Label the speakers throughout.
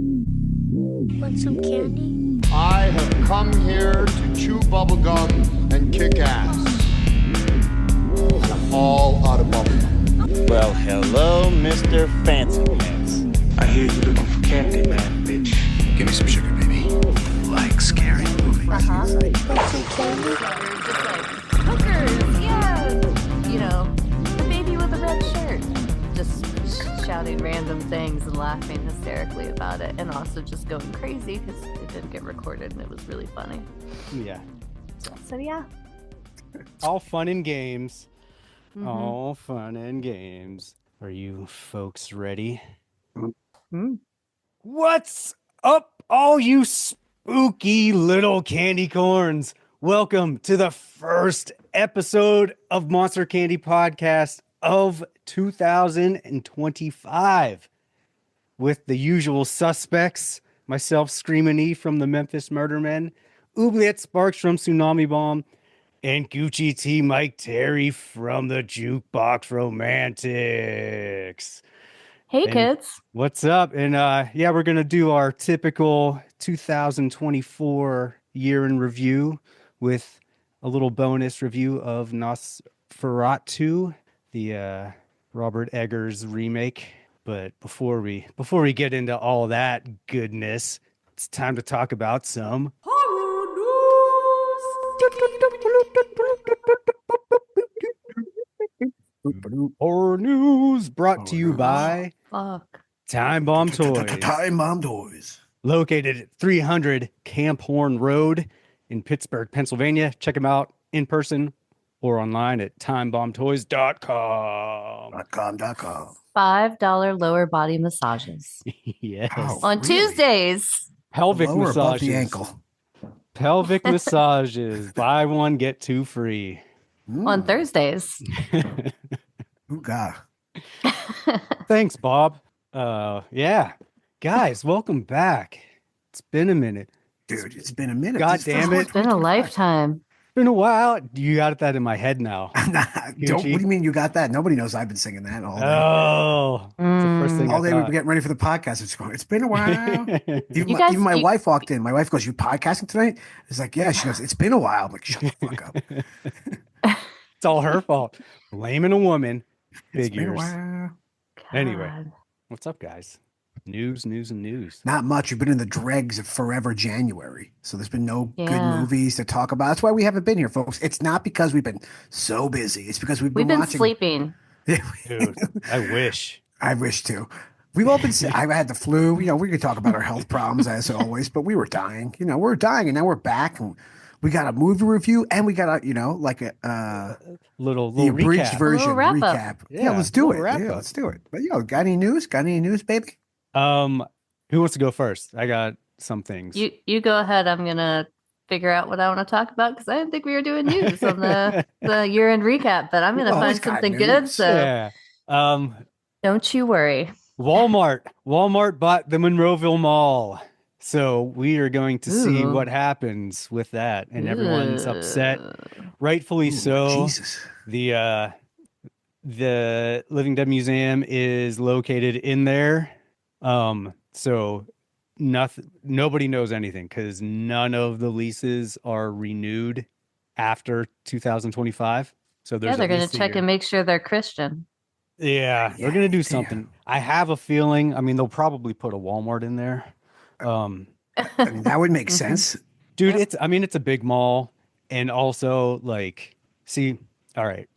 Speaker 1: Want some candy?
Speaker 2: I have come here to chew bubblegum and kick ass. And I'm all out of bubblegum.
Speaker 3: Well, hello, Mr. Fancy Pants.
Speaker 4: I hear you looking for candy, man, bitch.
Speaker 5: Give me some sugar, baby. You like scary movies.
Speaker 1: Want some candy?
Speaker 6: Just like, hookers, yeah! You know, the baby with a red shirt. Just shouting random things and laughing hysterically about it. And also just going crazy because it didn't get recorded and it was really funny.
Speaker 7: Yeah.
Speaker 6: So yeah.
Speaker 7: All fun and games.
Speaker 6: Mhm.
Speaker 7: All fun and games. Are you folks ready? What's up, all you spooky little candy corns? Welcome to the first episode of Monster Candy Podcast of 2025. With the usual suspects, myself, Screamin' E from the Memphis Murder Men, Oubliette Sparks from Tsunami Bomb, and Gucci T. Mike Terry from the Jukebox Romantics.
Speaker 6: Hey,
Speaker 7: And
Speaker 6: kids.
Speaker 7: what's up? And yeah, we're gonna do our typical 2024 year in review with a little bonus review of Nosferatu, the Robert Eggers remake. But before we get into all that goodness, it's time to talk about some horror news brought to you by
Speaker 6: Fuck.
Speaker 7: Time Bomb Toys,
Speaker 5: Time Bomb Toys.
Speaker 7: located at 300 Camp Horn Road in Pittsburgh, Pennsylvania. Check them out in person or online at timebombtoys.com.
Speaker 5: .com.
Speaker 6: $5 lower body massages.
Speaker 7: Yes.
Speaker 5: Wow.
Speaker 6: On
Speaker 5: Really?
Speaker 6: Tuesdays.
Speaker 7: Pelvic
Speaker 5: Lower above
Speaker 7: massages.
Speaker 5: the ankle.
Speaker 7: Pelvic massages. Buy one, get two free.
Speaker 6: On Thursdays.
Speaker 5: Ooh, God.
Speaker 7: Thanks, Bob. Yeah. Guys, welcome back. It's been a minute.
Speaker 5: Dude, it's been a minute.
Speaker 7: God
Speaker 5: This is
Speaker 7: damn
Speaker 5: the
Speaker 7: it.
Speaker 6: It's been a lifetime.
Speaker 7: It's been a while. You got that in my head now.
Speaker 5: first- What do you mean you got that? Nobody knows I've been singing that all day.
Speaker 7: Oh, that's the first thing
Speaker 5: All day
Speaker 7: I
Speaker 5: we
Speaker 7: thought.
Speaker 5: were getting ready for the podcast. It's been a while. Even,
Speaker 6: You guys-
Speaker 5: even my
Speaker 6: you-
Speaker 5: wife walked in. My wife goes, "You podcasting tonight?" It's like, yeah. She goes, "It's been a while." I'm like, "Shut the fuck up."
Speaker 7: It's all her fault. Blaming a woman.
Speaker 5: It's been a
Speaker 7: Figures.
Speaker 5: while.
Speaker 7: Anyway.
Speaker 6: God.
Speaker 7: What's up, guys? News, and news.
Speaker 5: Not much. We've been in the dregs of forever January. So there's been no good
Speaker 6: Yeah.
Speaker 5: movies to talk about. That's why we haven't been here, folks. It's not because we've been so busy. It's because we've
Speaker 6: We've
Speaker 5: been
Speaker 6: been
Speaker 5: watching.
Speaker 6: sleeping.
Speaker 7: Dude, I wish.
Speaker 5: I wish to. We've all been sick. I had the flu. You know, we could talk about our health problems as always, but we were dying. You know, we're dying, and now we're back. And we got a movie review, and we got a, you know, like a
Speaker 7: Little
Speaker 5: the abridged
Speaker 7: recap.
Speaker 5: version
Speaker 6: A little wrap-up.
Speaker 5: recap.
Speaker 7: Yeah,
Speaker 5: Yeah, let's do
Speaker 7: little
Speaker 5: it.
Speaker 7: wrap-up.
Speaker 5: Yeah, let's do it. But got any news? Got any news, baby?
Speaker 7: Who wants to go first? I got some things.
Speaker 6: You go ahead. I'm gonna figure out what I want to talk about because I didn't think we were doing news on the year-end recap, but I'm gonna
Speaker 5: We've always
Speaker 6: find
Speaker 5: got
Speaker 6: something
Speaker 5: news.
Speaker 6: good. So
Speaker 7: Yeah.
Speaker 6: don't you worry.
Speaker 7: Walmart bought the Monroeville Mall. So we are going to see
Speaker 6: Ooh.
Speaker 7: what happens with that. And everyone's upset.
Speaker 6: Ugh.
Speaker 7: Rightfully
Speaker 5: Ooh,
Speaker 7: so.
Speaker 5: Jesus.
Speaker 7: The Living Dead Museum is located in there. So nobody knows anything because none of the leases are renewed after 2025. So there's
Speaker 6: They're
Speaker 7: at
Speaker 6: gonna
Speaker 7: least a
Speaker 6: check
Speaker 7: year.
Speaker 6: and make sure they're Christian.
Speaker 7: Yeah, they're
Speaker 5: Yeah,
Speaker 7: gonna do
Speaker 5: damn.
Speaker 7: something. I have a feeling. I mean, they'll probably put a Walmart in there.
Speaker 5: I mean, that would make
Speaker 6: Mhm.
Speaker 5: sense.
Speaker 7: Dude,
Speaker 6: Yep.
Speaker 7: it's a big mall, and also like, see, all right,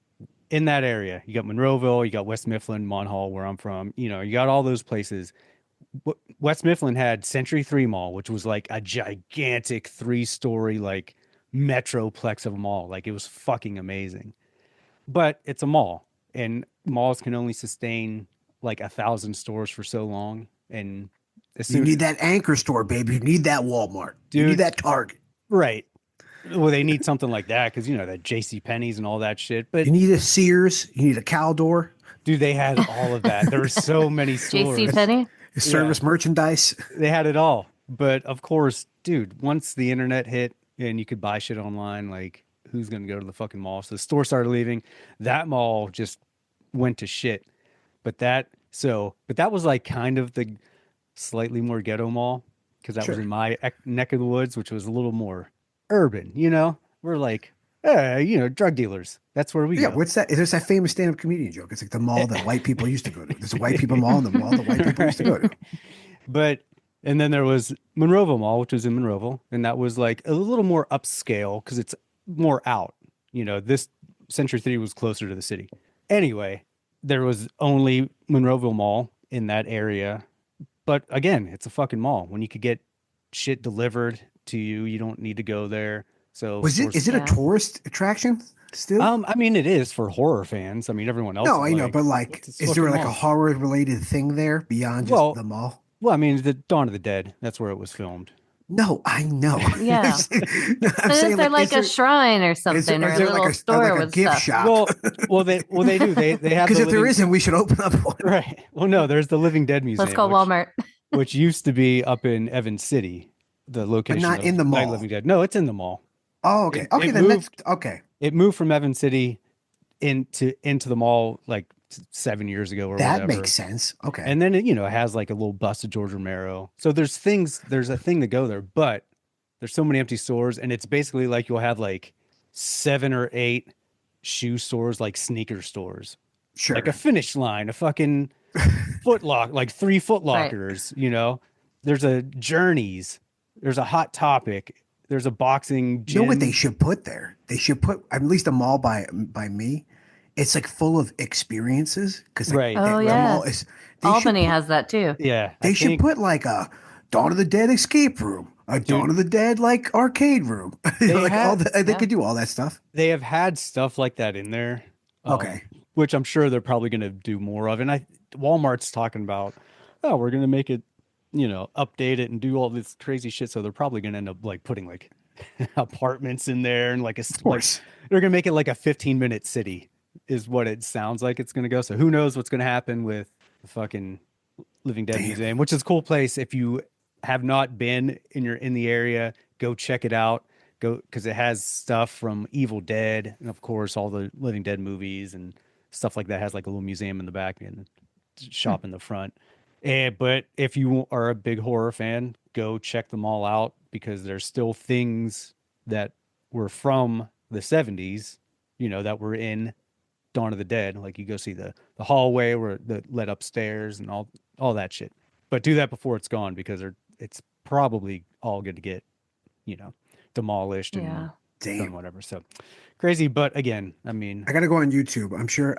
Speaker 7: in that area, you got Monroeville, you got West Mifflin, Monhall, where I'm from. You know, you got all those places. West Mifflin had Century 3 Mall, which was like a gigantic 3-story like metroplex of a mall. Like it was fucking amazing. But it's a mall, and malls can only sustain like 1,000 stores for so long. And as
Speaker 5: You
Speaker 7: soon
Speaker 5: need that anchor store, baby. You need that Walmart. You
Speaker 7: Dude.
Speaker 5: need that Target.
Speaker 7: right. Well, they need something like that because you know that J.C. Penney's and all that shit. But
Speaker 5: You need a Sears. You need a Caldor.
Speaker 7: dude, they had all of that. There were so many stores.
Speaker 6: JC Penney.
Speaker 5: Service merchandise.
Speaker 7: They had it all. But of course, dude, once the internet hit and you could buy shit online, like who's going to go to the fucking mall? So the store started leaving. That mall just went to shit. But that was like kind of the slightly more ghetto mall because that was
Speaker 5: Sure.
Speaker 7: in my neck of the woods, which was a little more urban. We're like, drug dealers. That's where we
Speaker 5: Yeah,
Speaker 7: go.
Speaker 5: what's that? There's that famous stand-up comedian joke. It's like the mall that white people used to go to. There's a white people mall and the mall that white people used to go to.
Speaker 7: Right. But and then there was Monroeville Mall, which was in Monroeville, and that was like a little more upscale because it's more out. This Century 3 was closer to the city. Anyway, there was only Monroeville Mall in that area. But again, it's a fucking mall. When you could get shit delivered to you, you don't need to go there. So
Speaker 5: Is it a
Speaker 6: Yeah.
Speaker 5: tourist attraction still?
Speaker 7: I mean, it is for horror fans. I mean, everyone else
Speaker 5: No,
Speaker 7: is
Speaker 5: I know,
Speaker 7: like,
Speaker 5: but like,
Speaker 7: "What's this
Speaker 5: is there
Speaker 7: fucking
Speaker 5: like a
Speaker 7: mall?"
Speaker 5: horror related thing there beyond just
Speaker 7: Well,
Speaker 5: the mall?
Speaker 7: Well, I mean, the Dawn of the Dead. That's where it was filmed.
Speaker 5: No, I know.
Speaker 6: Yeah.
Speaker 5: No, I'm
Speaker 6: But is
Speaker 5: saying
Speaker 6: there
Speaker 5: like,
Speaker 6: like a shrine or something, or
Speaker 5: is
Speaker 6: a
Speaker 5: there
Speaker 6: little
Speaker 5: like
Speaker 6: store
Speaker 5: a
Speaker 6: with
Speaker 5: gift
Speaker 6: stuff?
Speaker 5: shop?
Speaker 7: They do. They have
Speaker 5: Because
Speaker 7: the
Speaker 5: if there
Speaker 7: living,
Speaker 5: isn't, we should open up one.
Speaker 7: right. Well, no, there's the Living Dead Museum,
Speaker 6: Let's call Walmart.
Speaker 7: which used to be up in Evans City, the location
Speaker 5: not
Speaker 7: of
Speaker 5: in the
Speaker 7: Night of
Speaker 5: mall.
Speaker 7: the Living Dead. No, it's in the mall.
Speaker 5: Oh, okay.
Speaker 7: It,
Speaker 5: Okay,
Speaker 7: it
Speaker 5: then
Speaker 7: moved.
Speaker 5: that's okay.
Speaker 7: It moved from Evans City into the mall like 7 years ago or
Speaker 5: That
Speaker 7: whatever.
Speaker 5: makes sense. Okay.
Speaker 7: And then it has like a little bust of George Romero. So there's a thing to go there, but there's so many empty stores, and it's basically like you'll have like 7 or 8 shoe stores, like sneaker stores,
Speaker 5: Sure.
Speaker 7: like a Finish Line, a fucking Foot Lock, like 3 Foot Lockers. There's a Journeys, there's a Hot Topic, there's a boxing
Speaker 5: You know what
Speaker 7: gym.
Speaker 5: they should put there? They should put at least a mall by me. It's like full of experiences because like
Speaker 7: Right.
Speaker 6: Oh
Speaker 5: the
Speaker 6: yeah,
Speaker 5: mall is. They should
Speaker 6: Albany
Speaker 5: put,
Speaker 6: has that too.
Speaker 7: Yeah,
Speaker 5: They should put like a Dawn of the Dead escape room, a Dawn of the Dead like arcade room. Like all that, they could do all that stuff.
Speaker 7: They have had stuff like that in there.
Speaker 5: Okay.
Speaker 7: Which I'm sure they're probably going to do more of. And Walmart's talking about, oh, we're going to make it, update it and do all this crazy shit. So they're probably going to end up like putting like apartments in there and like
Speaker 5: Of course.
Speaker 7: they're going to make it like a 15-minute city is what it sounds like it's going to go. So who knows what's going to happen with the fucking Living Dead Museum, which is a cool place. If you have not been and you're in the area, go check it out. Go because it has stuff from Evil Dead and of course all the Living Dead movies and stuff like that. It has like a little museum in the back and a shop in the front. But if you are a big horror fan, go check them all out because there's still things that were from the 70s, that were in Dawn of the Dead. Like you go see the hallway where the led upstairs and all that shit. But do that before it's gone because it's probably all going to get, demolished and
Speaker 6: Yeah.
Speaker 7: done whatever. So crazy. But again, I mean,
Speaker 5: I got to go on YouTube. I'm sure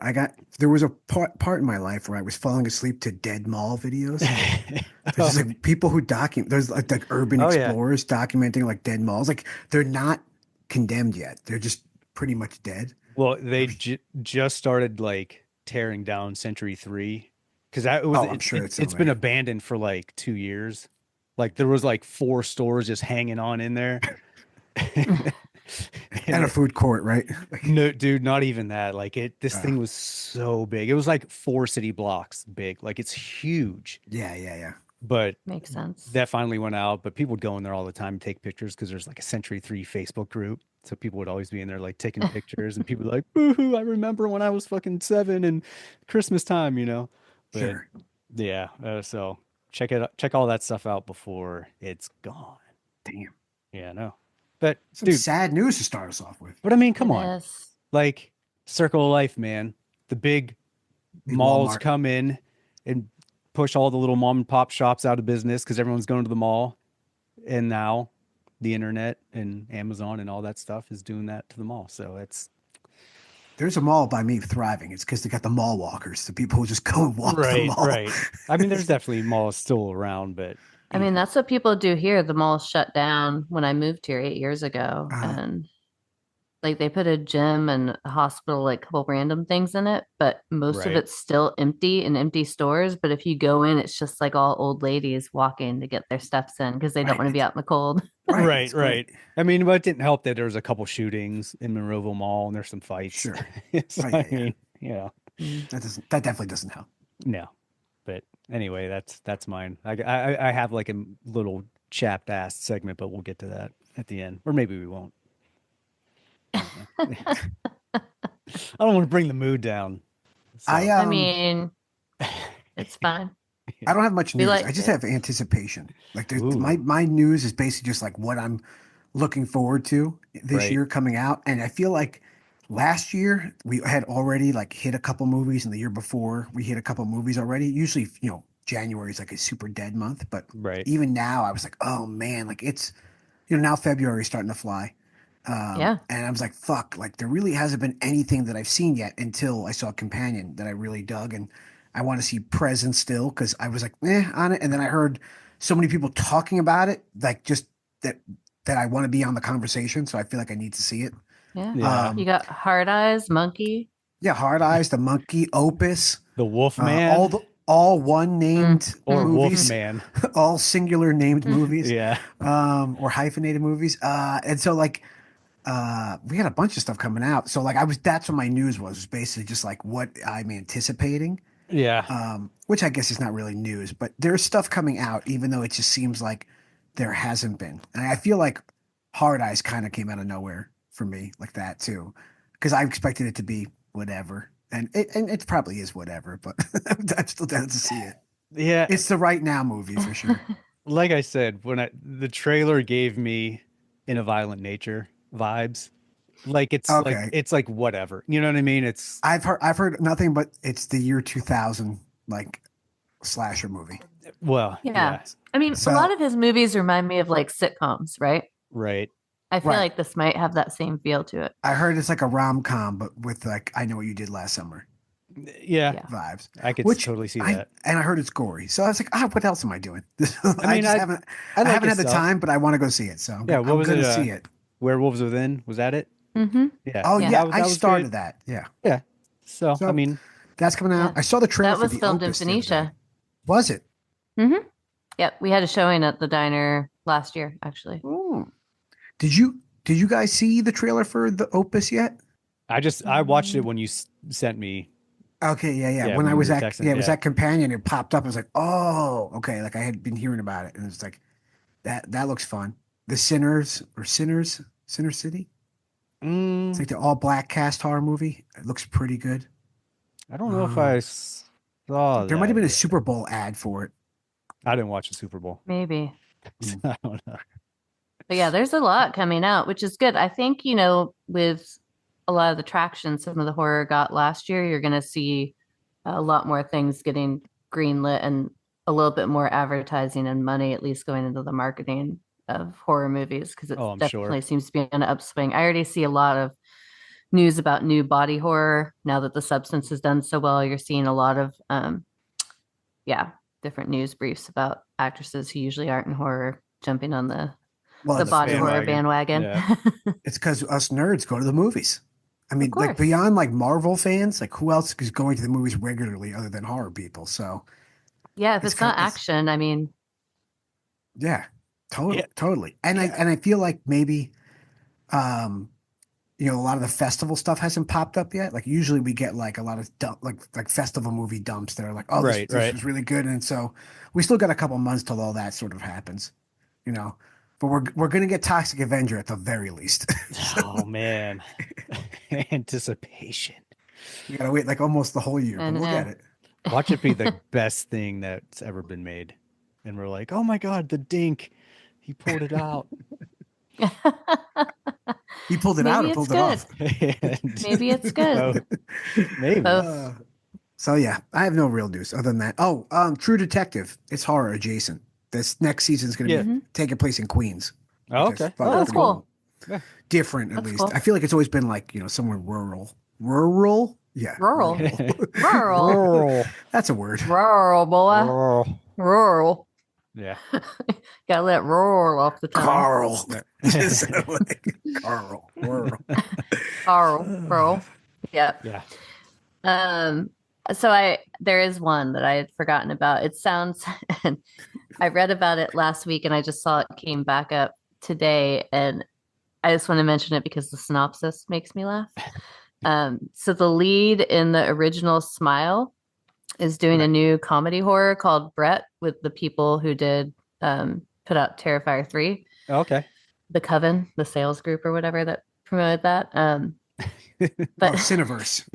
Speaker 5: there was a part in my life where I was falling asleep to dead mall videos. There's just, like people who there's like urban explorers documenting like dead malls. Like they're not condemned yet. They're just pretty much dead.
Speaker 7: Well, they just started like tearing down Century 3 because
Speaker 5: I'm sure
Speaker 7: it's been abandoned for like 2 years. Like there was like 4 stores just hanging on in there.
Speaker 5: And a food court, right?
Speaker 7: No, dude, not even that. Like this thing was so big. It was like 4 city blocks big. Like it's huge.
Speaker 5: Yeah.
Speaker 7: But
Speaker 6: Makes sense.
Speaker 7: that finally went out. But people would go in there all the time and take pictures because there's like a Century 3 Facebook group. So people would always be in there like taking pictures and people were like, boo-hoo, I remember when I was fucking 7 and Christmas time, But,
Speaker 5: Sure.
Speaker 7: Yeah. So check it out. Check all that stuff out before it's gone.
Speaker 5: Damn.
Speaker 7: Yeah, no. But
Speaker 5: Some
Speaker 7: dude,
Speaker 5: sad news to start us off with.
Speaker 7: but I mean, come
Speaker 6: It
Speaker 7: on.
Speaker 6: is.
Speaker 7: Like Circle of Life, man. The big
Speaker 5: Big
Speaker 7: malls
Speaker 5: Walmart.
Speaker 7: come in and push all the little mom and pop shops out of business because everyone's going to the mall. And now the internet and Amazon and all that stuff is doing that to the mall. So
Speaker 5: There's a mall by me thriving. It's because they got the mall walkers, the people who just go and walk the mall.
Speaker 7: right. I mean, there's definitely malls still around, but
Speaker 6: I mean, that's what people do here. The mall shut down when I moved here 8 years ago, and like they put a gym and a hospital, like a couple random things in it, but most of
Speaker 7: Right.
Speaker 6: it's still empty in empty stores. But if you go in, it's just like all old ladies walking to get their steps in because they don't want to be out in the cold.
Speaker 7: right.
Speaker 5: it's great.
Speaker 7: I mean, but it didn't help that there was a couple shootings in Monroeville Mall and there's some fights.
Speaker 5: Sure.
Speaker 7: So,
Speaker 5: Right,
Speaker 7: I mean, yeah,
Speaker 5: That definitely doesn't help.
Speaker 7: no. But anyway, that's mine. I have like a little chapped ass segment, but we'll get to that at the end, or maybe we won't. I don't want to bring the mood down. So,
Speaker 6: I mean, it's fine.
Speaker 5: I don't have much
Speaker 6: We
Speaker 5: news.
Speaker 6: liked
Speaker 5: I just
Speaker 6: it.
Speaker 5: have anticipation. Like
Speaker 7: Ooh.
Speaker 5: my news is basically just like what I'm looking forward to this
Speaker 7: Right.
Speaker 5: year coming out. And I feel like last year we had already like hit a couple movies, and the year before we hit a couple movies already. Usually, January is like a super dead month, but
Speaker 7: Right.
Speaker 5: even now I was like, oh man, like it's now February is starting to fly.
Speaker 6: Yeah.
Speaker 5: And I was like, fuck, like there really hasn't been anything that I've seen yet until I saw Companion that I really dug. And I want to see Present still because I was like, on it. And then I heard so many people talking about it, like just that I want to be on the conversation. So I feel like I need to see it.
Speaker 6: Yeah.
Speaker 7: Yeah.
Speaker 6: You got Hard Eyes, Monkey.
Speaker 5: Yeah, Hard Eyes, The Monkey, Opus,
Speaker 7: The Wolfman
Speaker 5: all one named
Speaker 7: or
Speaker 5: movies,
Speaker 7: Wolfman.
Speaker 5: all singular named movies,
Speaker 7: Yeah.
Speaker 5: or hyphenated movies. And so like we had a bunch of stuff coming out. So like that's what my news was basically just like what I'm anticipating.
Speaker 7: Yeah.
Speaker 5: Which I guess is not really news, but there's stuff coming out, even though it just seems like there hasn't been. And I feel like Hard Eyes kind of came out of nowhere for me, like that too, because I expected it to be whatever, and it probably is whatever, but I'm still down to see it.
Speaker 7: Yeah.
Speaker 5: It's the right now movie for sure.
Speaker 7: Like I said, the trailer gave me In a Violent Nature vibes. Like
Speaker 5: Okay.
Speaker 7: it's like whatever. You know what I mean? It's
Speaker 5: I've heard nothing but it's the year 2000 like slasher movie.
Speaker 7: well,
Speaker 6: Yeah.
Speaker 7: yeah.
Speaker 6: I mean,
Speaker 5: So-
Speaker 6: a lot of his movies remind me of like sitcoms, right?
Speaker 7: Right.
Speaker 6: I feel
Speaker 5: Right.
Speaker 6: like this might have that same feel to it.
Speaker 5: I heard it's like a rom-com, but with like I Know What You Did Last Summer
Speaker 7: Yeah.
Speaker 6: Yeah.
Speaker 5: vibes.
Speaker 7: I could
Speaker 5: Which
Speaker 7: totally see
Speaker 5: I
Speaker 7: that.
Speaker 5: heard it's gory, so I was like, what else am I doing?
Speaker 7: I mean, I
Speaker 5: haven't
Speaker 7: like
Speaker 5: had
Speaker 7: his
Speaker 5: the
Speaker 7: stuff.
Speaker 5: time, but I want to go see it. So
Speaker 7: Yeah, what
Speaker 5: I'm
Speaker 7: was
Speaker 5: gonna
Speaker 7: it,
Speaker 5: see it.
Speaker 7: Werewolves Within, was that it?
Speaker 6: Mm-hmm.
Speaker 7: Yeah.
Speaker 5: Oh
Speaker 6: Yeah.
Speaker 5: yeah,
Speaker 7: that
Speaker 5: I
Speaker 7: was
Speaker 5: started
Speaker 7: good.
Speaker 5: that. Yeah,
Speaker 7: Yeah. So,
Speaker 5: So-
Speaker 7: I mean,
Speaker 5: that's coming out.
Speaker 6: Yeah.
Speaker 5: I saw the trailer
Speaker 6: That
Speaker 5: for
Speaker 6: was
Speaker 5: the
Speaker 6: filmed in
Speaker 5: Opus the other day.
Speaker 6: Phoenicia.
Speaker 5: Was it?
Speaker 6: Mm-hmm. Yep. We had a showing at the diner last year, actually.
Speaker 5: Ooh. Did you guys see the trailer for the Opus yet?
Speaker 7: I watched it when you sent me.
Speaker 5: Okay, yeah.
Speaker 7: Yeah,
Speaker 5: When I
Speaker 7: we
Speaker 5: was
Speaker 7: were
Speaker 5: at
Speaker 7: texting,
Speaker 5: it was
Speaker 7: yeah.
Speaker 5: at Companion, it popped up. I was like, oh, okay. Like I had been hearing about it, and it's like that looks fun. The Sinner City. It's like the all black cast horror movie. It looks pretty good.
Speaker 7: I don't know if I saw
Speaker 5: There might have
Speaker 7: that
Speaker 5: been a
Speaker 7: yet.
Speaker 5: Super Bowl ad for it.
Speaker 7: I didn't watch the Super Bowl.
Speaker 6: Maybe.
Speaker 7: I don't know.
Speaker 6: But yeah, there's a lot coming out, which is good. I think, with a lot of the traction some of the horror got last year, you're going to see a lot more things getting greenlit and a little bit more advertising and money, at least going into the marketing of horror movies, because it
Speaker 7: Oh, I'm
Speaker 6: definitely
Speaker 7: sure.
Speaker 6: seems to be on an upswing. I already see a lot of news about new body horror now that The Substance has done so well. You're seeing a lot of, different news briefs about actresses who usually aren't in horror jumping on the
Speaker 5: Well,
Speaker 6: body horror bandwagon.
Speaker 7: Yeah.
Speaker 5: it's because us nerds go to the movies. I mean, like
Speaker 6: course.
Speaker 5: beyond like Marvel fans, like who else is going to the movies regularly other than horror people? So
Speaker 6: Yeah, if
Speaker 5: It's
Speaker 6: it's not
Speaker 5: kind of-
Speaker 6: action, I mean,
Speaker 5: yeah, totally,
Speaker 7: Yeah.
Speaker 5: totally. And I feel like maybe, a lot of the festival stuff hasn't popped up yet. Like usually we get like a lot of like festival movie dumps that are like, oh,
Speaker 7: Right,
Speaker 5: this
Speaker 7: right.
Speaker 5: was really good, and so we still got a couple months till all that sort of happens, But we're gonna get Toxic Avenger at the very least.
Speaker 7: Oh man. Anticipation.
Speaker 5: We gotta wait like almost the whole year,
Speaker 6: I
Speaker 5: but we'll
Speaker 6: know.
Speaker 5: get it.
Speaker 7: Watch it be the best thing that's ever been made. And we're like, oh my God, the dink. He pulled it out.
Speaker 5: He pulled it
Speaker 6: Maybe
Speaker 5: out or
Speaker 6: it's
Speaker 5: pulled
Speaker 6: good.
Speaker 5: it off.
Speaker 6: Maybe it's good.
Speaker 7: Maybe.
Speaker 6: Both.
Speaker 5: So yeah, I have no real news other than that. Oh, True Detective. It's horror adjacent. This next season is going to
Speaker 7: Yeah.
Speaker 5: be taking place in Queens.
Speaker 7: Oh,
Speaker 5: which is
Speaker 7: okay.
Speaker 5: fucking
Speaker 6: Oh, that's
Speaker 5: pretty
Speaker 6: cool.
Speaker 7: Yeah.
Speaker 5: Different, at
Speaker 6: That's
Speaker 5: least.
Speaker 6: cool.
Speaker 5: I feel like it's always been like somewhere rural. Rural? Yeah.
Speaker 6: Rural. Rural.
Speaker 7: Rural.
Speaker 5: That's a word.
Speaker 6: Rural, boy.
Speaker 7: Rural.
Speaker 6: Rural.
Speaker 7: Yeah.
Speaker 6: Gotta let rural off the tongue.
Speaker 5: Carl. Just like Carl. Rural.
Speaker 6: Rural. Yep.
Speaker 7: Yeah.
Speaker 6: So there is one that I had forgotten about. It sounds, and I read about it last week and I just saw it came back up today, and I just want to mention it because the synopsis makes me laugh. So the lead in the original Smile is doing a new comedy horror called Brett with the people who did put out Terrifier 3,
Speaker 7: Okay.
Speaker 6: the Coven, the sales group or whatever that promoted that. But
Speaker 5: Cineverse.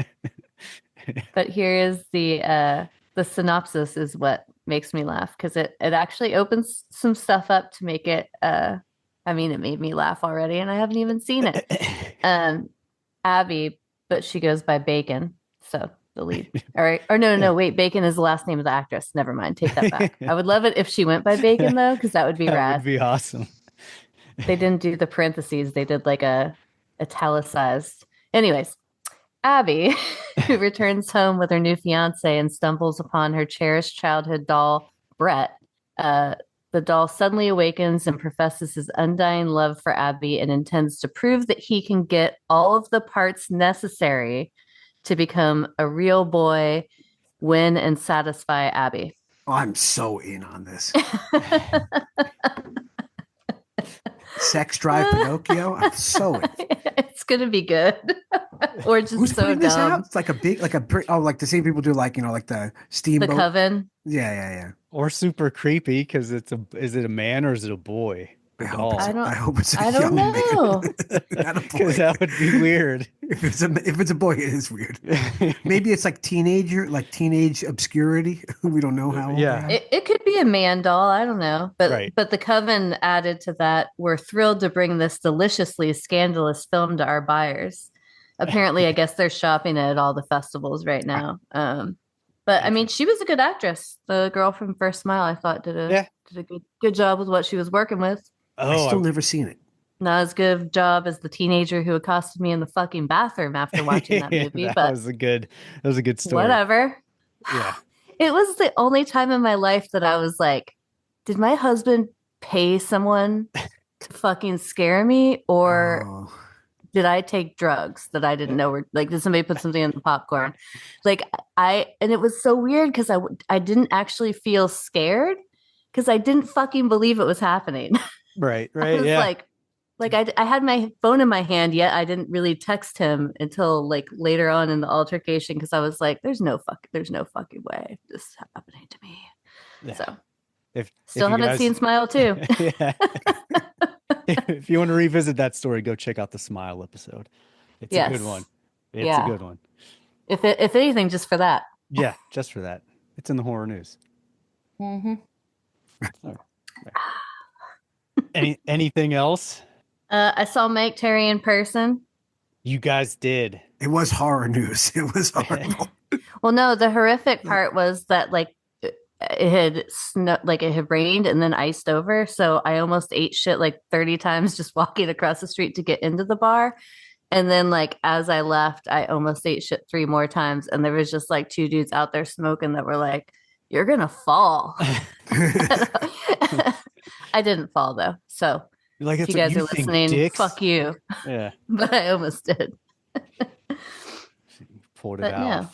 Speaker 6: But here is the synopsis is what makes me laugh because it actually opens some stuff up to make it I mean it made me laugh already and I haven't even seen it. Abby, but she goes by Bacon. So the lead. All right. Or no, wait, Bacon is the last name of the actress. Never mind. Take that back. I would love it if she went by Bacon though, because that would be
Speaker 7: That
Speaker 6: rad.
Speaker 7: would be awesome.
Speaker 6: They didn't do the parentheses, they did like a italicized. Anyways, Abby, who returns home with her new fiance and stumbles upon her cherished childhood doll, Brett. The doll suddenly awakens and professes his undying love for Abby and intends to prove that he can get all of the parts necessary to become a real boy, win, and satisfy Abby.
Speaker 5: Oh, I'm so in on this. Sex Drive Pinocchio. I'm so in.
Speaker 6: It's gonna be good. Or just
Speaker 5: Who's
Speaker 6: so
Speaker 5: putting this
Speaker 6: dumb.
Speaker 5: out? It's like like the same people do like like the Steamboat.
Speaker 6: The Coven.
Speaker 5: Yeah.
Speaker 7: Or super creepy because is it a man or is it a boy?
Speaker 5: I hope it's a
Speaker 6: I don't
Speaker 5: young
Speaker 6: know.
Speaker 5: man. Not a boy.
Speaker 7: Because that would be weird.
Speaker 5: If it's a boy, it is weird. Maybe it's like teenage obscurity. We don't know how old
Speaker 7: Yeah.
Speaker 5: they are.
Speaker 6: It could be a man doll. I don't know. But
Speaker 7: Right.
Speaker 6: but the Coven added to that. We're thrilled to bring this deliciously scandalous film to our buyers. Apparently, I guess they're shopping it at all the festivals right now. But I mean, she was a good actress. The girl from First Smile, I thought, did a good job with what she was working with.
Speaker 5: I still never seen it.
Speaker 6: Not as good a job as the teenager who accosted me in the fucking bathroom after watching that movie.
Speaker 7: That was a good story.
Speaker 6: Whatever.
Speaker 7: Yeah.
Speaker 6: It was the only time in my life that I was like, did my husband pay someone to fucking scare me? Or did I take drugs that I didn't know were like, did somebody put something in the popcorn? Like and it was so weird because I didn't actually feel scared because I didn't fucking believe it was happening.
Speaker 7: Right.
Speaker 6: I was
Speaker 7: Yeah.
Speaker 6: like I had my phone in my hand, yet I didn't really text him until like later on in the altercation because I was like, there's no fucking way this is happening to me.
Speaker 7: Yeah.
Speaker 6: So
Speaker 7: If
Speaker 6: still
Speaker 7: you
Speaker 6: haven't
Speaker 7: guys-
Speaker 6: seen Smile 2.
Speaker 7: Yeah. If you want to revisit that story, go check out the Smile episode. It's a good one. It's a good one.
Speaker 6: If anything, just for that.
Speaker 7: Yeah, just for that. It's in the horror news.
Speaker 6: Mm-hmm.
Speaker 7: Anything else?
Speaker 6: I saw Mike Terry in person.
Speaker 7: You guys did.
Speaker 5: It was horror news. It was horrible.
Speaker 6: Well, no, the horrific part was that like it had rained and then iced over. So I almost ate shit like 30 times just walking across the street to get into the bar. And then like as I left, I almost ate shit 3 more times. And there was just like 2 dudes out there smoking that were like, you're gonna fall. I didn't fall though. So
Speaker 7: Like,
Speaker 6: if you guys are listening,
Speaker 7: dicks?
Speaker 6: fuck you.
Speaker 7: Yeah.
Speaker 6: But I almost did.
Speaker 7: Pulled it
Speaker 6: But
Speaker 7: out.
Speaker 6: yeah.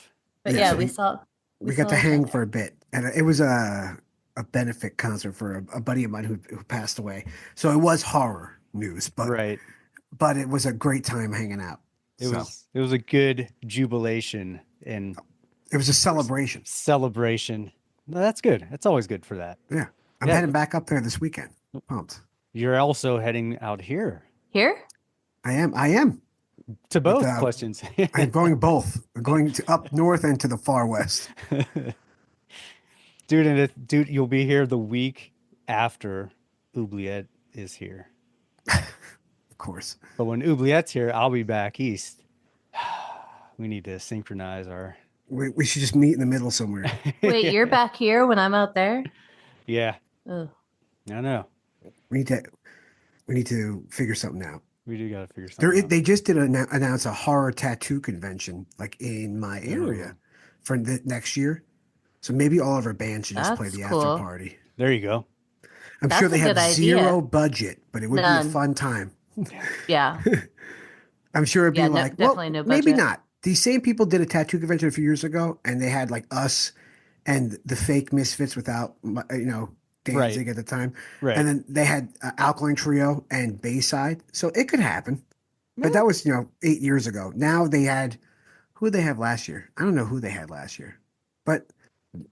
Speaker 6: But
Speaker 5: Yeah,
Speaker 6: yeah,
Speaker 5: so
Speaker 6: we saw.
Speaker 5: We got to hang for a bit, and it was a benefit concert for a buddy of mine who passed away. So it was horror news, but
Speaker 7: Right.
Speaker 5: but it was a great time hanging out.
Speaker 7: It was a good jubilation and
Speaker 5: It was a celebration.
Speaker 7: celebration. No, that's good. That's always good for that.
Speaker 5: Yeah, I'm heading back up there this weekend. Pumped.
Speaker 7: You're also heading out here
Speaker 6: Here?
Speaker 5: I am.
Speaker 7: to both
Speaker 5: But,
Speaker 7: questions.
Speaker 5: I'm going both. I'm going to up north and to the far west.
Speaker 7: Dude, you'll be here the week after Oubliette is here.
Speaker 5: Of course.
Speaker 7: But when Oubliette's here, I'll be back east. We need to synchronize our.
Speaker 5: We should just meet in the middle somewhere.
Speaker 6: Wait, you're back here when I'm out there?
Speaker 7: Yeah,
Speaker 6: Ugh.
Speaker 7: I know.
Speaker 5: We need to figure something out.
Speaker 7: We do got to figure something out.
Speaker 5: They just did announce a horror tattoo convention like in my area for next year. So maybe all of our bands should just play
Speaker 6: That's
Speaker 5: the
Speaker 6: cool.
Speaker 5: after party.
Speaker 7: There you go.
Speaker 5: I'm
Speaker 6: That's
Speaker 5: sure they
Speaker 6: a
Speaker 5: have
Speaker 6: good idea.
Speaker 5: zero budget, but it would be
Speaker 6: None.
Speaker 5: a fun time.
Speaker 6: Yeah.
Speaker 5: I'm sure it'd be
Speaker 6: Yeah, no-
Speaker 5: like, well,
Speaker 6: definitely no
Speaker 5: maybe
Speaker 6: budget.
Speaker 5: not. These same people did a tattoo convention a few years ago, and they had like us and the fake Misfits without, Danzig at the time.
Speaker 7: Right.
Speaker 5: And then they had Alkaline Trio and Bayside. So it could happen. But that was, 8 years ago. Now they had, who did they have last year? I don't know who they had last year. But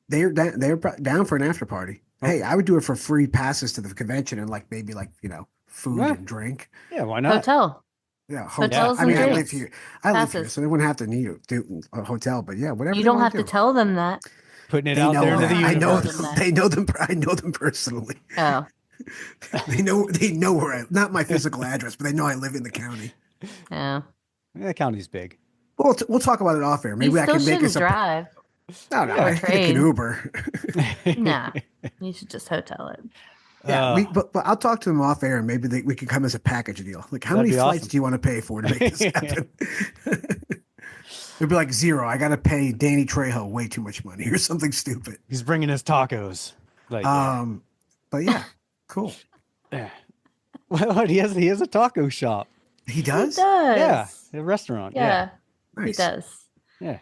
Speaker 5: they're down for an after party. Hey, I would do it for free passes to the convention and maybe food
Speaker 7: Yeah.
Speaker 5: and drink.
Speaker 7: Yeah, why not?
Speaker 6: Hotel.
Speaker 5: Yeah, hotel.
Speaker 6: Hotels
Speaker 5: I
Speaker 6: and
Speaker 5: mean, I live
Speaker 6: drinks.
Speaker 5: here. I live here,
Speaker 6: Passes.
Speaker 5: so they wouldn't have to need do a hotel. But yeah, whatever
Speaker 6: You
Speaker 5: they
Speaker 6: don't
Speaker 5: want
Speaker 6: have
Speaker 5: to
Speaker 6: to
Speaker 5: do.
Speaker 6: tell them that.
Speaker 7: Putting it
Speaker 5: They
Speaker 7: out there
Speaker 5: know
Speaker 7: into the
Speaker 5: that. I
Speaker 6: You
Speaker 5: know
Speaker 6: tell
Speaker 7: universe.
Speaker 6: them
Speaker 5: them.
Speaker 6: that.
Speaker 5: They know them. I know them personally.
Speaker 6: Oh,
Speaker 5: They know. They know where I. Not my physical address, but they know I live in the county.
Speaker 6: yeah.
Speaker 7: The county's big.
Speaker 5: We'll we'll talk about it off air.
Speaker 6: You
Speaker 5: Maybe I
Speaker 6: still
Speaker 5: can make us
Speaker 6: shouldn't
Speaker 5: a.
Speaker 6: drive
Speaker 5: No, no,
Speaker 6: or
Speaker 5: I can
Speaker 6: train.
Speaker 5: Uber.
Speaker 6: Nah, you should just hotel it.
Speaker 5: Yeah,
Speaker 7: Uh,
Speaker 5: but I'll talk to them off air, and maybe we can come as a package deal. Like, how
Speaker 7: That'd
Speaker 5: many
Speaker 7: be
Speaker 5: flights
Speaker 7: awesome.
Speaker 5: do you want to pay for to make this happen? It'd be like 0. I got to pay Danny Trejo way too much money or something stupid.
Speaker 7: He's bringing us tacos. Like, yeah.
Speaker 5: But yeah, cool.
Speaker 7: Yeah. What? He has a taco shop.
Speaker 5: He
Speaker 6: He
Speaker 5: does.
Speaker 6: does.
Speaker 7: Yeah, a restaurant.
Speaker 6: Yeah, he
Speaker 5: Nice.
Speaker 6: does.
Speaker 7: Yeah.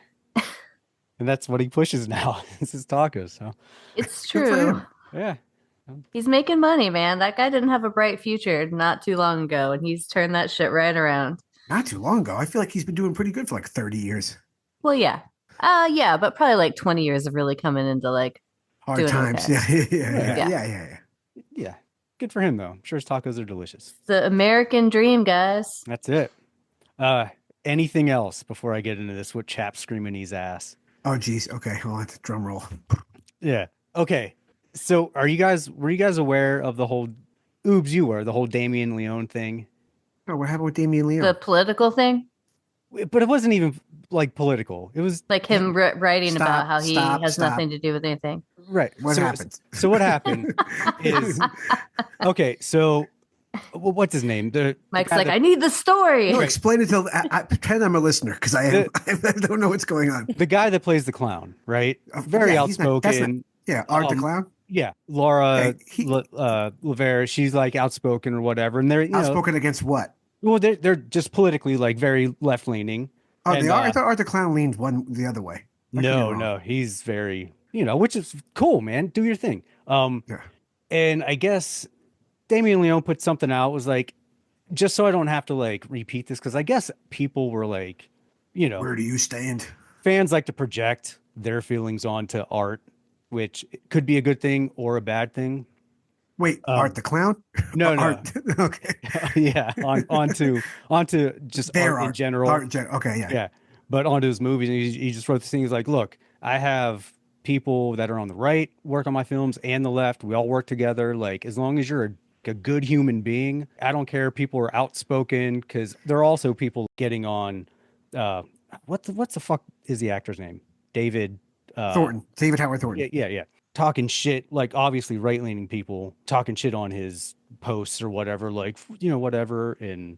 Speaker 7: And that's what he pushes now. It's his tacos. So
Speaker 6: It's
Speaker 5: Good for
Speaker 6: true.
Speaker 5: him.
Speaker 7: yeah.
Speaker 6: He's making money, man. That guy didn't have a bright future not too long ago, and he's turned that shit right around.
Speaker 5: Not too long ago. I feel like he's been doing pretty good for like 30 years.
Speaker 6: Well, yeah. Yeah, but probably like 20 years of really coming into like
Speaker 5: Hard
Speaker 6: doing
Speaker 5: times.
Speaker 6: okay.
Speaker 5: Yeah.
Speaker 7: Yeah. Good for him though. I'm sure his tacos are delicious.
Speaker 6: The American dream, guys.
Speaker 7: That's it. Anything else before I get into this? What chap screaming his ass?
Speaker 5: Oh, geez. Okay, hold on. Drum roll.
Speaker 7: Yeah. Okay. So were you guys aware of the whole you were the whole Damien Leone thing?
Speaker 5: Oh, what happened with Damien Leone?
Speaker 6: The political thing,
Speaker 7: But it wasn't even like political. It was
Speaker 6: like him writing
Speaker 5: Stop,
Speaker 6: about how he
Speaker 5: stop,
Speaker 6: has
Speaker 5: stop.
Speaker 6: nothing to do with anything.
Speaker 7: right.
Speaker 5: What
Speaker 7: so,
Speaker 5: happened?
Speaker 7: So what happened is okay. So what's his name? The
Speaker 6: Mike's
Speaker 7: guy
Speaker 6: like,
Speaker 7: that-
Speaker 6: I need the story.
Speaker 5: No, explain it to. I pretend I'm a listener because I am. I don't know what's going on.
Speaker 7: the guy that plays the clown, right? Very
Speaker 5: Yeah, he's not- that's not-
Speaker 7: outspoken.
Speaker 5: Yeah, Art the Clown.
Speaker 7: Yeah, Laura
Speaker 5: Okay,
Speaker 7: Lavera, she's like outspoken or whatever, and they're
Speaker 5: Outspoken against what?
Speaker 7: well, they're just politically like very left leaning.
Speaker 5: Oh,
Speaker 7: And,
Speaker 5: they are. I thought Art the Clown leaned the other way. I could be wrong.
Speaker 7: No, he's very which is cool, man. Do your thing.
Speaker 5: Yeah.
Speaker 7: And I guess Damien Leone put something out, was like, just so I don't have to like repeat this, because I guess people were like,
Speaker 5: Where do you stand?
Speaker 7: fans like to project their feelings onto art, which could be a good thing or a bad thing.
Speaker 5: Wait, Art the Clown?
Speaker 7: No, no.
Speaker 5: Art. Okay.
Speaker 7: Yeah, onto just
Speaker 5: Their
Speaker 7: art in general.
Speaker 5: Okay, yeah.
Speaker 7: Yeah, but onto his movies, and he just wrote this thing. He's like, look, I have people that are on the right work on my films and the left. We all work together. Like, as long as you're a good human being, I don't care. People are outspoken, because there are also people getting on. What's the fuck is the actor's name? David
Speaker 5: Thornton, David Howard Thornton.
Speaker 7: yeah. Talking shit, like obviously right-leaning people talking shit on his posts or whatever, like, whatever. And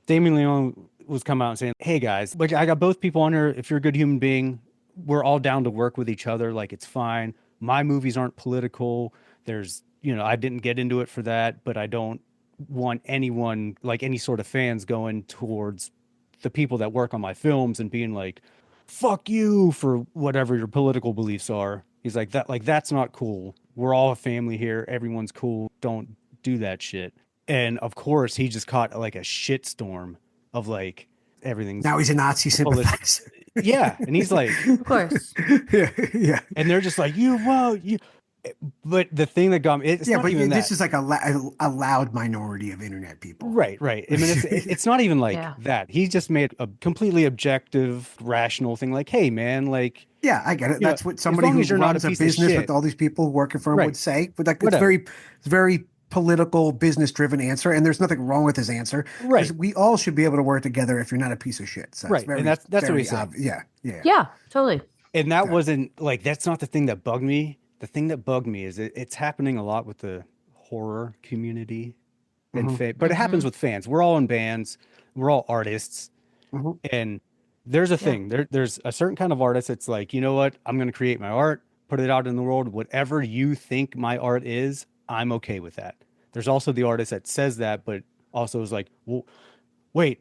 Speaker 7: Damien Leone was coming out and saying, hey guys, like, I got both people on here. If you're a good human being, we're all down to work with each other. Like, it's fine. My movies aren't political. There's, I didn't get into it for that, but I don't want anyone, like any sort of fans, going towards the people that work on my films and being like, fuck you for whatever your political beliefs are. He's like, that's not cool. We're all a family here. Everyone's cool. Don't do that shit. And of course, he just caught like a shitstorm of like everything's
Speaker 5: Now he's a Nazi sympathizer.
Speaker 7: yeah. And he's like,
Speaker 6: Of course.
Speaker 5: yeah.
Speaker 7: and they're just like, you won't, you. But the thing that got me, it's
Speaker 5: Yeah,
Speaker 7: not
Speaker 5: but
Speaker 7: even
Speaker 5: this
Speaker 7: that.
Speaker 5: is like a loud minority of internet people.
Speaker 7: Right. I mean, it's not even like
Speaker 6: Yeah.
Speaker 7: that. He just made a completely objective, rational thing. Like, hey, man, like,
Speaker 5: Yeah, I get it.
Speaker 7: Yeah,
Speaker 5: That's what
Speaker 7: as
Speaker 5: somebody
Speaker 7: long
Speaker 5: who
Speaker 7: as you're not
Speaker 5: runs
Speaker 7: a
Speaker 5: a
Speaker 7: piece of
Speaker 5: business
Speaker 7: shit.
Speaker 5: with all these people working for him
Speaker 7: Right.
Speaker 5: would say. But like,
Speaker 7: Whatever.
Speaker 5: it's very political, business-driven answer, and there's nothing wrong with his answer.
Speaker 7: Right.
Speaker 5: 'Cause we all should be able to work together if you're not a piece of shit. So it's
Speaker 7: Right, and that's what
Speaker 5: very
Speaker 7: he said.
Speaker 5: Yeah.
Speaker 6: Yeah, totally.
Speaker 7: and that wasn't like, that's not the thing that bugged me. The thing that bugged me is it's happening a lot with the horror community, and but it happens with fans. We're all in bands. We're all artists. And there's a thing. There's a certain kind of artist that's like, you know what? I'm going to create my art, put it out in the world. Whatever you think my art is, I'm okay with that. There's also the artist that says that, but also is like, well, wait,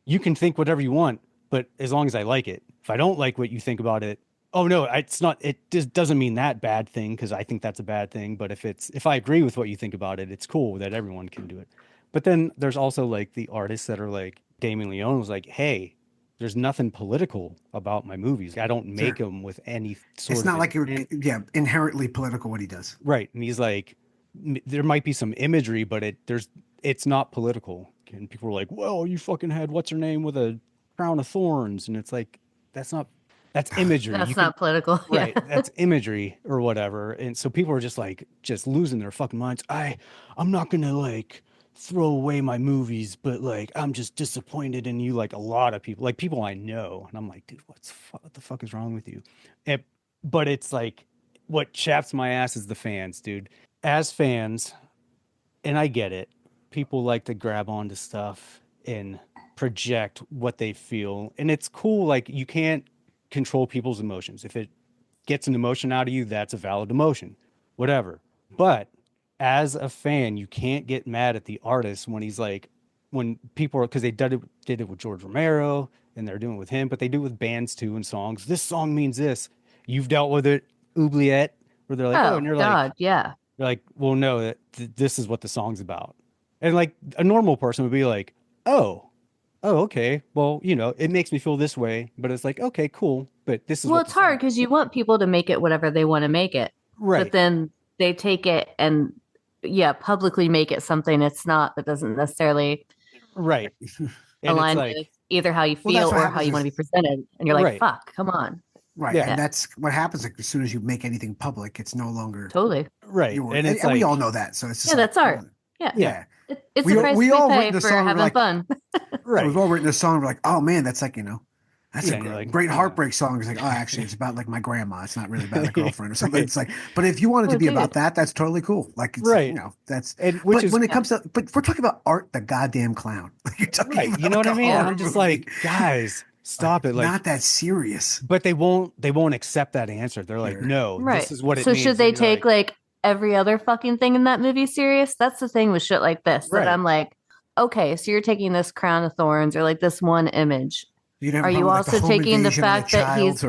Speaker 7: you can think whatever you want, but as long as I like it. If I don't like what you think about it, oh no, it's not. It just doesn't mean that bad thing, because I think that's a bad thing. But if I agree with what you think about it, it's cool that everyone can do it. But then there's also like the artists that are like Damien Leone was like, hey, there's nothing political about my movies. I don't make them with any sort of.
Speaker 5: It's not like you're
Speaker 7: intent.
Speaker 5: inherently political what he does.
Speaker 7: Right. And he's like, there might be some imagery, but it's not political. like, and people were like, well, you fucking had what's her name with a crown of thorns. And it's like, that's imagery.
Speaker 6: That's
Speaker 7: You
Speaker 6: not political.
Speaker 7: right.
Speaker 6: Yeah.
Speaker 7: That's imagery or whatever. And so people are just like, just losing their fucking minds. I'm not going to like throw away my movies, but like, I'm just disappointed in you. Like a lot of people, like people I know. And I'm like, dude, what the fuck is wrong with you? But it's like, what chaps my ass is the fans, dude. As fans, and I get it, people like to grab onto stuff and project what they feel. And it's cool. Like you can't control people's emotions. If it gets an emotion out of you, that's a valid emotion, whatever. But as a fan, you can't get mad at the artist when he's like, when people are, because they did it with George Romero and they're doing it with him, but they do it with bands too and songs. This song means this. You've dealt with it, Oubliette, where they're like, and you're
Speaker 6: God,
Speaker 7: like,
Speaker 6: yeah.
Speaker 7: you're like, well, no, this is what the song's about. And like a normal person would be like, oh, okay. Well, you know, it makes me feel this way, but it's like, okay, cool. But this is
Speaker 6: Well, it's hard because you want people to make it whatever they want to make it.
Speaker 7: Right.
Speaker 6: But then they take it and, publicly make it something it's not, that doesn't necessarily
Speaker 7: right
Speaker 6: align with either how you feel or how you want to be presented. And you're like, fuck, come on.
Speaker 5: Right.
Speaker 7: Yeah.
Speaker 5: And that's what happens. Like, as soon as you make anything public, it's no longer
Speaker 6: totally
Speaker 7: right.
Speaker 5: And it's we all know that. So it's just
Speaker 6: that's art. Yeah.
Speaker 5: Yeah.
Speaker 6: It's a price we
Speaker 5: all
Speaker 6: pay
Speaker 5: written
Speaker 6: for
Speaker 5: song,
Speaker 6: having
Speaker 5: like,
Speaker 6: fun.
Speaker 7: Right.
Speaker 5: We've all written a song. We're like, oh man, that's like, that's a
Speaker 7: like,
Speaker 5: great heartbreak song. It's like, oh, actually, it's about like my grandma. It's not really about a girlfriend or something. It's like, but if you want it to be about that, that's totally cool. Like, it's,
Speaker 7: right.
Speaker 5: That's.
Speaker 7: But
Speaker 5: when it comes to, but we're talking about Art the goddamn clown. You're talking
Speaker 7: right.
Speaker 5: about
Speaker 7: You know what I mean? I'm just
Speaker 5: movie.
Speaker 7: like, guys, stop it. Like,
Speaker 5: not that serious.
Speaker 7: But they won't accept that answer. They're like, no, this is what it means.
Speaker 6: So should they take like every other fucking thing in that movie serious? That's the thing with shit like this. That I'm like, okay, so you're taking this crown of thorns or like this one image. Are you also taking the fact that he's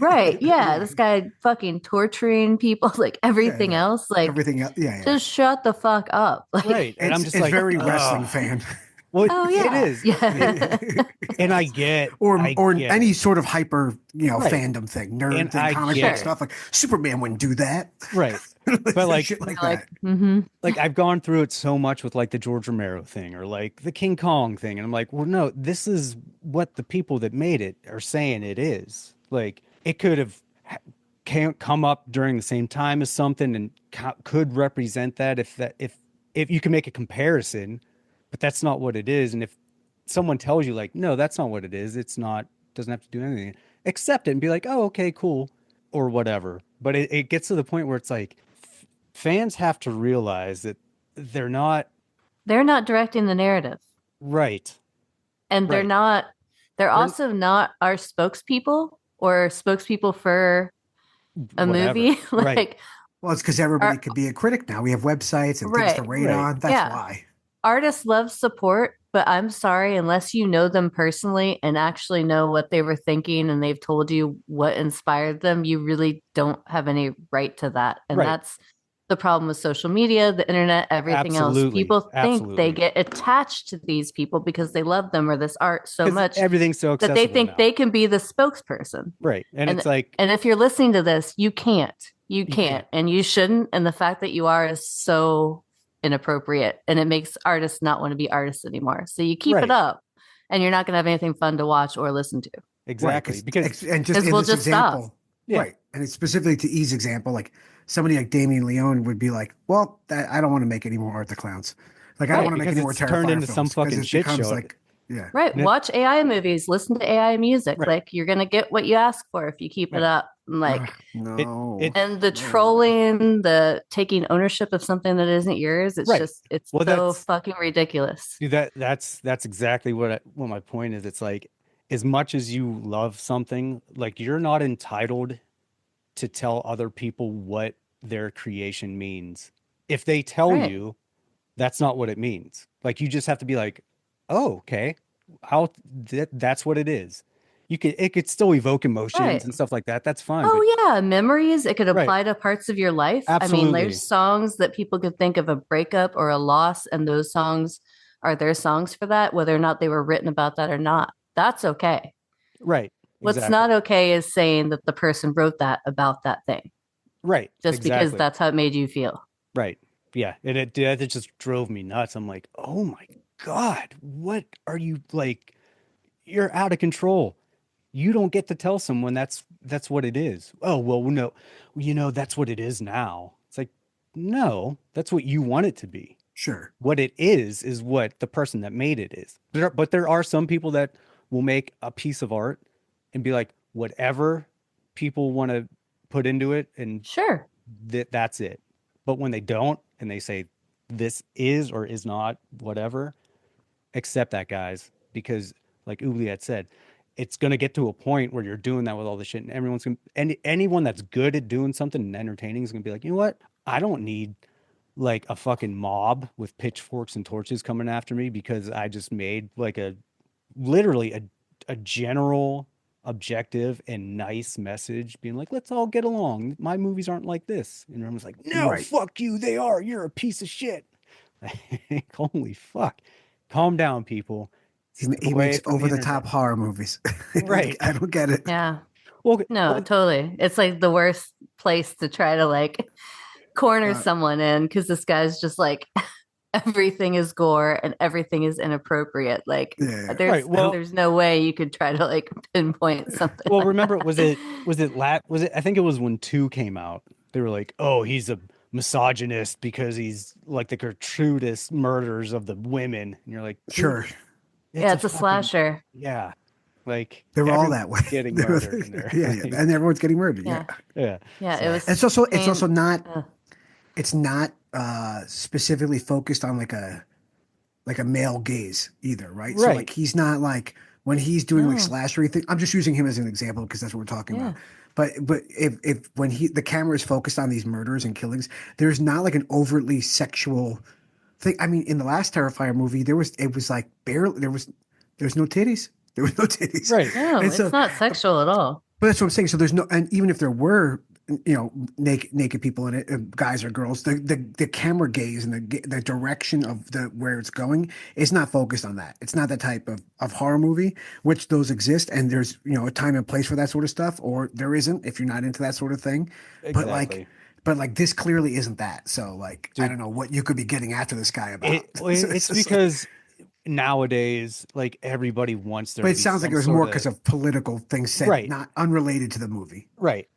Speaker 6: right? Yeah, this guy fucking torturing people, like everything else, like
Speaker 5: everything else. Yeah,
Speaker 6: just shut the fuck up. Like,
Speaker 7: right. And I'm just like,
Speaker 5: very wrestling fan.
Speaker 7: Well, it is.
Speaker 6: Yeah.
Speaker 7: And I get
Speaker 5: or
Speaker 7: get
Speaker 5: any
Speaker 7: it.
Speaker 5: sort of hyper, fandom thing, nerd
Speaker 7: And
Speaker 5: thing, comic book stuff. Like Superman wouldn't do that.
Speaker 7: Right. But like
Speaker 5: shit like
Speaker 6: like,
Speaker 5: that.
Speaker 7: Like I've gone through it so much with like the George Romero thing or like the King Kong thing. And I'm like, well, no, this is what the people that made it are saying it is. Like it could have can't come up during the same time as something and could represent that if you can make a comparison, but that's not what it is. And if someone tells you like, no, that's not what it is, it's not, doesn't have to do anything, accept it and be like, oh, okay, cool, or whatever. But it gets to the point where it's like fans have to realize that they're not
Speaker 6: directing the narrative.
Speaker 7: Right.
Speaker 6: And they're also not our spokespeople or spokespeople for a movie. Like,
Speaker 7: right.
Speaker 5: Well, it's because everybody could be a critic now. We have websites and things to rate on. That's why.
Speaker 6: Artists love support, but I'm sorry, unless you know them personally and actually know what they were thinking and they've told you what inspired them, you really don't have any right to that. And that's the problem with social media, the internet, everything else. People think they get attached to these people because they love them or this art so much.
Speaker 7: Everything's so accessible
Speaker 6: that they think
Speaker 7: now.
Speaker 6: they can be the spokesperson.
Speaker 7: Right. And it's like,
Speaker 6: and if you're listening to this, you can't, and you shouldn't. And the fact that you are is so inappropriate, and it makes artists not want to be artists anymore. So you keep it up and you're not going to have anything fun to watch or listen to.
Speaker 7: Exactly.
Speaker 5: Right,
Speaker 7: because
Speaker 5: and just in
Speaker 6: we'll
Speaker 5: this
Speaker 6: just
Speaker 5: example,
Speaker 6: stop.
Speaker 5: right. And it's specifically to E's example, like somebody like Damien Leone would be like, well, I don't want to make any more Art the Clowns. Like, I don't want to make any more Terrifier
Speaker 7: turned into
Speaker 5: films
Speaker 7: some fucking shit show.
Speaker 5: Like, yeah.
Speaker 6: Right. Watch AI movies, listen to AI music.
Speaker 7: Right.
Speaker 6: Like, you're going to get what you ask for if you keep it up. And like,
Speaker 5: no.
Speaker 6: and the trolling, the taking ownership of something that isn't yours. It's just, it's so fucking ridiculous.
Speaker 7: See, that's exactly what my point is. It's like, as much as you love something, like you're not entitled to tell other people what their creation means. If they tell you, that's not what it means. Like, you just have to be like, oh, okay, that's what it is. It could still evoke emotions and stuff like that. That's fine.
Speaker 6: Oh yeah, memories. It could apply to parts of your life.
Speaker 7: Absolutely.
Speaker 6: I mean, there's songs that people could think of a breakup or a loss, and those songs are their songs for that, whether or not they were written about that or not. That's okay.
Speaker 7: Right.
Speaker 6: What's not okay is saying that the person wrote that about that thing.
Speaker 7: Right.
Speaker 6: Just because that's how it made you feel.
Speaker 7: Right. Yeah. And it just drove me nuts. I'm like, oh my God, what are you like? You're out of control. You don't get to tell someone that's what it is. Oh, well, no, that's what it is now. It's like, no, that's what you want it to be.
Speaker 5: Sure.
Speaker 7: What it is what the person that made it is. But there are some people that will make a piece of art and be like, whatever people want to put into it, and
Speaker 6: Sure.
Speaker 7: that's it. But when they don't, and they say this is or is not whatever, accept that, guys, because like Oubliette said, it's going to get to a point where you're doing that with all the shit, and everyone's going to, anyone that's good at doing something and entertaining is going to be like, you know what? I don't need like a fucking mob with pitchforks and torches coming after me because I just made like literally a general objective and nice message being like, let's all get along. My movies aren't like this. And everyone's like, no,
Speaker 5: Right.
Speaker 7: fuck you. They are. You're a piece of shit. Like, holy fuck. Calm down, people.
Speaker 5: He makes over the top horror movies.
Speaker 7: Right.
Speaker 5: I don't get it.
Speaker 6: Yeah.
Speaker 7: Well,
Speaker 6: No, totally. It's like the worst place to try to like corner someone in, because this guy's just like everything is gore and everything is inappropriate. Like there's no way you could try to like pinpoint something.
Speaker 7: Well,
Speaker 6: like
Speaker 7: remember,
Speaker 6: that.
Speaker 7: I think it was when 2 came out. They were like, oh, he's a misogynist because he's like the gratuitous murders of the women. And you're like,
Speaker 5: sure.
Speaker 6: It's a slasher.
Speaker 7: Yeah. Like
Speaker 5: they're all that way.
Speaker 7: Getting murdered in there.
Speaker 5: Yeah, and everyone's getting murdered.
Speaker 6: Yeah.
Speaker 5: Yeah.
Speaker 6: Yeah.
Speaker 5: So,
Speaker 6: It was.
Speaker 5: it's also not. It's not specifically focused on like a male gaze either, right? So like he's not like when he's doing like slashery thing. I'm just using him as an example because that's what we're talking about. But if when the camera is focused on these murders and killings, there's not like an overtly sexual thing. I mean, in the last Terrifier movie, it was like barely there's no titties. There was no titties.
Speaker 7: Right.
Speaker 6: No, it's not sexual at all.
Speaker 5: But that's what I'm saying. So there's no, and even if there were, naked people in it, guys or girls, the camera gaze and the direction of where it's going is not focused on that. It's not that type of horror movie, which those exist, and there's a time and place for that sort of stuff, or there isn't if you're not into that sort of thing.
Speaker 7: Exactly.
Speaker 5: But like this clearly isn't that. So like, dude, I don't know what you could be getting after this guy about.
Speaker 7: It's because nowadays, like everybody wants their.
Speaker 5: But it sounds like it was more because of political things said,
Speaker 7: right,
Speaker 5: not unrelated to the movie.
Speaker 7: Right.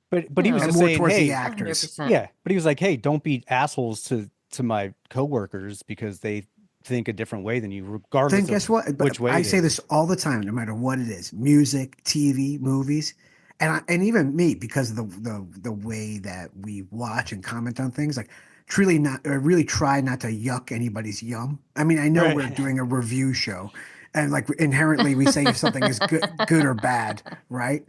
Speaker 7: But he was just
Speaker 5: more
Speaker 7: saying,
Speaker 5: towards
Speaker 7: hey,
Speaker 5: the actors.
Speaker 6: 100%.
Speaker 7: Yeah. But he was like, hey, don't be assholes to my coworkers because they think a different way than you, regardless.
Speaker 5: Then guess what?
Speaker 7: Which way
Speaker 5: I say this all the time, no matter what it is, music, TV, movies, and even me, because of the way that we watch and comment on things, like really try not to yuck anybody's yum. I mean, I know we're doing a review show, and like inherently we say if something is good or bad, right?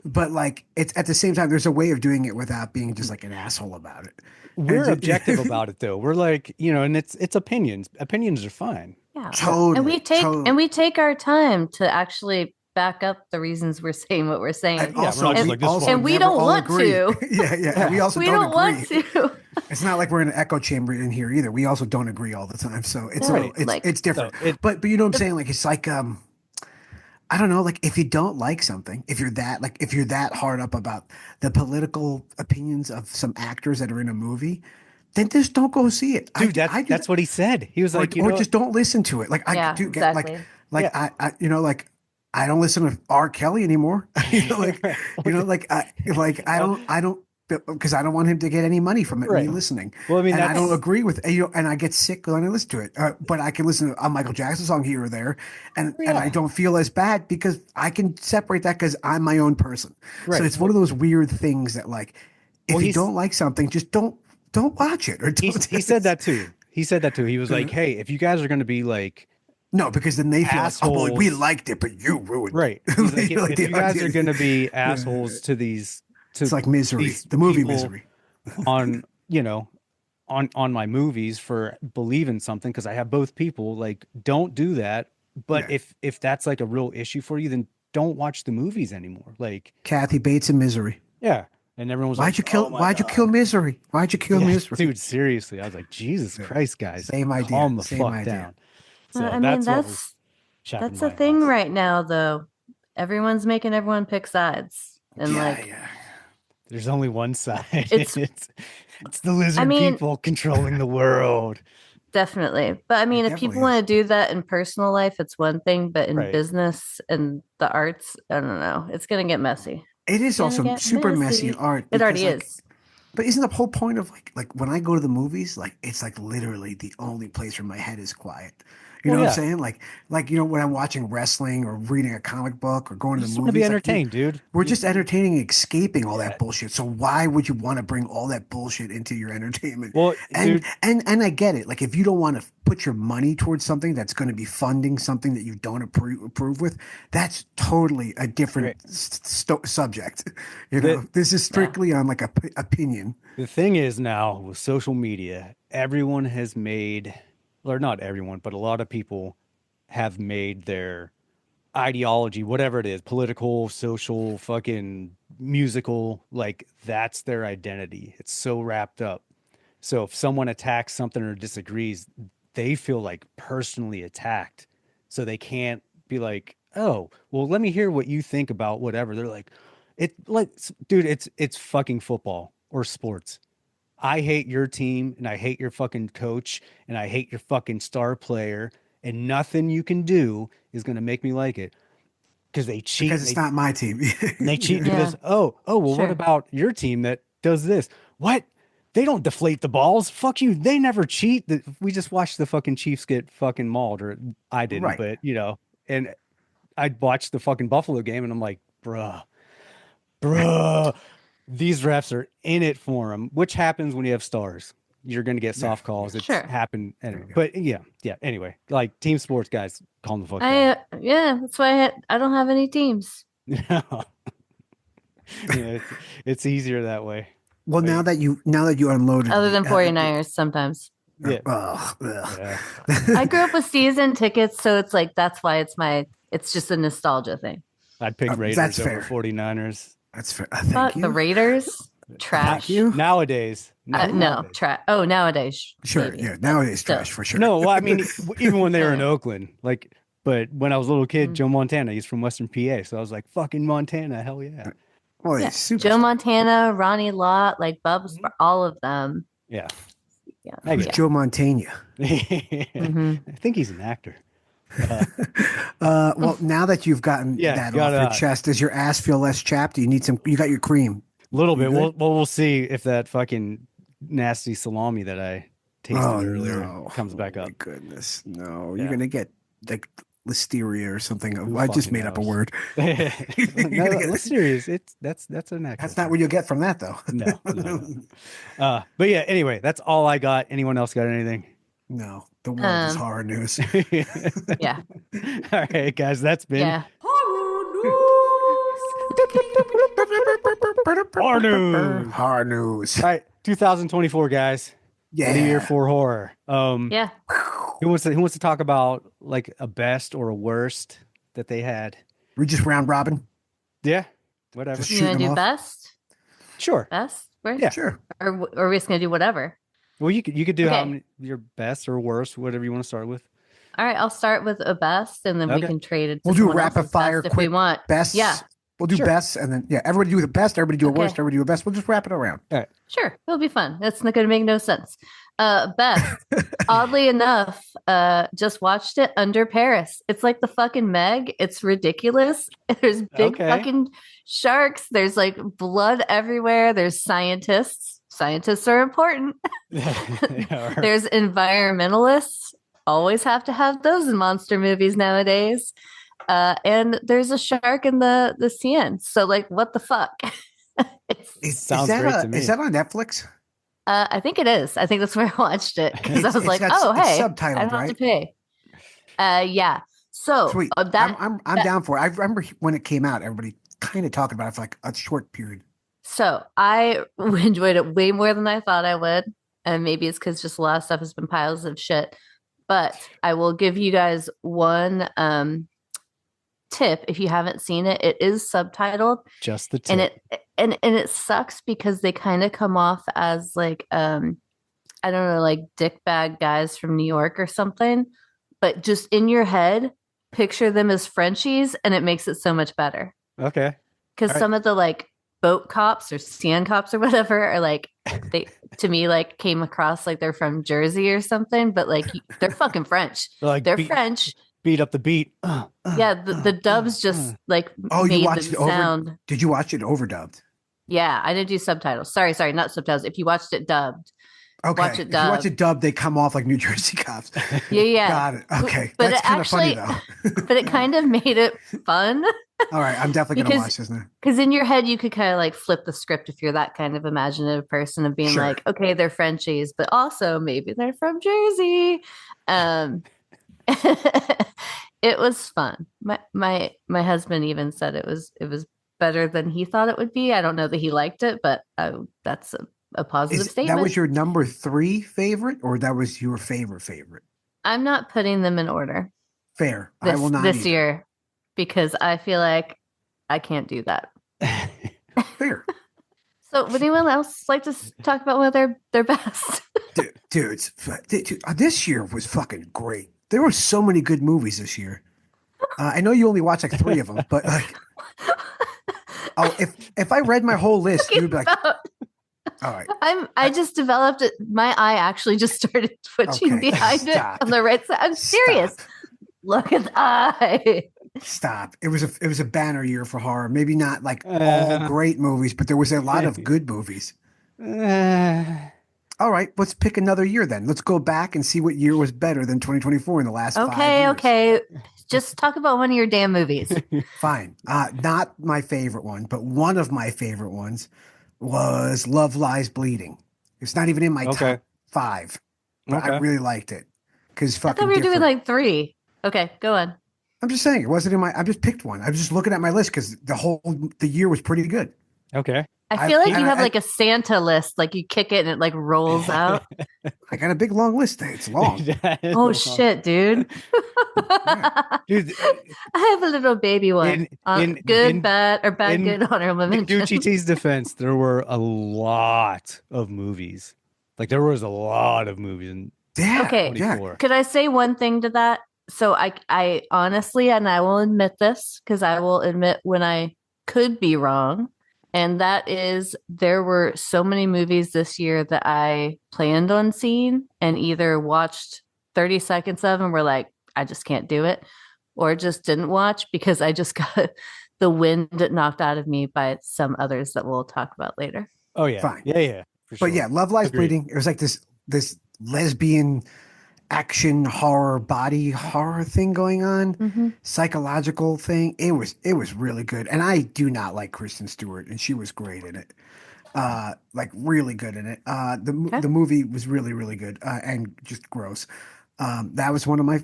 Speaker 5: But like it's at the same time, there's a way of doing it without being just like an asshole about it.
Speaker 7: We're objective about it though. We're like, and it's opinions. Opinions are fine.
Speaker 6: Yeah.
Speaker 5: Totally.
Speaker 6: And we take our time to actually back up the reasons we're saying what we're saying.
Speaker 5: And also,
Speaker 6: and we don't want to.
Speaker 5: Yeah. We also
Speaker 6: we
Speaker 5: don't agree.
Speaker 6: Want to.
Speaker 5: It's not like we're in an echo chamber in here either. We also don't agree all the time. So it's it's different.
Speaker 7: No,
Speaker 5: but you know what I'm saying? Like it's like I don't know, like if you don't like something, if you're that hard up about the political opinions of some actors that are in a movie, then just don't go see it.
Speaker 7: Dude, that's what he said. He was like,
Speaker 5: or just don't listen to it. Like I do get
Speaker 6: exactly.
Speaker 5: I don't listen to R. Kelly anymore. I don't because I don't want him to get any money from it. Me listening. Well, I mean, I don't agree with and I get sick when I listen to it. But I can listen to a Michael Jackson song here or there, and I don't feel as bad because I can separate that because I'm my own person. Right. So it's one of those weird things that like if you don't like something, just don't watch it. Or
Speaker 7: he said that too. He said that too. He was like, hey, if you guys are going to be like.
Speaker 5: No, because then they feel like, oh, well, we liked it, but you ruined it.
Speaker 7: Right. Like, if you guys are going to be assholes to these.
Speaker 5: It's like Misery, the movie Misery.
Speaker 7: on my movies for believing something, because I have both people, like, don't do that. But if that's like a real issue for you, then don't watch the movies anymore. Like
Speaker 5: Kathy Bates in Misery.
Speaker 7: Yeah. And everyone was
Speaker 5: why'd you kill Misery? Why'd you kill Misery?
Speaker 7: Dude, seriously. I was like, Jesus Christ, guys.
Speaker 5: Same idea.
Speaker 7: Calm the
Speaker 5: Same
Speaker 7: fuck
Speaker 5: idea.
Speaker 7: down. So
Speaker 6: I mean, that's the thing right now, though. Everyone's making everyone pick sides. And
Speaker 7: there's only one side. It's the lizard people controlling the world.
Speaker 6: Definitely. But I mean,
Speaker 5: It
Speaker 6: if people
Speaker 5: definitely
Speaker 6: want
Speaker 5: is.
Speaker 6: to do that in personal life, it's one thing, but in
Speaker 7: Right.
Speaker 6: business and the arts, I don't know. It's gonna get messy.
Speaker 5: It is
Speaker 6: Gonna
Speaker 5: also
Speaker 6: get
Speaker 5: super messy in
Speaker 6: messy.
Speaker 5: art
Speaker 6: It
Speaker 5: because
Speaker 6: already
Speaker 5: like
Speaker 6: is.
Speaker 5: but isn't the whole point of like when I go to the movies, like it's like literally the only place where my head is quiet. You know
Speaker 7: Well,
Speaker 5: what I'm
Speaker 7: yeah.
Speaker 5: saying? Like when I'm watching wrestling or reading a comic book or going
Speaker 7: You
Speaker 5: to the
Speaker 7: just want to be
Speaker 5: movies, like
Speaker 7: entertained, dude.
Speaker 5: we're just entertaining, escaping all
Speaker 7: Yeah.
Speaker 5: that bullshit. So why would you want to bring all that bullshit into your entertainment?
Speaker 7: Well, dude,
Speaker 5: And I get it. Like if you don't want to put your money towards something that's going to be funding something that you don't approve with, that's totally a different
Speaker 7: right.
Speaker 5: subject. You
Speaker 7: The
Speaker 5: know, this is
Speaker 6: Yeah.
Speaker 5: strictly on like a opinion.
Speaker 7: the thing is now with social media, everyone has made, or not everyone, but a lot of people have made their ideology, whatever it is, political, social, fucking musical, like that's their identity. It's so wrapped up. So if someone attacks something or disagrees, they feel like personally attacked. So they can't be like, "Oh, well, let me hear what you think about whatever." They're like, dude, it's fucking football or sports. I hate your team and I hate your fucking coach and I hate your fucking star player and nothing you can do is going to make me like it because they cheat
Speaker 5: Because it's not my team.
Speaker 7: and they cheat
Speaker 5: Yeah.
Speaker 7: because
Speaker 6: Yeah.
Speaker 7: well, what
Speaker 6: Sure.
Speaker 7: about your team that does this? What? They don't deflate the balls. Fuck you. They never cheat. We just watched the fucking Chiefs get fucking mauled, or I didn't,
Speaker 5: Right.
Speaker 7: but and I watched the fucking Buffalo game and I'm like, bruh, these refs are in it for them, which happens when you have stars. You're going to get
Speaker 5: Yeah.
Speaker 7: soft calls. It's
Speaker 6: Sure.
Speaker 7: happened
Speaker 5: There
Speaker 7: anyway.
Speaker 5: you go.
Speaker 7: But yeah. Anyway, like team sports guys, calm the fuck down.
Speaker 6: Yeah, that's why I don't have any teams.
Speaker 7: Yeah, it's easier that way.
Speaker 5: Well,
Speaker 7: But
Speaker 5: now that you unloaded
Speaker 6: Other
Speaker 5: the,
Speaker 6: than 49ers sometimes.
Speaker 7: yeah,
Speaker 5: ugh.
Speaker 7: yeah.
Speaker 6: I grew up with season tickets, so it's like that's why it's just a nostalgia thing.
Speaker 7: I'd pick
Speaker 5: That's
Speaker 7: Raiders over
Speaker 5: fair.
Speaker 7: 49ers.
Speaker 5: That's fair.
Speaker 6: Fuck
Speaker 5: Thank
Speaker 6: the
Speaker 5: you.
Speaker 6: Raiders. Trash.
Speaker 5: you.
Speaker 7: Nowadays.
Speaker 6: No,
Speaker 7: nowadays.
Speaker 6: trash. Oh, nowadays.
Speaker 5: Sure.
Speaker 6: Maybe,
Speaker 5: Yeah.
Speaker 6: but
Speaker 5: Nowadays,
Speaker 6: still.
Speaker 5: trash for sure.
Speaker 7: No, well, I mean, even when they were in
Speaker 6: Yeah.
Speaker 7: Oakland, like, but when I was a little kid,
Speaker 6: Mm.
Speaker 7: Joe Montana, he's from Western PA. So I was like, fucking Montana, hell yeah.
Speaker 5: Well,
Speaker 6: Yeah.
Speaker 5: he's super.
Speaker 6: Joe Montana, Ronnie Lott, like Bubs,
Speaker 7: Mhm.
Speaker 6: all of them.
Speaker 7: Yeah.
Speaker 6: Yeah.
Speaker 7: I
Speaker 5: Who's
Speaker 7: get
Speaker 5: Joe Montana?
Speaker 6: Mhm.
Speaker 7: I think he's an actor.
Speaker 5: Well, now that you've gotten
Speaker 7: Yeah,
Speaker 5: that
Speaker 7: got
Speaker 5: off your
Speaker 7: it.
Speaker 5: chest, does your ass feel less chapped? Do you need some? You got your cream.
Speaker 7: A little
Speaker 5: You
Speaker 7: bit.
Speaker 5: good?
Speaker 7: We'll see if that fucking nasty salami that I tasted
Speaker 5: Oh
Speaker 7: earlier
Speaker 5: no!
Speaker 7: comes back
Speaker 5: Oh,
Speaker 7: up.
Speaker 5: my goodness, no!
Speaker 7: Yeah.
Speaker 5: You're gonna get like listeria or something.
Speaker 7: Who
Speaker 5: I just
Speaker 7: fucking
Speaker 5: made up a
Speaker 7: knows?
Speaker 5: word.
Speaker 7: No,
Speaker 5: gonna get-
Speaker 7: let's serious. That's an actual
Speaker 5: That's not
Speaker 7: thing.
Speaker 5: what you'll get from that, though.
Speaker 7: No. But yeah, anyway, that's all I got. Anyone else got anything?
Speaker 5: No, the world is
Speaker 6: Um,
Speaker 5: horror news.
Speaker 6: Yeah.
Speaker 7: All right, guys, that's been
Speaker 6: Yeah.
Speaker 7: horror news.
Speaker 5: Horror news.
Speaker 7: All right, 2024, guys.
Speaker 5: Yeah.
Speaker 7: What a year for horror.
Speaker 6: Yeah.
Speaker 7: Who wants to talk about like a best or a worst that they had?
Speaker 5: We just round robin.
Speaker 7: Yeah, whatever.
Speaker 5: Just
Speaker 6: You
Speaker 5: shoot
Speaker 6: want to
Speaker 5: them
Speaker 6: do
Speaker 5: off.
Speaker 6: best?
Speaker 7: Sure.
Speaker 6: Best? Worst?
Speaker 7: Yeah.
Speaker 5: Sure.
Speaker 6: Or are we just going to do whatever?
Speaker 7: Well, you could do how
Speaker 6: Okay.
Speaker 7: many, your best or worst, whatever you want to start with.
Speaker 6: All right. I'll start with a best and then we
Speaker 7: Okay.
Speaker 6: can trade it. To
Speaker 5: We'll do
Speaker 6: someone
Speaker 5: rapid
Speaker 6: else's
Speaker 5: fire,
Speaker 6: best if we
Speaker 5: quick
Speaker 6: want.
Speaker 5: Bests.
Speaker 6: Yeah.
Speaker 5: We'll do
Speaker 6: Sure.
Speaker 5: bests, and then everybody do the best. Everybody do a worst.
Speaker 6: Okay.
Speaker 5: Everybody do a best. We'll just wrap it around.
Speaker 6: Sure. It'll be fun. That's not going to make no sense. Best. Oddly enough, just watched it Under Paris. It's like the fucking Meg. It's ridiculous. There's big
Speaker 7: Okay.
Speaker 6: fucking sharks. There's like blood everywhere. There's scientists. Scientists are important.
Speaker 7: Yeah,
Speaker 6: There's environmentalists. Always have to have those in monster movies nowadays. And there's a shark in the sea. So like, what the fuck?
Speaker 7: Sounds great to me.
Speaker 5: Is that on Netflix?
Speaker 6: I think it is. I think that's where I watched it because I
Speaker 5: It's-
Speaker 6: was
Speaker 5: it's
Speaker 6: like,
Speaker 5: got-
Speaker 6: oh,
Speaker 5: it's
Speaker 6: hey,
Speaker 5: subtitled,
Speaker 6: I don't have
Speaker 5: right?
Speaker 6: to pay. Yeah. So
Speaker 5: Sweet.
Speaker 6: that
Speaker 5: I'm down for it. I remember when it came out, everybody kind of talking about it for like a short period.
Speaker 6: so I enjoyed it way more than I thought I would, and maybe it's because just a lot of stuff has been piles of shit. But I will give you guys one tip if you haven't seen it. It is subtitled,
Speaker 7: Just the tip.
Speaker 6: and it sucks because they kind of come off as like I don't know, like dickbag guys from New York or something. But just in your head, picture them as Frenchies, and it makes it so much better.
Speaker 7: Okay.
Speaker 6: Because
Speaker 7: All right.
Speaker 6: some of the like boat cops or sand cops or whatever are like they to me like came across like they're from Jersey or something, but like they're fucking French.
Speaker 7: Like
Speaker 6: They're French.
Speaker 7: beat up the beat.
Speaker 6: Yeah, the dubs just like
Speaker 5: Oh, you
Speaker 6: made
Speaker 5: watched
Speaker 6: them
Speaker 5: it over?
Speaker 6: sound.
Speaker 5: Did you watch it overdubbed?
Speaker 6: Yeah, I didn't do subtitles. Sorry, not subtitles. If you watched it dubbed,
Speaker 5: Okay.
Speaker 6: watch it
Speaker 5: If you watch
Speaker 6: dubbed.
Speaker 5: it dubbed, they come off like New Jersey cops.
Speaker 6: Yeah.
Speaker 5: Got it. Okay.
Speaker 6: But
Speaker 5: That's
Speaker 6: it
Speaker 5: kind of funny
Speaker 6: actually,
Speaker 5: though.
Speaker 6: but it kind of made it fun
Speaker 5: All right, I'm definitely gonna
Speaker 6: because
Speaker 5: watch this now.
Speaker 6: in your head you could kind of like flip the script if you're that kind of imaginative person of being
Speaker 5: Sure.
Speaker 6: like, okay, they're Frenchies, but also maybe they're from Jersey. It was fun. My husband even said it was better than he thought it would be. I don't know that he liked it, but that's a positive statement.
Speaker 5: That was your number 3 favorite, or that was your favorite?
Speaker 6: I'm not putting them in order
Speaker 5: Fair. I will not
Speaker 6: this
Speaker 5: either.
Speaker 6: year because I feel like I can't do that.
Speaker 5: Fair.
Speaker 6: So would anyone else like to talk about whether they're best?
Speaker 5: Dude, this year was fucking great. There were so many good movies this year. I know you only watched like 3 of them, but like, oh, if I read my whole list, you'd be like, all right.
Speaker 6: I just developed it. My eye actually just started twitching
Speaker 5: Okay,
Speaker 6: behind
Speaker 5: stop.
Speaker 6: it on the right side. I'm serious.
Speaker 5: Stop.
Speaker 6: Look at the eye.
Speaker 5: Stop. It was a banner year for horror. Maybe not like all great movies, but there was a lot of good movies. All right, let's pick another year then. Let's go back and see what year was better than 2024 in the last 5 years.
Speaker 6: Okay. Just talk about one of your damn movies.
Speaker 5: Fine. Not my favorite one, but one of my favorite ones was Love Lies Bleeding. It's not even in my top 5, but I really liked it because
Speaker 6: I
Speaker 5: fucking
Speaker 6: thought we were doing
Speaker 5: different.
Speaker 6: like 3. Okay, go on.
Speaker 5: I'm just saying it wasn't in my. I just picked one. I was just looking at my list because the year was pretty good.
Speaker 7: Okay.
Speaker 6: I feel like you have like a Santa list, like you kick it and it like rolls out.
Speaker 5: I got a big long list. It's long.
Speaker 6: Oh shit, dude.
Speaker 7: Dude,
Speaker 6: I have a little baby one. Good, bad, honorable mention.
Speaker 7: Gucci's defense, there were a lot of movies. Like there was a lot of movies in
Speaker 6: Okay.
Speaker 7: 24.
Speaker 6: Could I say one thing to that? So I honestly, and I will admit this because I will admit when I could be wrong. And that is, there were so many movies this year that I planned on seeing and either watched 30 seconds of and were like, I just can't do it, or just didn't watch because I just got the wind knocked out of me by some others that we'll talk about later.
Speaker 7: Oh, yeah.
Speaker 5: Fine.
Speaker 7: Yeah. For sure.
Speaker 5: But yeah, Love Lies Bleeding. It was like this lesbian action horror, body horror thing going on, psychological thing. It was really good, and I do not like Kristen Stewart, and she was great in it, like really good in it. The movie was really good, and just gross. That was one of my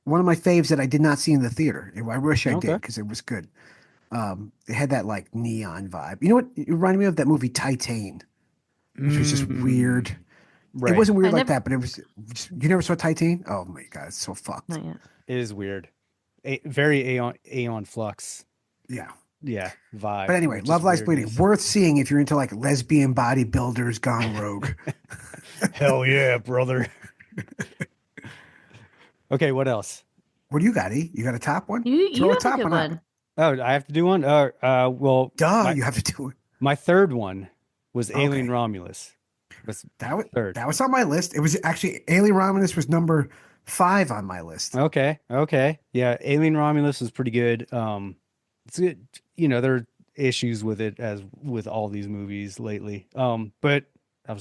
Speaker 5: faves that I did not see in the theater. I wish I did because it was good. It had that like neon vibe. You know what? It reminded me of that movie Titan, which was just weird. Right. It wasn't weird like that, but it was. You never saw Titan? Oh my god, it's so fucked.
Speaker 6: Not yet.
Speaker 7: It is weird. Very Aeon Flux.
Speaker 5: Yeah.
Speaker 7: Vibe.
Speaker 5: But anyway, Love Lies Bleeding. Worth seeing if you're into like lesbian bodybuilders gone rogue.
Speaker 7: Hell yeah, brother. Okay, what else?
Speaker 5: What do you got, E? You got a top one?
Speaker 6: You have a good one.
Speaker 7: Oh, I have to do one? Well.
Speaker 5: Duh, you have to do it.
Speaker 7: My third one was Alien Romulus.
Speaker 5: That was on my list. It was actually Alien Romulus was number 5 on my list.
Speaker 7: Okay. Yeah, Alien Romulus was pretty good. It's good. You know, there are issues with it as with all these movies lately. But I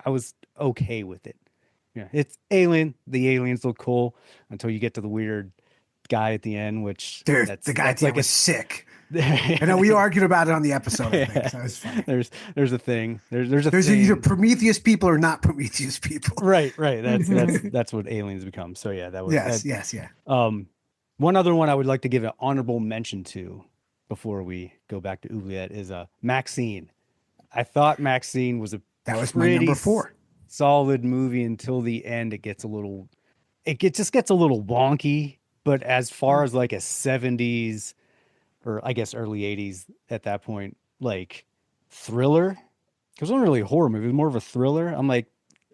Speaker 7: was okay with it. Yeah, it's Alien. The aliens look cool until you get to the weird guy at the end, which
Speaker 5: dude, the guy at the end was sick. I know we argued about it on the episode. I think. So that was funny.
Speaker 7: There's a thing. There's
Speaker 5: thing. Either Prometheus people or not Prometheus people.
Speaker 7: Right. That's what aliens become. So yeah, that was
Speaker 5: yes.
Speaker 7: One other one I would like to give an honorable mention to before we go back to Oubliette is Maxine. I thought Maxine was
Speaker 5: that was my number 4.
Speaker 7: Solid movie until the end. It just gets a little wonky. But as far as like a 70s or I guess early 80s at that point, like thriller, it wasn't really a horror movie. It was more of a thriller. I'm like,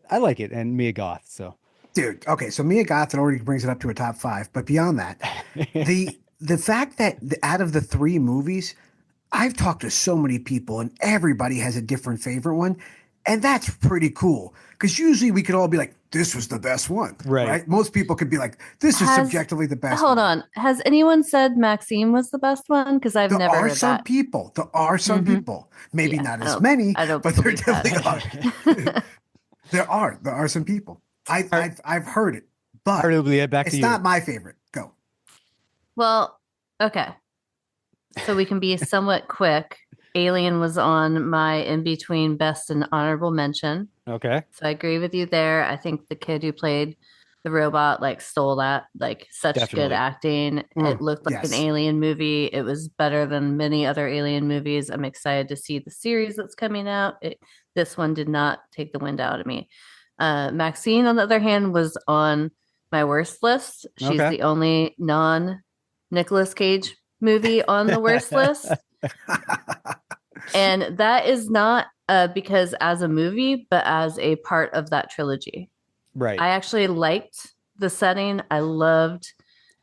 Speaker 7: I like it. And Mia Goth. So,
Speaker 5: dude, okay. So Mia Goth already brings it up to a top 5. But beyond that, the fact that out of the 3 movies, I've talked to so many people, and everybody has a different favorite one, and that's pretty cool. Because usually we could all be like, "This was the best one,"
Speaker 7: Right.
Speaker 5: right? Most people could be like, "This is
Speaker 6: Has
Speaker 5: subjectively the best
Speaker 6: hold
Speaker 5: one."
Speaker 6: on. Has anyone said Maxine was the best one? Because I've
Speaker 5: There
Speaker 6: never
Speaker 5: are
Speaker 6: heard
Speaker 5: some
Speaker 6: that.
Speaker 5: people. There are some
Speaker 6: Hmm.
Speaker 5: people. Maybe
Speaker 6: Yeah,
Speaker 5: not as many,
Speaker 6: I don't
Speaker 5: but there
Speaker 6: believe
Speaker 5: definitely are.
Speaker 6: that.
Speaker 5: There are some people.
Speaker 7: All right.
Speaker 5: I've heard it,
Speaker 7: All
Speaker 5: but
Speaker 7: right, Leah, back to
Speaker 5: it's
Speaker 7: you.
Speaker 5: not my favorite. Go.
Speaker 6: Well, okay. So we can be somewhat quick. Alien was on my in between best and honorable mention.
Speaker 7: Okay.
Speaker 6: So I agree with you there. I think the kid who played the robot like stole that, like such good
Speaker 7: Definitely.
Speaker 6: acting. It looked like an
Speaker 5: Yes.
Speaker 6: alien movie. It was better than many other alien movies. I'm excited to see the series that's coming out. This one did not take the wind out of me. Maxine, on the other hand, was on my worst list. She's
Speaker 7: Okay.
Speaker 6: the only non Nicolas Cage movie on the worst list. And that is not because as a movie, but as a part of that trilogy.
Speaker 7: Right.
Speaker 6: I actually liked the setting. I loved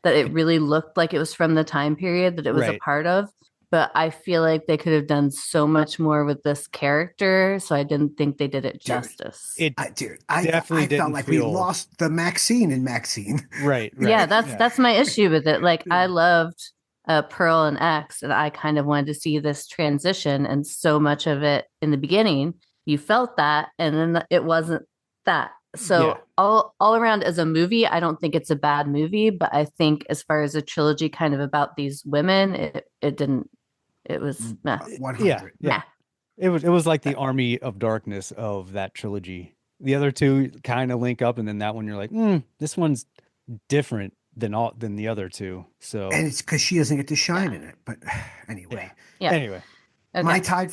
Speaker 6: that it really looked like it was from the time period that it was a
Speaker 7: Right.
Speaker 6: part of. But I feel like they could have done so much more with this character. So I didn't think they did it justice.
Speaker 7: It
Speaker 5: I
Speaker 7: definitely
Speaker 5: felt
Speaker 7: didn't
Speaker 5: like we
Speaker 7: feel
Speaker 5: lost the Maxine in Maxine.
Speaker 7: right.
Speaker 6: Yeah,
Speaker 7: Right.
Speaker 6: that's my issue with it. Like I loved Pearl and X, and I kind of wanted to see this transition. And so much of it in the beginning, you felt that, and then it wasn't that. So
Speaker 7: Yeah.
Speaker 6: all around as a movie, I don't think it's a bad movie, but I think as far as a trilogy kind of about these women, it didn't. It was meh.
Speaker 5: 100.
Speaker 7: Yeah. It was like the Army of Darkness of that trilogy. The other two kind of link up, and then that one you're like, this one's different than the other two. So
Speaker 5: And it's because she doesn't get to shine in it. But anyway,
Speaker 6: Yeah.
Speaker 7: Anyway,
Speaker 6: Okay.
Speaker 5: my tied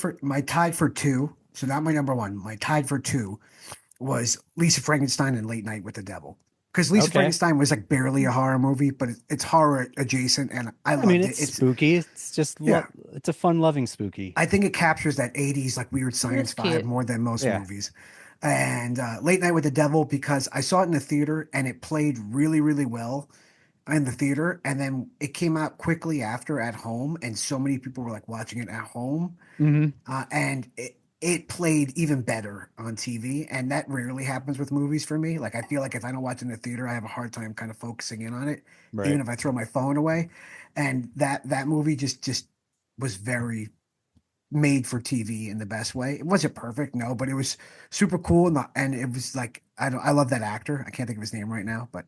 Speaker 5: for two. So not my number one. My tied for two was Lisa Frankenstein and Late Night with the Devil. Because Lisa
Speaker 7: Okay.
Speaker 5: Frankenstein was like barely a horror movie, but it's horror adjacent, and I loved
Speaker 7: I mean,
Speaker 5: it.
Speaker 7: it's spooky. It's just
Speaker 5: Yeah.
Speaker 7: it's a fun loving spooky.
Speaker 5: I think it captures that 80s like weird science
Speaker 6: It's cute.
Speaker 5: vibe more than most
Speaker 7: Yeah.
Speaker 5: movies. And Late Night with the Devil, because I saw it in the theater and it played really, really well in the theater. And then it came out quickly after at home, and so many people were like watching it at home.
Speaker 7: Mm-hmm.
Speaker 5: And it played even better on TV. And that rarely happens with movies for me. Like I feel like if I don't watch it in the theater, I have a hard time kind of focusing in on it,
Speaker 7: Right.
Speaker 5: even if I throw my phone away. And that movie just was very made for TV in the best way. It wasn't perfect, no, but it was super cool, and it was like I love that actor. I can't think of his name right now, but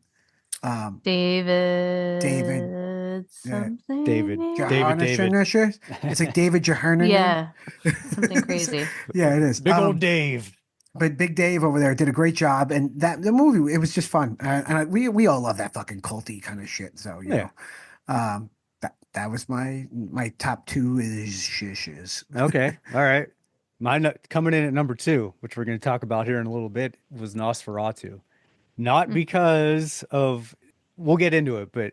Speaker 6: David.
Speaker 5: yeah.
Speaker 6: Something.
Speaker 7: David.
Speaker 6: yeah.
Speaker 5: Jaharnisha. It's like David Jaharnan.
Speaker 6: Yeah. Something crazy.
Speaker 5: Yeah, it is.
Speaker 7: Big old Dave.
Speaker 5: But Big Dave over there did a great job, and the movie, it was just fun. We all love that fucking culty kind of shit. So you know, that was my top two is shishes.
Speaker 7: Okay. All right. Mine coming in at number 2, which we're going to talk about here in a little bit, was Nosferatu. Not because of, we'll get into it, but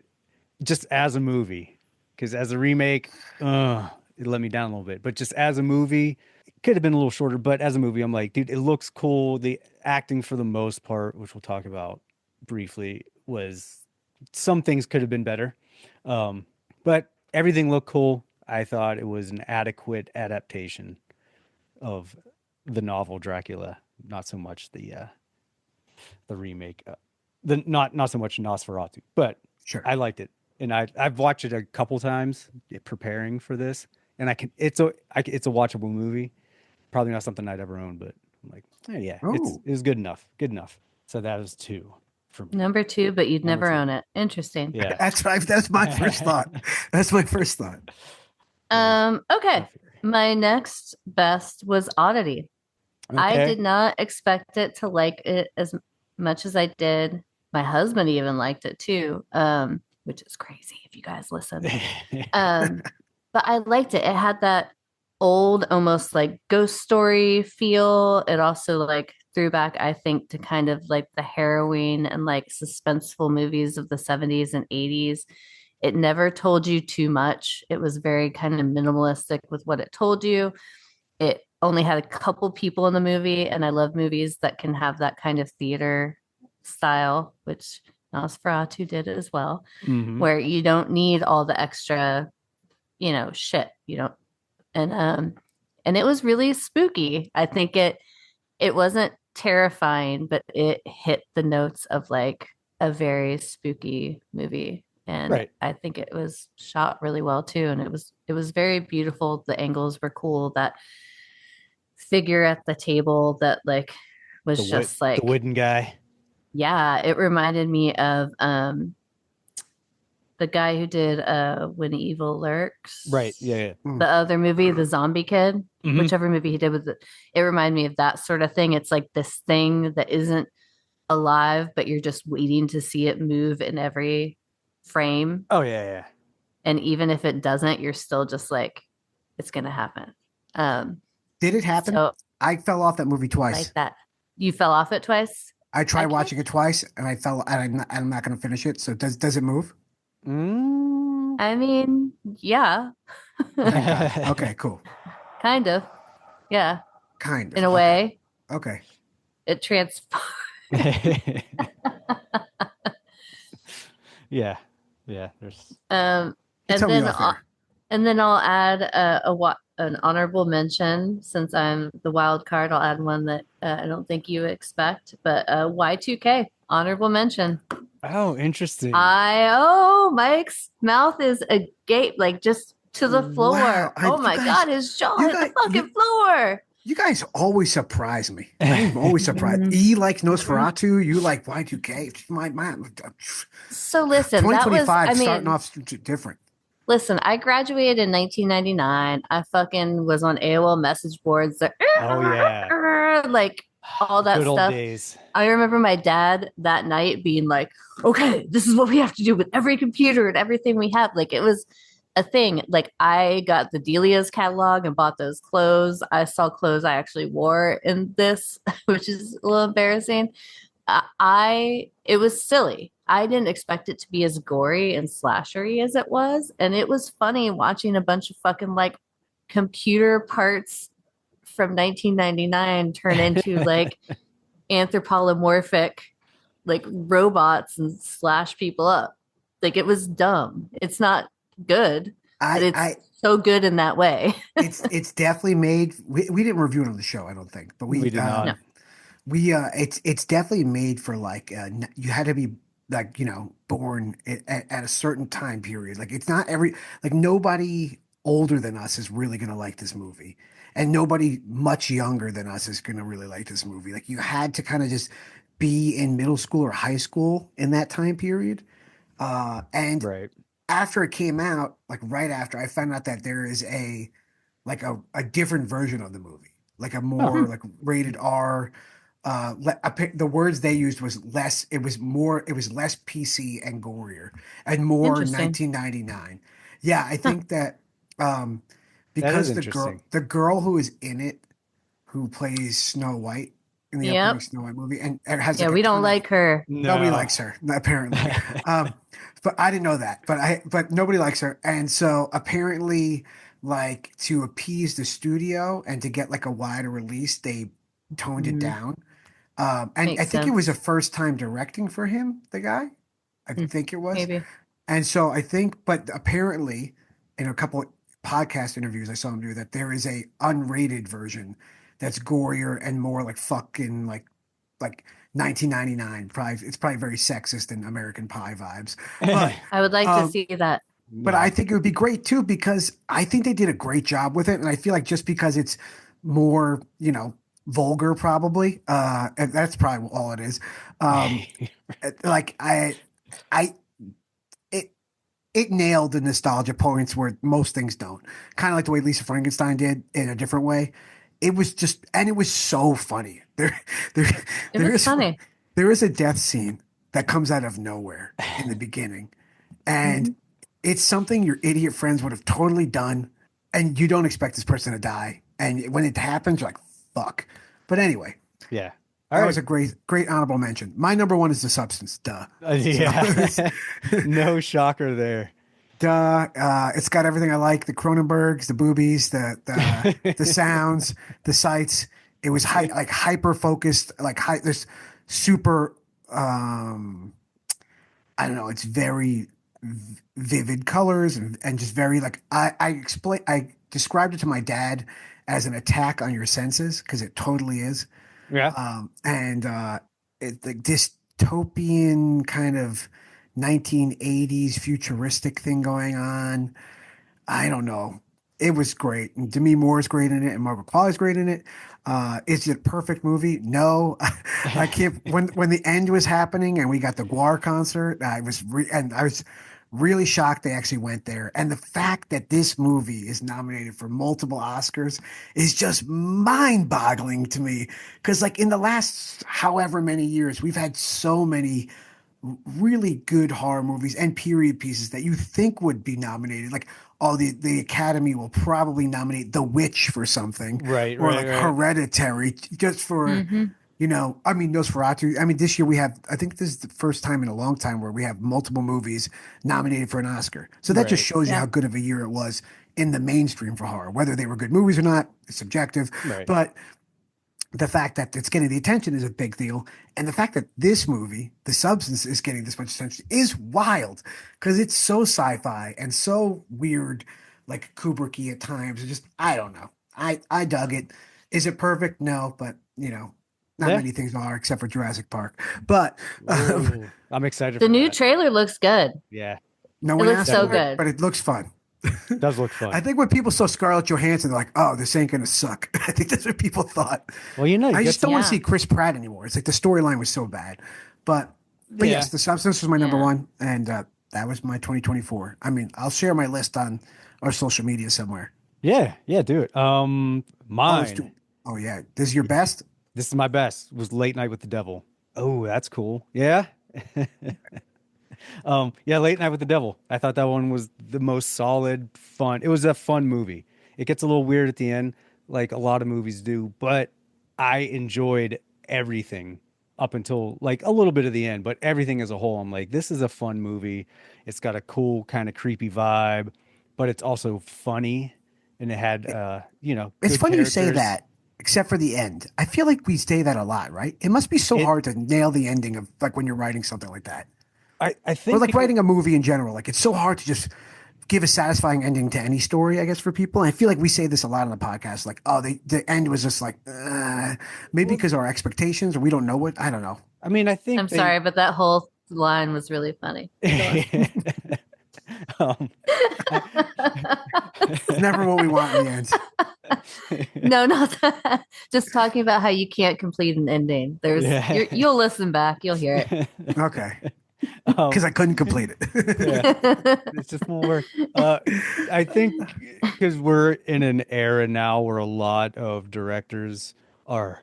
Speaker 7: just as a movie. Because as a remake, it let me down a little bit. But just as a movie, it could have been a little shorter. But as a movie, I'm like, dude, it looks cool. The acting for the most part, which we'll talk about briefly, was some things could have been better. But everything looked cool. I thought it was an adequate adaptation of the novel Dracula. Not so much the remake, not so much Nosferatu, but
Speaker 5: Sure.
Speaker 7: I liked it, and I've watched it a couple times preparing for this, and it's a watchable movie. Probably not something I'd ever own, but I'm like, yeah, it's good enough, So that was 2 for me.
Speaker 6: Number 2, but you'd
Speaker 7: Number
Speaker 6: never
Speaker 7: 2.
Speaker 6: own it. Interesting.
Speaker 7: Yeah,
Speaker 5: That's my first thought. That's my first thought.
Speaker 6: Okay. My next best was Oddity. I
Speaker 7: Okay.
Speaker 6: did not expect it to like it as much as I did. My husband even liked it too, which is crazy if you guys listen. But I liked it. It had that old, almost like ghost story feel. It also like threw back, I think, to kind of like the harrowing and like suspenseful movies of the 70s and 80s. It never told you too much. It was very kind of minimalistic with what it told you. It only had a couple people in the movie, and I love movies that can have that kind of theater style, which Nosferatu did as well,
Speaker 7: Mhm.
Speaker 6: where you don't need all the extra, shit. You don't And it was really spooky. I think it wasn't terrifying, but it hit the notes of like a very spooky movie. And
Speaker 7: Right.
Speaker 6: I think it was shot really well too. And it was very beautiful. The angles were cool. That figure at the table that like was just
Speaker 7: The
Speaker 6: like,
Speaker 7: wooden guy.
Speaker 6: yeah, it reminded me of the guy who did When Evil Lurks.
Speaker 7: Right. Yeah.
Speaker 6: The other movie, The Zombie Kid,
Speaker 7: Mhm.
Speaker 6: whichever movie he did with it reminded me of that sort of thing. It's like this thing that isn't alive, but you're just waiting to see it move in every frame.
Speaker 7: Oh yeah.
Speaker 6: And even if it doesn't, you're still just like, it's gonna happen.
Speaker 5: Did it happen?
Speaker 6: So
Speaker 5: I fell off that movie twice.
Speaker 6: like that. You fell off it twice?
Speaker 5: I tried
Speaker 6: can't-
Speaker 5: watching it twice, and I fell. And I'm not going to finish it. So does it move?
Speaker 7: Mm.
Speaker 6: I mean, yeah.
Speaker 5: Okay, cool.
Speaker 6: Kind of. Yeah.
Speaker 5: Kind of.
Speaker 6: In a way.
Speaker 5: Okay.
Speaker 6: It transforms.
Speaker 7: Yeah. There's
Speaker 6: And
Speaker 5: Tell me
Speaker 6: then
Speaker 5: off air.
Speaker 6: I'll add an honorable mention since I'm the wild card. I'll add one that I don't think you expect, but Y2K honorable mention.
Speaker 7: Oh, interesting.
Speaker 6: Mike's mouth is agape, like just to the floor.
Speaker 5: Wow.
Speaker 6: Oh my God, his jaw
Speaker 5: you
Speaker 6: hit the
Speaker 5: guys-
Speaker 6: fucking floor.
Speaker 5: You guys always surprise me. I'm always surprised. E likes Nosferatu. You like Y2K. My
Speaker 6: So listen, that was
Speaker 5: 2025 starting off different.
Speaker 6: Listen, I graduated in 1999. I fucking was on AOL message boards. Like,
Speaker 7: Oh yeah.
Speaker 6: like all that
Speaker 7: Good old
Speaker 6: stuff.
Speaker 7: days.
Speaker 6: I remember my dad that night being like, okay, this is what we have to do with every computer and everything we have. Like it was a thing. Like I got the Delia's catalog and bought those clothes. I saw clothes I actually wore in this, which is a little embarrassing. It was silly. I didn't expect it to be as gory and slashery as it was. And it was funny watching a bunch of fucking like computer parts from 1999 turn into like anthropomorphic like robots and slash people up. Like it was dumb. It's not good, but it's so good in that way.
Speaker 5: it's definitely made. We didn't review it on the show, I don't think, but we
Speaker 7: did not.
Speaker 6: No.
Speaker 5: It's definitely made for like you had to be like born at a certain time period. Like it's not like nobody older than us is really gonna like this movie, and nobody much younger than us is gonna really like this movie. Like you had to kind of just be in middle school or high school in that time period, and
Speaker 7: Right.
Speaker 5: after it came out, like right after, I found out that there is a different version of the movie, like a more like rated R. The words they used was less. It was less PC and gorier and more
Speaker 6: Interesting.
Speaker 5: 1999. Yeah, I think that
Speaker 7: That is
Speaker 5: because
Speaker 7: interesting.
Speaker 5: the girl who is in it, who plays Snow White in the
Speaker 6: Yep.
Speaker 5: upcoming Snow White movie, and it has
Speaker 6: Yeah,
Speaker 5: like a
Speaker 6: we
Speaker 5: ton
Speaker 6: don't
Speaker 5: of-
Speaker 6: like her.
Speaker 5: Nobody likes her, apparently. But I didn't know that. But nobody likes her. And so apparently, like to appease the studio and to get like a wider release, they toned it down. And
Speaker 6: Makes
Speaker 5: I think it was a
Speaker 6: sense.
Speaker 5: first time directing for him, the guy. I think it was.
Speaker 6: Maybe.
Speaker 5: And so I think, but apparently, in a couple podcast interviews I saw him do that, there is a unrated version that's gorier and more like fucking like 1999. It's probably very sexist and American Pie vibes. But
Speaker 6: I would like to see that.
Speaker 5: but I think it would be great too because I think they did a great job with it, and I feel like just because it's more vulgar probably, and that's probably all it is. Like it nailed the nostalgia points where most things don't. Kind of like the way Lisa Frankenstein did in a different way. It was just, and it was so funny. There
Speaker 6: It was funny.
Speaker 5: There is a death scene that comes out of nowhere in the beginning, and it's something your idiot friends would have totally done, and you don't expect this person to die. And when it happens, you're like, "Fuck!" But anyway,
Speaker 7: Yeah.
Speaker 5: that was a great honorable mention. My number one is The Substance. Duh.
Speaker 7: Yeah. No shocker there.
Speaker 5: Duh. It's got everything I like: the Cronenbergs, the boobies, the sounds, the sights. It was hyper focused, this super. I don't know. It's very vivid colors and just very like I described it to my dad as an attack on your senses because it totally is.
Speaker 7: Yeah.
Speaker 5: And it's the dystopian kind of 1980s futuristic thing going on. I don't know. It was great. And Demi Moore's great in it, and Margaret Qualley's great in it. Is it a perfect movie? No, I can't. When the end was happening and we got the Guar concert, I was really shocked they actually went there. And the fact that this movie is nominated for multiple Oscars is just mind-boggling to me. Because like in the last however many years, we've had so many really good horror movies and period pieces that you think would be nominated. Like, oh, the Academy will probably nominate The Witch for something,
Speaker 7: Right,
Speaker 5: or
Speaker 7: right,
Speaker 5: like
Speaker 7: right.
Speaker 5: Hereditary, just for I mean Nosferatu. I mean, this year we have. I think this is the first time in a long time where we have multiple movies nominated for an Oscar. So that just
Speaker 7: Right.
Speaker 5: shows you how good of a year it was in the mainstream for horror. Whether they were good movies or not, it's subjective.
Speaker 7: Right.
Speaker 5: But the fact that it's getting the attention is a big deal. And the fact that this movie, The Substance, is getting this much attention is wild because it's so sci-fi and so weird, like Kubrick-y at times. It's just, I don't know. I dug it. Is it perfect? No, but not
Speaker 7: Yeah.
Speaker 5: many things are except for Jurassic Park. But
Speaker 7: Ooh, I'm excited
Speaker 6: The
Speaker 7: for
Speaker 6: new
Speaker 7: that.
Speaker 6: trailer looks good.
Speaker 7: Yeah.
Speaker 5: no
Speaker 6: It
Speaker 5: one
Speaker 6: looks
Speaker 5: asked
Speaker 6: so
Speaker 5: for it,
Speaker 6: good.
Speaker 5: but it looks fun.
Speaker 7: It does look fun.
Speaker 5: I think when people saw Scarlett Johansson, they're like, "Oh, this ain't gonna suck." I think that's what people thought.
Speaker 7: Well, you
Speaker 5: I
Speaker 7: get
Speaker 5: just don't want to
Speaker 6: Yeah.
Speaker 5: see Chris Pratt anymore. It's like the storyline was so bad. But
Speaker 7: Yeah.
Speaker 5: yes, The Substance was my number
Speaker 6: Yeah.
Speaker 5: one, and that was my 2024. I mean, I'll share my list on our social media somewhere.
Speaker 7: Yeah, do it.
Speaker 5: Oh,
Speaker 7: Mine.
Speaker 5: oh yeah, this is your best.
Speaker 7: This is my best. Was Late Night with the Devil. Oh, that's cool. Yeah. Yeah, Late Night with the Devil. I thought that one was the most solid, fun. It was a fun movie. It gets a little weird at the end, like a lot of movies do, but I enjoyed everything up until like a little bit of the end, but everything as a whole, I'm like, this is a fun movie. It's got a cool kind of creepy vibe, but it's also funny, and it had
Speaker 5: It's
Speaker 7: good
Speaker 5: funny you say
Speaker 7: characters.
Speaker 5: that, except for the end. I feel like we say that a lot, right? It must be so
Speaker 7: It-
Speaker 5: hard to nail the ending of like when you're writing something like that,
Speaker 7: I think
Speaker 5: or like
Speaker 7: because-
Speaker 5: writing a movie in general. Like it's so hard to just give a satisfying ending to any story, I guess, for people. And I feel like we say this a lot on the podcast, like, oh, the end was just like, maybe because our expectations, or we don't know what, I don't know.
Speaker 7: I mean, I think
Speaker 6: I'm sorry, but that whole line was really funny.
Speaker 7: um,
Speaker 5: It's never what we want in the end.
Speaker 6: No, not that. Just talking about how you can't complete an ending.
Speaker 7: Yeah.
Speaker 6: You'll listen back. You'll hear it.
Speaker 5: Okay. Because I couldn't complete it.
Speaker 7: It just won't work. I think because we're in an era now where a lot of directors are,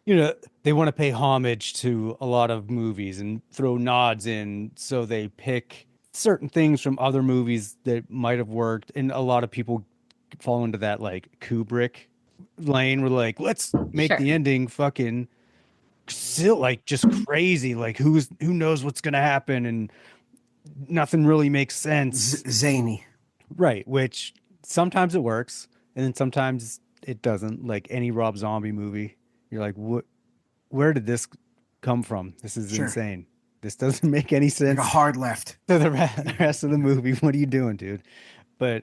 Speaker 7: they want to pay homage to a lot of movies and throw nods in, so they pick certain things from other movies that might have worked, and a lot of people fall into that like Kubrick lane. We're like, let's make
Speaker 6: Sure.
Speaker 7: the ending fucking still like just crazy, like who knows what's gonna happen, and nothing really makes sense.
Speaker 5: Zany.
Speaker 7: Right, which sometimes it works and then sometimes it doesn't. Like any Rob Zombie movie, you're like, what, where did this come from? This is
Speaker 5: Sure.
Speaker 7: insane. This doesn't make any sense
Speaker 5: Like a hard left.
Speaker 7: to the rest of the movie. What are you doing, dude? But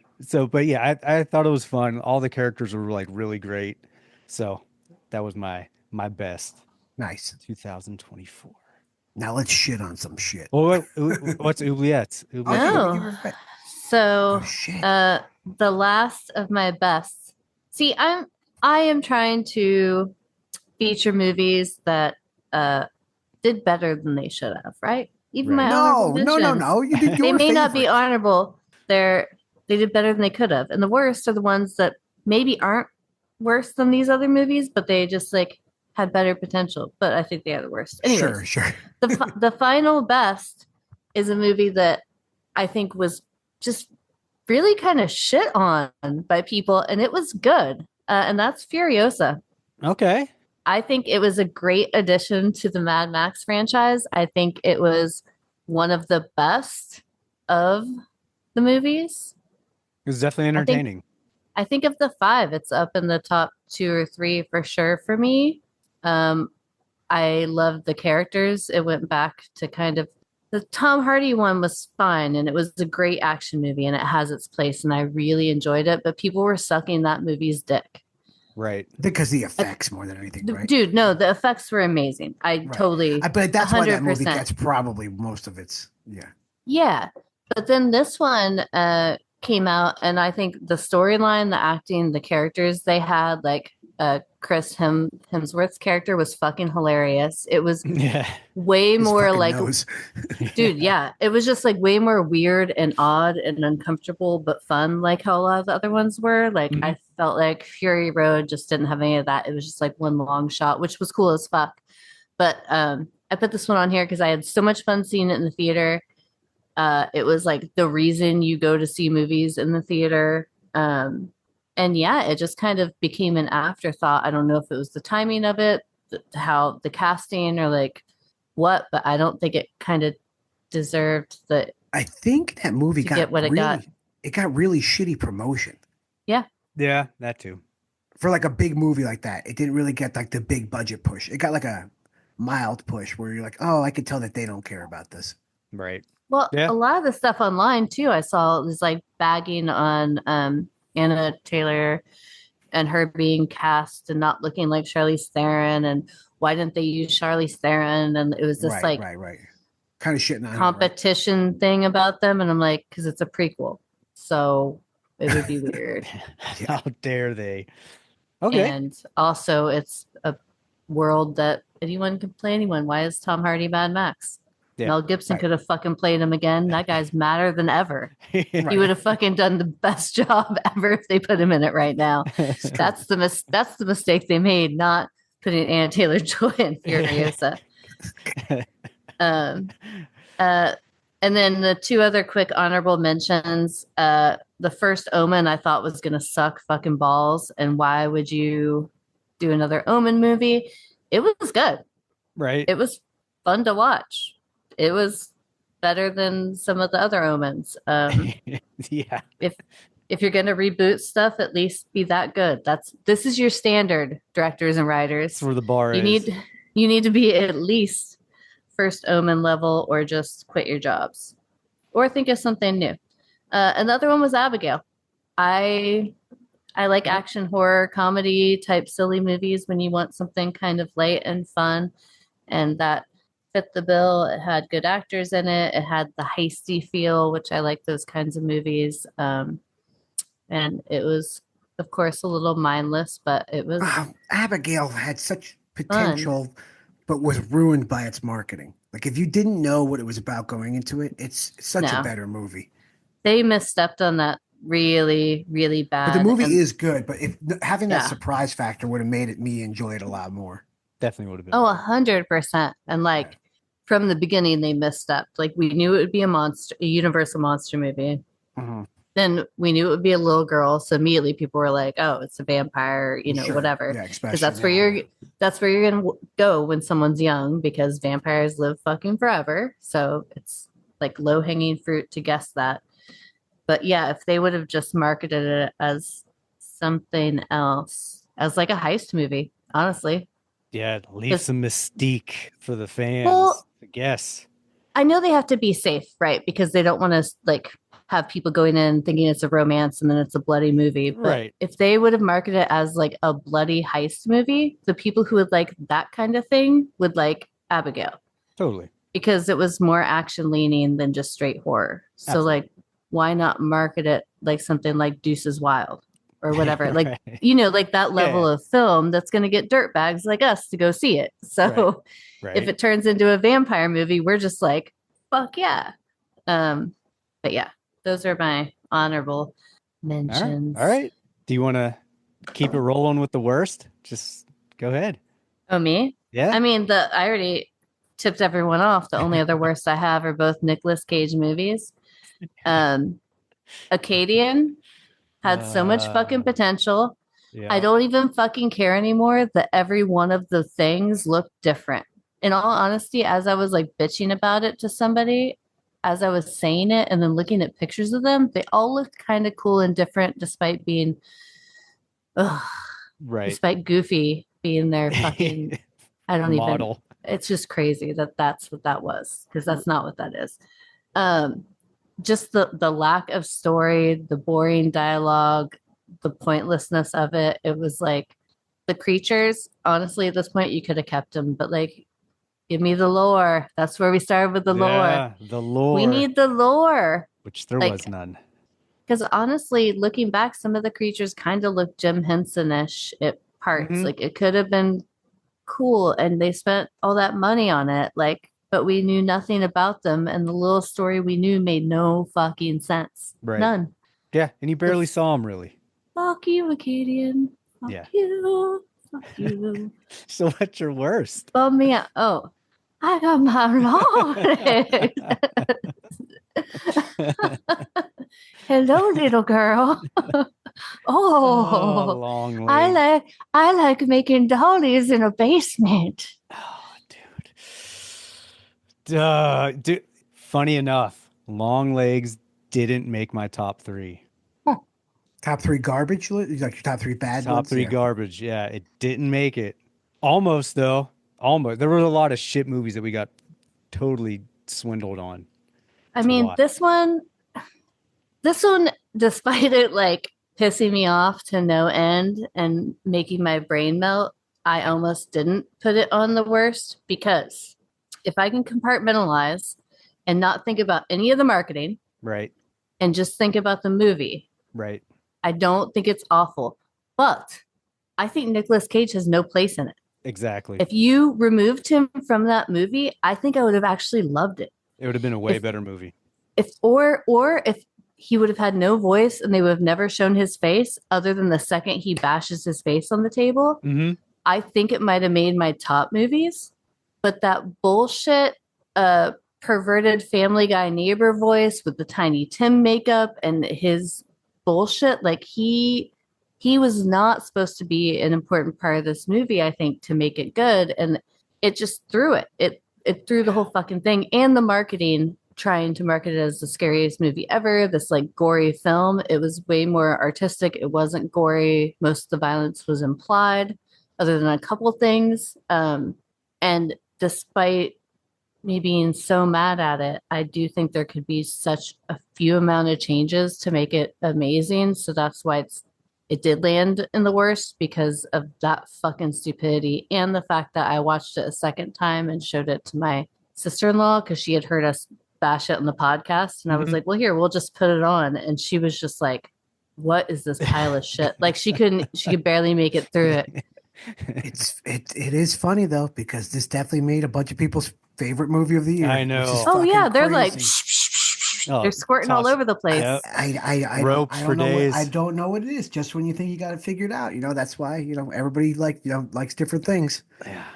Speaker 7: yeah, I thought it was fun. All the characters were like really great. So that was my best
Speaker 5: Nice.
Speaker 7: 2024.
Speaker 5: Now let's shit on some shit.
Speaker 7: Well, what's oubliettes?
Speaker 5: Okay,
Speaker 6: Oh.
Speaker 5: give her a-
Speaker 6: So,
Speaker 5: Oh, shit.
Speaker 6: the last of my bests. See, I am trying to feature movies that did better than they should have, right? Even
Speaker 7: Right.
Speaker 6: my
Speaker 5: No,
Speaker 6: honorable
Speaker 5: no, no,
Speaker 6: mentions,
Speaker 5: no. You did
Speaker 6: they
Speaker 5: your
Speaker 6: may not be
Speaker 5: favorites.
Speaker 6: honorable. They did better than they could have, and the worst are the ones that maybe aren't worse than these other movies, but they just like had better potential. But I think they are the worst. Anyways,
Speaker 5: Sure.
Speaker 6: the final best is a movie that I think was just really kind of shit on by people, and it was good. And that's Furiosa.
Speaker 7: Okay.
Speaker 6: I think it was a great addition to the Mad Max franchise. I think it was one of the best of the movies.
Speaker 7: It was definitely entertaining.
Speaker 6: I think of the five, it's up in the top 2 or 3 for sure for me. I loved the characters. It went back to kind of The Tom Hardy one was fine, and it was a great action movie, and it has its place, and I really enjoyed it. But people were sucking that movie's dick.
Speaker 7: Right.
Speaker 5: Because the effects more than anything, right?
Speaker 6: Dude, no, the effects were amazing. I
Speaker 5: Right.
Speaker 6: totally,
Speaker 5: But that's why that movie
Speaker 6: 100%.
Speaker 5: gets probably most of its,
Speaker 6: Yeah. But then this one came out, and I think the storyline, the acting, the characters they had, like Chris Hemsworth's character was fucking hilarious. It was
Speaker 7: Yeah.
Speaker 6: way
Speaker 5: His
Speaker 6: more
Speaker 5: fucking
Speaker 6: like,
Speaker 5: nose.
Speaker 6: dude, yeah, it was just like way more weird and odd and uncomfortable, but fun, like how a lot of the other ones were. Like I felt like Fury Road just didn't have any of that. It was just like one long shot, which was cool as fuck. But I put this one on here because I had so much fun seeing it in the theater. It was like the reason you go to see movies in the theater. And yeah, it just kind of became an afterthought. I don't know if it was the timing of it, how the casting or like what, but I don't think it kind of deserved the.
Speaker 5: I think that movie got
Speaker 6: get what it
Speaker 5: really,
Speaker 6: got.
Speaker 5: it got really shitty promotion.
Speaker 6: Yeah.
Speaker 7: Yeah, that too.
Speaker 5: For like a big movie like that, it didn't really get like the big budget push. It got like a mild push where you're like, oh, I could tell that they don't care about this.
Speaker 7: Right.
Speaker 6: Well,
Speaker 7: Yeah.
Speaker 6: a lot of the stuff online too, I saw was like bagging on Anna Taylor and her being cast and not looking like Charlize Theron, and why didn't they use Charlize Theron? And it was this
Speaker 5: right. Kind of shitting on
Speaker 6: competition thing about them, and I'm like, because it's a prequel, so it would be weird.
Speaker 7: How dare they? Okay.
Speaker 6: And also, it's a world that anyone can play anyone. Why is Tom Hardy Mad Max?
Speaker 7: Yeah,
Speaker 6: Mel Gibson
Speaker 5: right.
Speaker 6: could have fucking played him again. That guy's madder than ever.
Speaker 7: Right.
Speaker 6: He would have fucking done the best job ever if they put him in it right now. That's the mistake they made, not putting Anna Taylor-Joy in Furiosa. And then the two other quick honorable mentions. The first Omen I thought was going to suck fucking balls. And why would you do another Omen movie? It was good.
Speaker 7: Right.
Speaker 6: It was fun to watch. It was better than some of the other Omens.
Speaker 7: Yeah.
Speaker 6: If you're going to reboot stuff, at least be that good. This is your standard, directors and writers.
Speaker 7: That's where the bar
Speaker 6: you
Speaker 7: is.
Speaker 6: You need to be at least first Omen level, or just quit your jobs, or think of something new. Another one was Abigail. I like action horror comedy type silly movies when you want something kind of light and fun, and that fit the bill. It had good actors in it. It had the heisty feel, which I like those kinds of movies. And it was, of course, a little mindless, but it was
Speaker 5: Abigail had such potential, but was ruined by its marketing. Like if you didn't know what it was about going into it, it's such a better movie.
Speaker 6: They misstepped on that really, really bad.
Speaker 5: But the movie is good, but if having that surprise factor would have made me enjoy it a lot more.
Speaker 7: Definitely would have been.
Speaker 6: Oh, 100%. And like from the beginning, they misstepped. Like we knew it would be a Universal monster movie.
Speaker 5: Mm-hmm.
Speaker 6: Then we knew it would be a little girl, so immediately people were like, "Oh, it's a vampire," whatever.
Speaker 5: Yeah,
Speaker 6: because that's where you're gonna go when someone's young, because vampires live fucking forever. So it's like low hanging fruit to guess that. But yeah, if they would have just marketed it as something else, as like a heist movie, honestly.
Speaker 7: Yeah, leave some mystique for the fans.
Speaker 6: Well,
Speaker 7: I guess.
Speaker 6: I know they have to be safe, right? Because they don't want to like have people going in thinking it's a romance and then it's a bloody movie. But
Speaker 7: right.
Speaker 6: If they would have marketed it as like a bloody heist movie, the people who would like that kind of thing would like Abigail.
Speaker 7: Totally.
Speaker 6: Because it was more action leaning than just straight horror. So Absolutely. Like, why not market it like something like Deuces Wild or whatever? Like, like that level of film that's going to get dirtbags like us to go see it. So right. If it turns into a vampire movie, we're just like, fuck yeah. But yeah. Those are my honorable mentions.
Speaker 7: All right. Do you want to keep it rolling with the worst? Just go ahead.
Speaker 6: Oh, me?
Speaker 7: Yeah.
Speaker 6: I mean, I already tipped everyone off. The only other worst I have are both Nicolas Cage movies. Acadian had so much fucking potential. Yeah. I don't even fucking care anymore that every one of the things looked different. In all honesty, as I was like bitching about it to somebody, as I was saying it and then looking at pictures of them, they all looked kind of cool and different despite being, despite Goofy being their fucking, I don't
Speaker 7: model.
Speaker 6: It's just crazy that that's what that was, because that's not what that is. Um, just the lack of story, the boring dialogue, the pointlessness of it. It was like the creatures, honestly, at this point you could have kept them, but like give me the lore. That's where we started with the lore.
Speaker 7: Yeah, the lore.
Speaker 6: We need the lore.
Speaker 7: Which there
Speaker 6: like,
Speaker 7: was none.
Speaker 6: Because honestly, looking back, some of the creatures kind of look Jim Henson-ish at parts.
Speaker 7: Mhm.
Speaker 6: Like it could have been cool, and they spent all that money on it. Like, but we knew nothing about them, and the little story we knew made no fucking sense.
Speaker 7: Right.
Speaker 6: None.
Speaker 7: Yeah, and you barely saw him really.
Speaker 6: Fuck you, Acadian. Fuck
Speaker 7: Yeah.
Speaker 6: you. Fuck you.
Speaker 7: So what's your worst?
Speaker 6: Bum me out. Oh, I got my long. Hello, little girl. Oh,
Speaker 7: long
Speaker 6: I like making dollies in a basement.
Speaker 7: Oh, dude. Funny enough, long legs didn't make my top 3.
Speaker 5: Top 3 garbage, like your top 3 bad
Speaker 7: Top
Speaker 5: ones?
Speaker 7: 3 garbage. Yeah, it didn't make it. Almost though. Almost. There were a lot of shit movies that we got totally swindled on.
Speaker 6: I mean, this one, despite it like pissing me off to no end and making my brain melt, I almost didn't put it on the worst, because if I can compartmentalize and not think about any of the marketing,
Speaker 7: right,
Speaker 6: and just think about the movie,
Speaker 7: right,
Speaker 6: I don't think it's awful. But I think Nicolas Cage has no place in it.
Speaker 7: Exactly.
Speaker 6: If you removed him from that movie, I think I would have actually loved it.
Speaker 7: It would have been a way better movie.
Speaker 6: Or if he would have had no voice and they would have never shown his face other than the second he bashes his face on the table, I think it might have made my top movies. But that bullshit perverted Family Guy neighbor voice with the Tiny Tim makeup and his bullshit, like he was not supposed to be an important part of this movie, I think, to make it good. And it just threw it. It threw the whole fucking thing, and the marketing, trying to market it as the scariest movie ever, this like gory film. It was way more artistic. It wasn't gory. Most of the violence was implied, other than a couple things. And despite me being so mad at it, I do think there could be such a few amount of changes to make it amazing. So that's why it did land in the worst, because of that fucking stupidity, and the fact that I watched it a second time and showed it to my sister-in-law because she had heard us bash it on the podcast. And I was like, well, here, we'll just put it on. And she was just like, what is this pile of shit? Like she could barely make it through it.
Speaker 5: It is funny though, because this definitely made a bunch of people's favorite movie of the year.
Speaker 7: I know.
Speaker 6: Oh yeah, they're
Speaker 5: crazy.
Speaker 6: like they're squirting all over the place.
Speaker 5: I
Speaker 7: Ropes
Speaker 5: don't
Speaker 7: for
Speaker 5: know
Speaker 7: days.
Speaker 5: I don't know what it is. Just when you think you got it figured out, that's why everybody likes different things.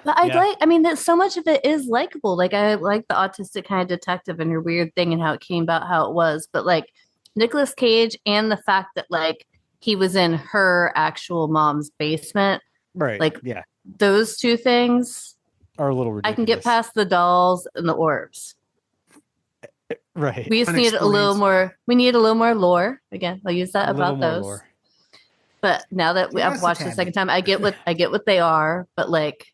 Speaker 6: But I mean, that so much of it is likable. Like I like the autistic kind of detective and her weird thing and how it came about, how it was. But like Nicolas Cage, and the fact that like he was in her actual mom's basement,
Speaker 7: right?
Speaker 6: Like
Speaker 7: yeah,
Speaker 6: those two things
Speaker 7: are a little ridiculous.
Speaker 6: I can get past the dolls and the orbs.
Speaker 7: Right.
Speaker 6: We just need a little more. We need a little more lore. Again, I'll use that about those.
Speaker 7: Lore.
Speaker 6: But now that I've watched the second time, I get what they are. But like,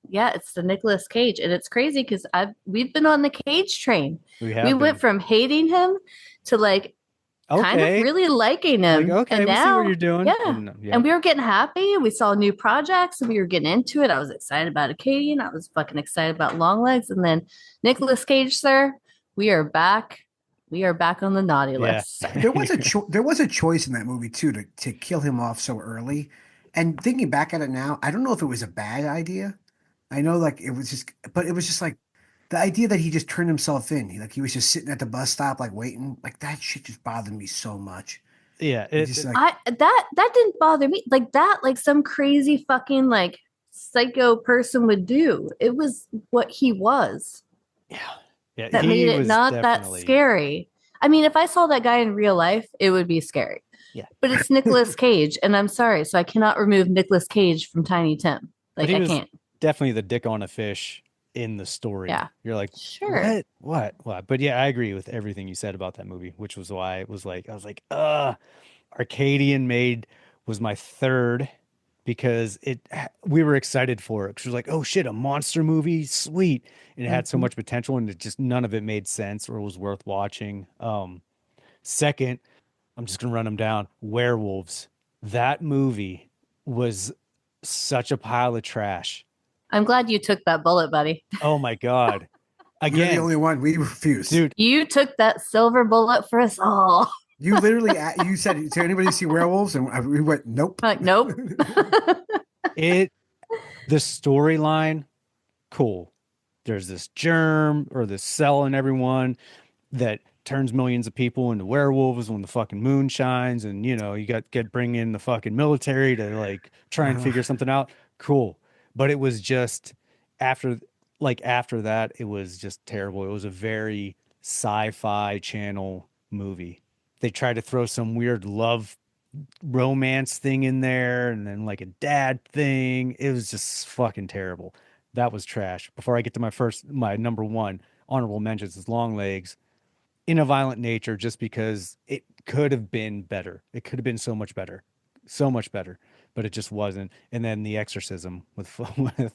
Speaker 6: yeah, it's the Nicolas Cage, and it's crazy because we've been on the Cage train. We went from hating him to like kind of really liking him.
Speaker 7: Like, okay,
Speaker 6: and
Speaker 7: we
Speaker 6: now,
Speaker 7: see what you're doing.
Speaker 6: Yeah. And we were getting happy. We saw new projects and we were getting into it. I was excited about Acadian. I was fucking excited about Longlegs. And then Nicolas Cage, sir, we are back. We are back on the naughty list.
Speaker 5: There was a choice in that movie too to kill him off so early. And thinking back at it now, I don't know if it was a bad idea. I know like it was just like the idea that he just turned himself in. He was just sitting at the bus stop like waiting. Like that shit just bothered me so much.
Speaker 7: Yeah,
Speaker 6: that didn't bother me. Like that, like some crazy fucking like psycho person would do. It was what he was.
Speaker 7: Yeah,
Speaker 6: that made it not that scary. I mean, if I saw that guy in real life, it would be scary.
Speaker 7: Yeah,
Speaker 6: but it's Nicolas Cage, and I'm sorry, so I cannot remove Nicolas Cage from Tiny Tim. Like I can't.
Speaker 7: Definitely the dick on a fish in the story.
Speaker 6: Yeah,
Speaker 7: you're like,
Speaker 6: sure,
Speaker 7: what? But yeah, I agree with everything you said about that movie, which was why it was like I was like, Arcadian was my third, because we were excited for it. 'Cause we was like, oh shit, a monster movie, sweet. And it had so much potential, and it just none of it made sense or was worth watching. Second, I'm just gonna run them down. Werewolves. That movie was such a pile of trash.
Speaker 6: I'm glad you took that bullet, buddy.
Speaker 7: Oh my God.
Speaker 5: You're the
Speaker 7: Again,
Speaker 5: only one. We refuse.
Speaker 7: dude,
Speaker 6: You took that silver bullet for us all.
Speaker 5: You literally, you said, "Did anybody see werewolves?" And we went, "Nope."
Speaker 6: Like, nope.
Speaker 7: the storyline, cool. There's this germ or this cell in everyone that turns millions of people into werewolves when the fucking moon shines, and you bring in the fucking military to like try and figure something out. Cool. But it was just after that, it was just terrible. It was a very sci-fi channel movie. They tried to throw some weird love romance thing in there and then like a dad thing. It was just fucking terrible. That was trash. Before I get to my number one honorable mentions is Long Legs, in a violent nature, just because it could have been better. It could have been so much better, but it just wasn't. And then The Exorcism with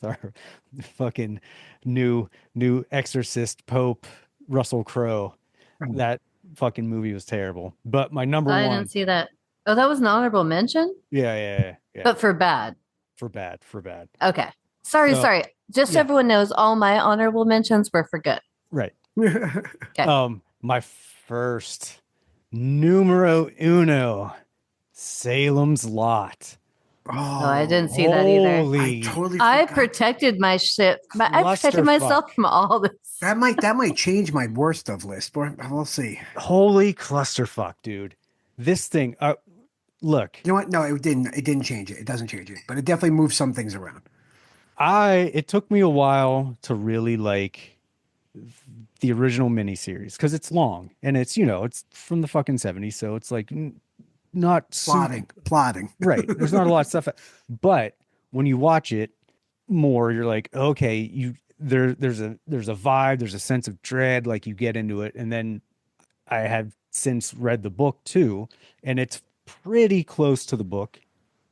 Speaker 7: our fucking new exorcist Pope Russell Crowe. That fucking movie was terrible. But my number one,
Speaker 6: I didn't see that. Oh, that was an honorable mention?
Speaker 7: Yeah.
Speaker 6: But for bad.
Speaker 7: For bad.
Speaker 6: Okay. Sorry. Just so everyone knows, all my honorable mentions were for good.
Speaker 7: Right.
Speaker 6: Okay.
Speaker 7: My first numero uno, Salem's Lot.
Speaker 5: Oh,
Speaker 6: I didn't see that either.
Speaker 5: I totally
Speaker 6: I
Speaker 5: forgot.
Speaker 6: protected my shit. I protected myself from all this.
Speaker 5: That might change my worst of list, but we'll see.
Speaker 7: Holy clusterfuck, dude. This thing, look.
Speaker 5: You know what? No, it didn't change it. It doesn't change it, but it definitely moves some things around.
Speaker 7: It took me a while to really like the original miniseries because it's long and it's from the fucking 70s, so it's like not
Speaker 5: plotting.
Speaker 7: Right. There's not a lot of stuff, but when you watch it more, you're like, okay, there's a vibe, there's a sense of dread, like you get into it. And then I have since read the book too, and it's pretty close to the book.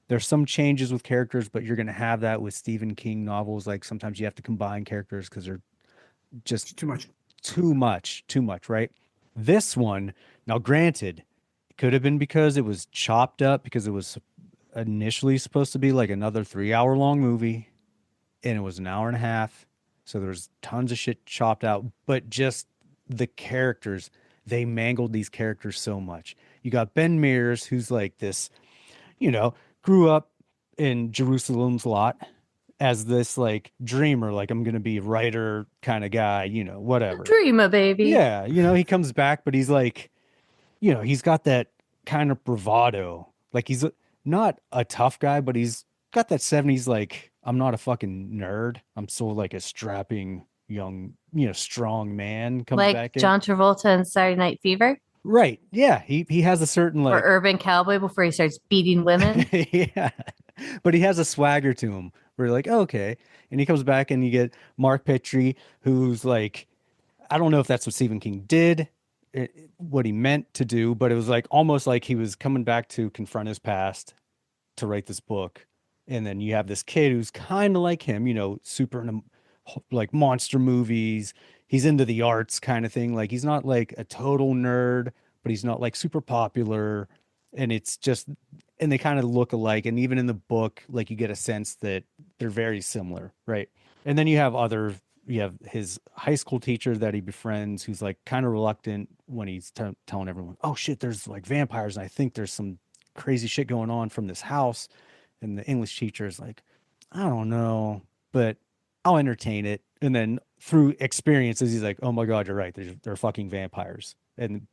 Speaker 7: There's some changes with characters, but you're going to have that with Stephen King novels. Like sometimes you have to combine characters because they're just too much, right? This one, now granted, it could have been because it was chopped up because it was initially supposed to be like another 3-hour long movie and it was an hour and a half. So there's tons of shit chopped out, but just the characters, they mangled these characters so much. You got Ben Mears, who's like this, grew up in Jerusalem's Lot as this like dreamer, like I'm going to be a writer kind of guy, whatever.
Speaker 6: Dreamer, baby.
Speaker 7: Yeah. He comes back, but he's like, he's got that kind of bravado. Like he's not a tough guy, but he's got that 70s, like, I'm not a fucking nerd. I'm so like a strapping young, strong man comes
Speaker 6: like
Speaker 7: back in.
Speaker 6: John Travolta in Saturday Night Fever.
Speaker 7: Right. Yeah. He has a certain like,
Speaker 6: or Urban Cowboy before he starts beating women.
Speaker 7: Yeah. But he has a swagger to him where you're like, oh, okay. And he comes back and you get Mark Petrie, who's like, I don't know if that's what Stephen King did, what he meant to do, but it was like almost like he was coming back to confront his past to write this book. And then you have this kid who's kind of like him, super into like monster movies. He's into the arts kind of thing. Like he's not like a total nerd, but he's not like super popular. And it's just, and they kind of look alike. And even in the book, like you get a sense that they're very similar. Right. And then you have his high school teacher that he befriends, who's like kind of reluctant when he's telling everyone, oh shit, there's like vampires. And I think there's some crazy shit going on from this house. And the English teacher is like, I don't know, but I'll entertain it. And then through experiences, he's like, oh my God, you're right. They're fucking vampires.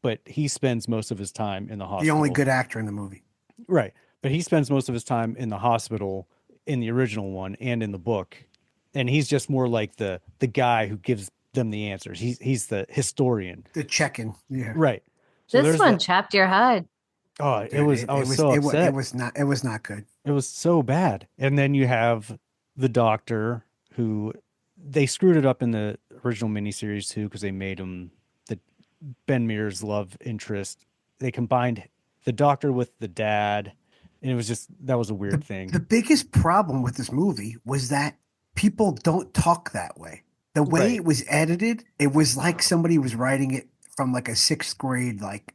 Speaker 7: But he spends most of his time in the hospital.
Speaker 5: The only good actor in the movie.
Speaker 7: Right. But he spends most of his time in the hospital in the original one and in the book. And he's just more like the guy who gives them the answers. He's the historian.
Speaker 5: The check-in. Yeah.
Speaker 7: Right. So
Speaker 6: this one chapped your hide.
Speaker 7: Oh, I was so upset.
Speaker 5: It was not good.
Speaker 7: It was so bad. And then you have the doctor who they screwed it up in the original miniseries too, because they made him the Ben Mears' love interest. They combined the doctor with the dad, And it was just, that was a weird thing.
Speaker 5: The biggest problem with this movie was that people don't talk that way. The way
Speaker 7: Right.
Speaker 5: it was edited, it was like somebody was writing it from like a sixth grade, like,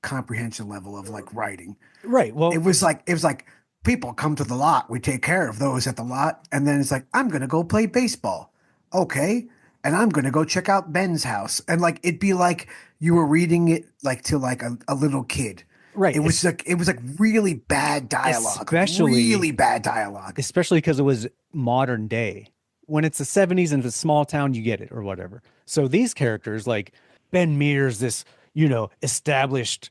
Speaker 5: comprehension level of like writing.
Speaker 7: Right. Well,
Speaker 5: It was like people come to the lot. We take care of those at the lot. And then it's like, I'm going to go play baseball. Okay. And I'm going to go check out Ben's house. And like, it'd be like you were reading it like to like a little kid.
Speaker 7: right.
Speaker 5: It was like really bad dialogue. Really bad dialogue.
Speaker 7: Especially because it was modern day. When it's the 70s and it's a small town, you get it or whatever. So these characters like Ben Mears, this, established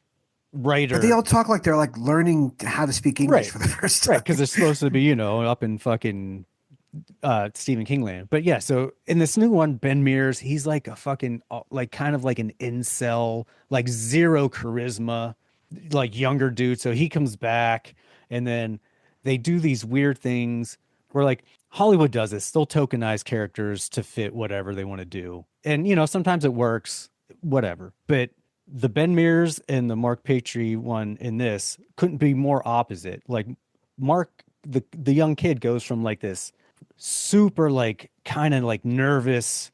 Speaker 7: writer.
Speaker 5: But they all talk like they're like learning how to speak English for the first time.
Speaker 7: Right, because they're supposed to be, up in fucking Stephen King land. But yeah, so in this new one, Ben Mears, he's like a fucking like kind of like an incel, like zero charisma, like younger dude. So he comes back and then they do these weird things where like Hollywood does this. They'll tokenize characters to fit whatever they want to do. And sometimes it works, whatever. But the Ben Mears and the Mark Patry one in this couldn't be more opposite. Like Mark, the young kid goes from like this super like kind of like nervous,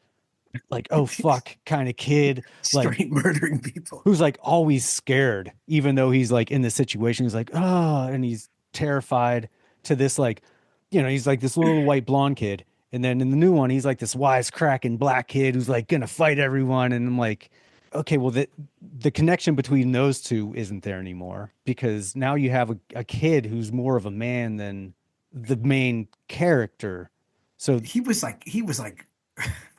Speaker 7: like oh fuck kind of kid, like
Speaker 5: straight murdering people,
Speaker 7: who's like always scared, even though he's like in the situation. He's like oh, and he's terrified. To this like, he's like this little white blonde kid, and then in the new one, he's like this wisecracking black kid who's like gonna fight everyone. And I'm like, okay, well the connection between those two isn't there anymore because now you have a kid who's more of a man than the main character. So
Speaker 5: he was like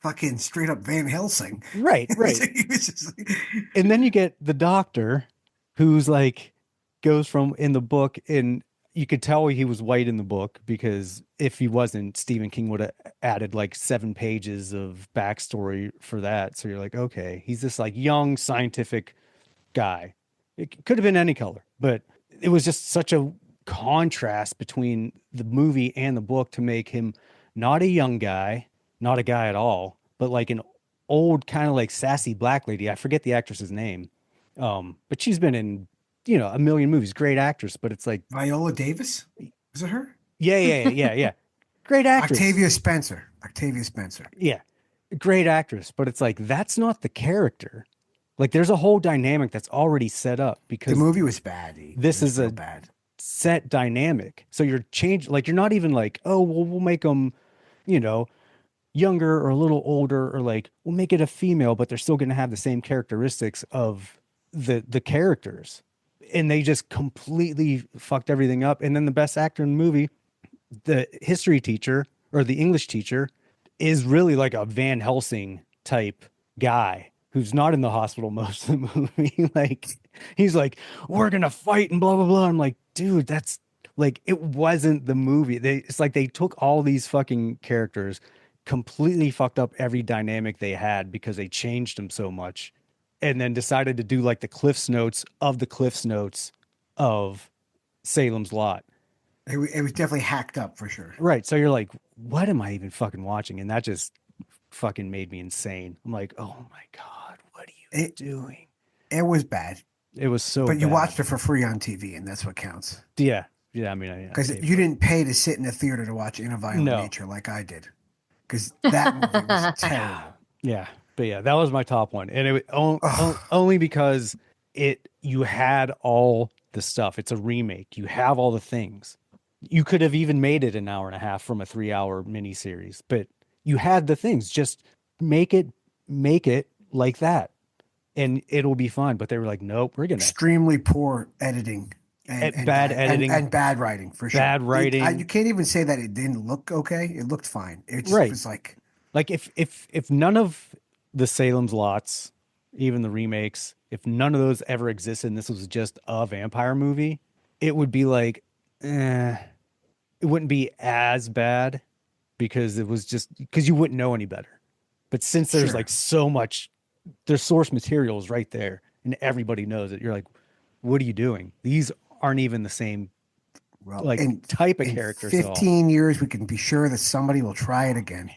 Speaker 5: fucking straight up Van Helsing.
Speaker 7: Right.
Speaker 5: He was just like...
Speaker 7: And then you get the doctor who's like goes from in the book, and you could tell he was white in the book because if he wasn't, Stephen King would have added like 7 pages of backstory for that. So you're like, okay, he's this like young scientific guy. It could have been any color, but it was just such a contrast between the movie and the book to make him not a young guy, not a guy at all, but like an old kind of like sassy black lady. I forget the actress's name. But she's been in, a million movies, great actress, but it's like
Speaker 5: Viola Davis. Is it her?
Speaker 7: Yeah. Great actress.
Speaker 5: Octavia Spencer.
Speaker 7: Yeah. Great actress. But it's like, that's not the character. Like there's a whole dynamic that's already set up because
Speaker 5: the movie was bad.
Speaker 7: This is a
Speaker 5: bad
Speaker 7: set dynamic. So you're like, you're not even like, oh, well, we'll make them, younger or a little older, or like we'll make it a female, but they're still going to have the same characteristics of the characters. And they just completely fucked everything up. And then the best actor in the movie, the history teacher or the English teacher, is really like a Van Helsing type guy who's not in the hospital most of the movie. Like he's like, we're gonna fight and blah blah blah. I'm like, dude, that's like, it wasn't the movie. It's like they took all these fucking characters, completely fucked up every dynamic they had because they changed them so much, and then decided to do like the Cliff's Notes of the Cliff's Notes of Salem's Lot.
Speaker 5: It was definitely hacked up for sure.
Speaker 7: Right. So you're like, what am I even fucking watching? And that just fucking made me insane. I'm like, oh my God, what are you doing?
Speaker 5: It was bad.
Speaker 7: It was so
Speaker 5: But you
Speaker 7: bad.
Speaker 5: watched it for free on TV, and that's what counts.
Speaker 7: Yeah. I mean,
Speaker 5: because you didn't pay to sit in a theater to watch In a Violent Nature like I did. Because that movie was terrible.
Speaker 7: Yeah. But yeah, that was my top one. And it only because you had all the stuff. It's a remake. You have all the things. You could have even made it an hour and a half from a 3-hour miniseries, but you had the things. Just make it like that, and it'll be fine. But they were like, nope, we're gonna
Speaker 5: extremely poor editing and
Speaker 7: bad editing
Speaker 5: and bad writing for sure.
Speaker 7: Bad writing.
Speaker 5: You can't even say that it didn't look okay. It looked fine. It just was like
Speaker 7: if none of the Salem's Lots, even the remakes, if none of those ever existed and this was just a vampire movie, it would be like, it wouldn't be as bad because it was just because you wouldn't know any better. But since there's like so much, there's source materials right there and everybody knows it. You're like, what are you doing? These aren't even the same type of characters.
Speaker 5: 15 years, we can be sure that somebody will try it again.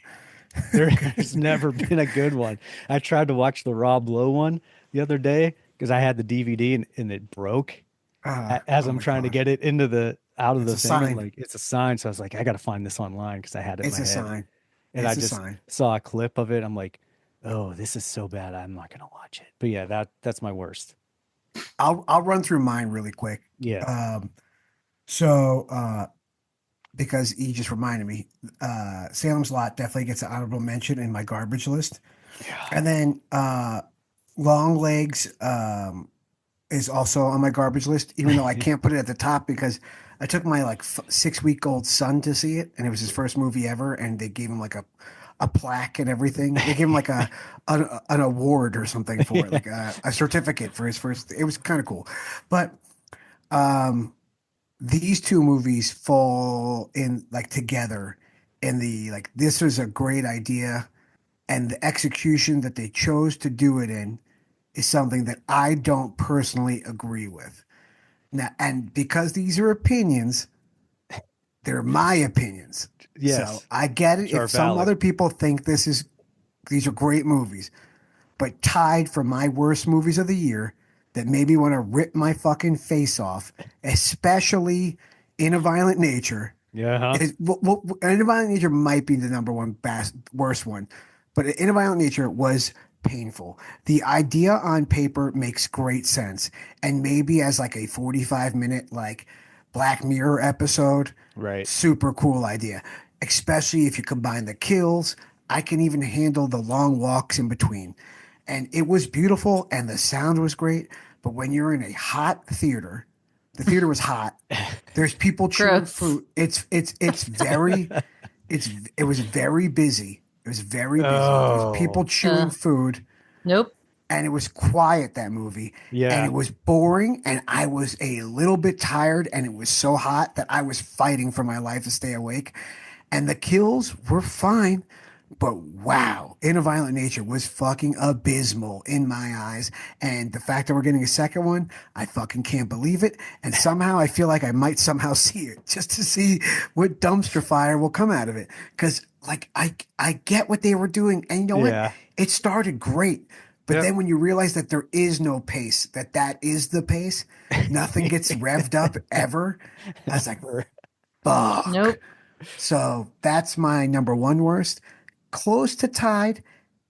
Speaker 7: There's never been a good one. I tried to watch the Rob Lowe one the other day because I had the DVD and it broke as I'm trying to get it into the out of
Speaker 5: It's
Speaker 7: the
Speaker 5: a
Speaker 7: thing. I'm
Speaker 5: sign.
Speaker 7: like, it's a sign. So I was like, I got to find this online because I had it in
Speaker 5: It's
Speaker 7: my
Speaker 5: a
Speaker 7: head.
Speaker 5: sign.
Speaker 7: And I
Speaker 5: It's a
Speaker 7: just
Speaker 5: sign.
Speaker 7: saw a clip of it. I'm like, oh, this is so bad. I'm not gonna watch it. But yeah, that's my worst.
Speaker 5: I'll run through mine really quick.
Speaker 7: Yeah.
Speaker 5: Um, so because he just reminded me, Salem's Lot definitely gets an honorable mention in my garbage list.
Speaker 7: Yeah.
Speaker 5: And then Long Legs is also on my garbage list, even though I can't put it at the top because I took my like 6-week-old son to see it, and it was his first movie ever, and they gave him like a plaque and everything. They gave him like an award or something for it, like a certificate for his first. It was kind of cool, but um, these two movies fall in like together in the like this was a great idea, and the execution that they chose to do it in is something that I don't personally agree with. Now, and because these are opinions, they're my opinions. So
Speaker 7: Yes.
Speaker 5: I get it
Speaker 7: Which are
Speaker 5: if some
Speaker 7: valid.
Speaker 5: other people think these are great movies, but tied for my worst movies of the year that made me want to rip my fucking face off, especially In a Violent Nature.
Speaker 7: Yeah. Huh?
Speaker 5: In a Violent Nature might be the number one worst one, but In a Violent Nature was painful. The idea on paper makes great sense, and maybe as like a 45-minute like Black Mirror episode,
Speaker 7: Right.
Speaker 5: super cool idea. Especially if you combine the kills, I can even handle the long walks in between. And it was beautiful, and the sound was great. But when you're in a hot theater, the theater was hot. There's people chewing
Speaker 6: Gross.
Speaker 5: food. It's very it was very busy. It was very busy. There's people
Speaker 7: Oh.
Speaker 5: chewing food,
Speaker 6: Nope.
Speaker 5: and it was quiet, that movie, and
Speaker 7: Yeah.
Speaker 5: it was boring, and I was a little bit tired, and it was so hot that I was fighting for my life to stay awake. And the kills were fine, but wow, In a Violent Nature was fucking abysmal in my eyes. And the fact that we're getting a second one, I fucking can't believe it. And somehow I feel like I might somehow see it just to see what dumpster fire will come out of it. Because like I get what they were doing, and you know what?
Speaker 7: Yeah.
Speaker 5: It started great. But
Speaker 7: Yep.
Speaker 5: then when you realize that there is no pace, that is the pace, nothing gets revved up ever. I was like, fuck.
Speaker 6: Nope.
Speaker 5: So that's my number one worst. Close to tied,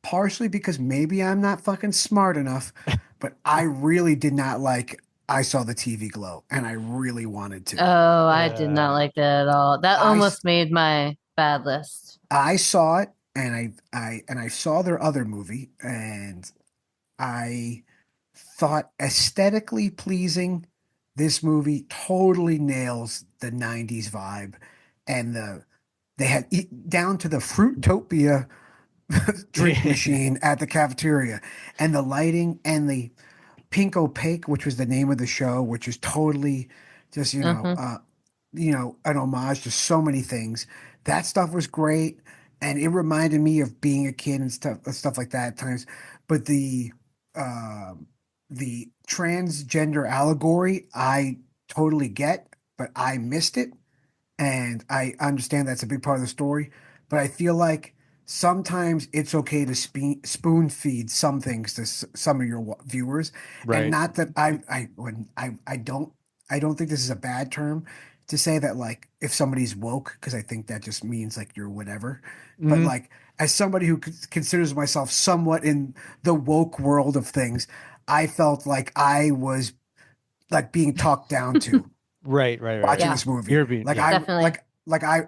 Speaker 5: partially because maybe I'm not fucking smart enough, but I really did not like I Saw the TV Glow, and I really wanted to.
Speaker 6: Oh, I did not like that at all. That
Speaker 5: I
Speaker 6: almost made my bad list.
Speaker 5: I saw it, and I saw their other movie, and I thought aesthetically pleasing. This movie totally nails the 90s vibe, and they had down to the Fruitopia drink machine at the cafeteria, and the lighting and the pink opaque, which was the name of the show, which is totally just
Speaker 6: Hmm.
Speaker 5: an homage to so many things. That stuff was great, and it reminded me of being a kid and stuff like that at times. But the transgender allegory, I totally get, but I missed it, and I understand that's a big part of the story. But I feel like sometimes it's okay to spoon feed some things to some of your viewers, and
Speaker 7: Right.
Speaker 5: not that I don't think this is a bad term to say that like if somebody's woke, because I think that just means like you're whatever. But
Speaker 7: Hmm.
Speaker 5: like as somebody who considers myself somewhat in the woke world of things, I felt like I was like being talked down to
Speaker 7: Right. Right. Right.
Speaker 5: watching
Speaker 6: Yeah,
Speaker 5: this movie.
Speaker 7: You're being,
Speaker 5: Like
Speaker 7: yeah.
Speaker 5: I
Speaker 6: definitely.
Speaker 5: like I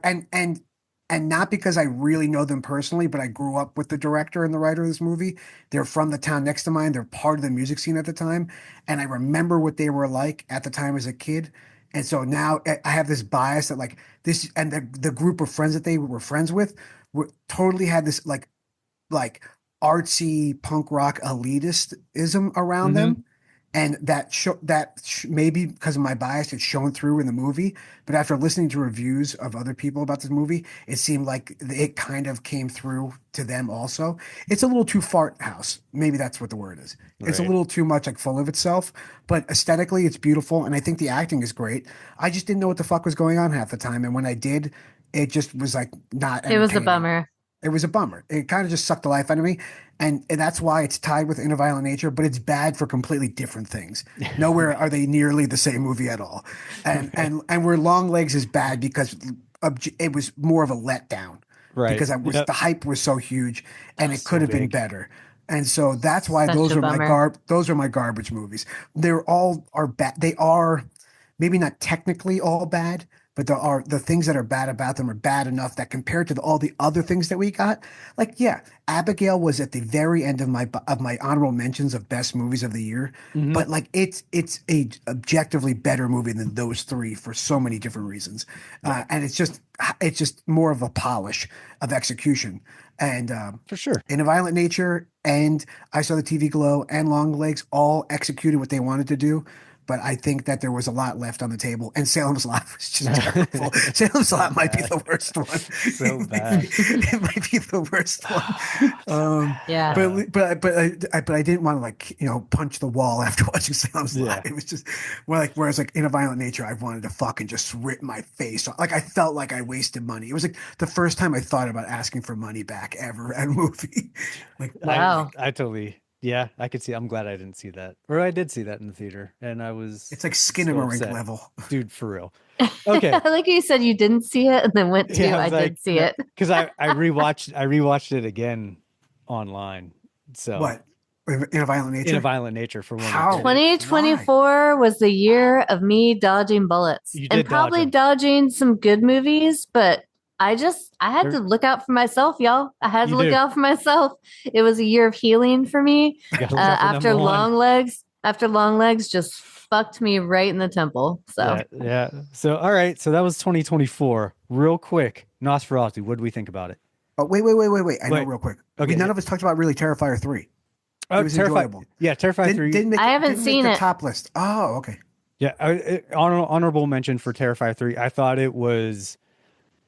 Speaker 5: and not because I really know them personally, but I grew up with the director and the writer of this movie. They're from the town next to mine. They're part of the music scene at the time, and I remember what they were like at the time as a kid. And so now I have this bias that like this and the group of friends that they were friends with totally had this like artsy punk rock elitism around
Speaker 7: Hmm.
Speaker 5: them, and maybe because of my bias it's shown through in the movie. But after listening to reviews of other people about this movie, it seemed like it kind of came through to them also. It's a little too fart house, maybe that's what the word is. It's a
Speaker 7: Right.
Speaker 5: little too much like full of itself, but aesthetically it's beautiful, and I think the acting is great. I just didn't know what the fuck was going on half the time, and when I did, it just was like not
Speaker 6: It was a
Speaker 5: entertaining.
Speaker 6: bummer.
Speaker 5: It was a bummer. It kind of just sucked the life out of me. And that's why it's tied with In a Violent Nature, but it's bad for completely different things. Nowhere are they nearly the same movie at all. And where Long Legs is bad because it was more of a letdown
Speaker 7: Right.
Speaker 5: because
Speaker 7: Yep.
Speaker 5: the hype was so huge and it
Speaker 7: So
Speaker 5: could have been
Speaker 7: big.
Speaker 5: better. And so that's why
Speaker 6: Such a bummer.
Speaker 5: those are my garbage movies. They're all are bad. They are maybe not technically all bad, but there are the things that are bad about them are bad enough that compared to all the other things that we got, like yeah, Abigail was at the very end of my honorable mentions of best movies of the year,
Speaker 7: Mhm.
Speaker 5: but like it's a objectively better movie than those three for so many different reasons, and it's just more of a polish of execution, and
Speaker 7: For sure.
Speaker 5: In a Violent Nature and I Saw the TV Glow and Long Legs all executed what they wanted to do. But I think that there was a lot left on the table, and Salem's Lot was just terrible. Salem's Lot might be
Speaker 7: bad.
Speaker 5: the worst one.
Speaker 7: So bad.
Speaker 5: It might be the worst one.
Speaker 6: Yeah.
Speaker 5: But I didn't want to like punch the wall after watching Salem's Lot.
Speaker 7: Yeah.
Speaker 5: It was just whereas like In a Violent Nature, I wanted to fucking just rip my face off. Like I felt like I wasted money. It was like the first time I thought about asking for money back ever at a movie. Like
Speaker 6: Wow.
Speaker 7: I totally, yeah, I could see. I'm glad I didn't see that, or I did see that in the theater, and I was.
Speaker 5: it's like
Speaker 7: so
Speaker 5: Skinamarink
Speaker 7: upset.
Speaker 5: level.
Speaker 7: Dude, for real. Okay.
Speaker 6: I like you said you didn't see it and then went to.
Speaker 7: Yeah,
Speaker 6: I
Speaker 7: was
Speaker 6: did
Speaker 7: like,
Speaker 6: see it.
Speaker 7: because I rewatched it again online. So
Speaker 5: What? In a Violent Nature?
Speaker 7: In a Violent Nature for one.
Speaker 5: How?
Speaker 6: 2024 was the year of me dodging bullets
Speaker 7: You
Speaker 6: and
Speaker 7: did
Speaker 6: probably
Speaker 7: dodge
Speaker 6: dodging some good movies, but I had to look out for myself, y'all. I had to
Speaker 7: You
Speaker 6: look
Speaker 7: do.
Speaker 6: out for myself. It was a year of healing for me.
Speaker 7: You gotta look out for
Speaker 6: After
Speaker 7: number one.
Speaker 6: Long legs just fucked me right in the temple. So
Speaker 7: Yeah. So all right. So that was 2024. Real quick, Nosferatu. What do we think about it?
Speaker 5: Oh, wait. I know
Speaker 7: Wait.
Speaker 5: real quick.
Speaker 7: Okay,
Speaker 5: None
Speaker 7: yeah.
Speaker 5: of us talked about really Terrifier 3.
Speaker 7: Oh,
Speaker 5: It was
Speaker 7: Terrifier.
Speaker 5: enjoyable.
Speaker 7: Yeah, Terrifier 3.
Speaker 6: I haven't
Speaker 5: didn't
Speaker 6: seen
Speaker 5: make the
Speaker 6: it.
Speaker 5: top list. Oh, okay.
Speaker 7: Yeah, honorable mention for Terrifier 3. I thought it was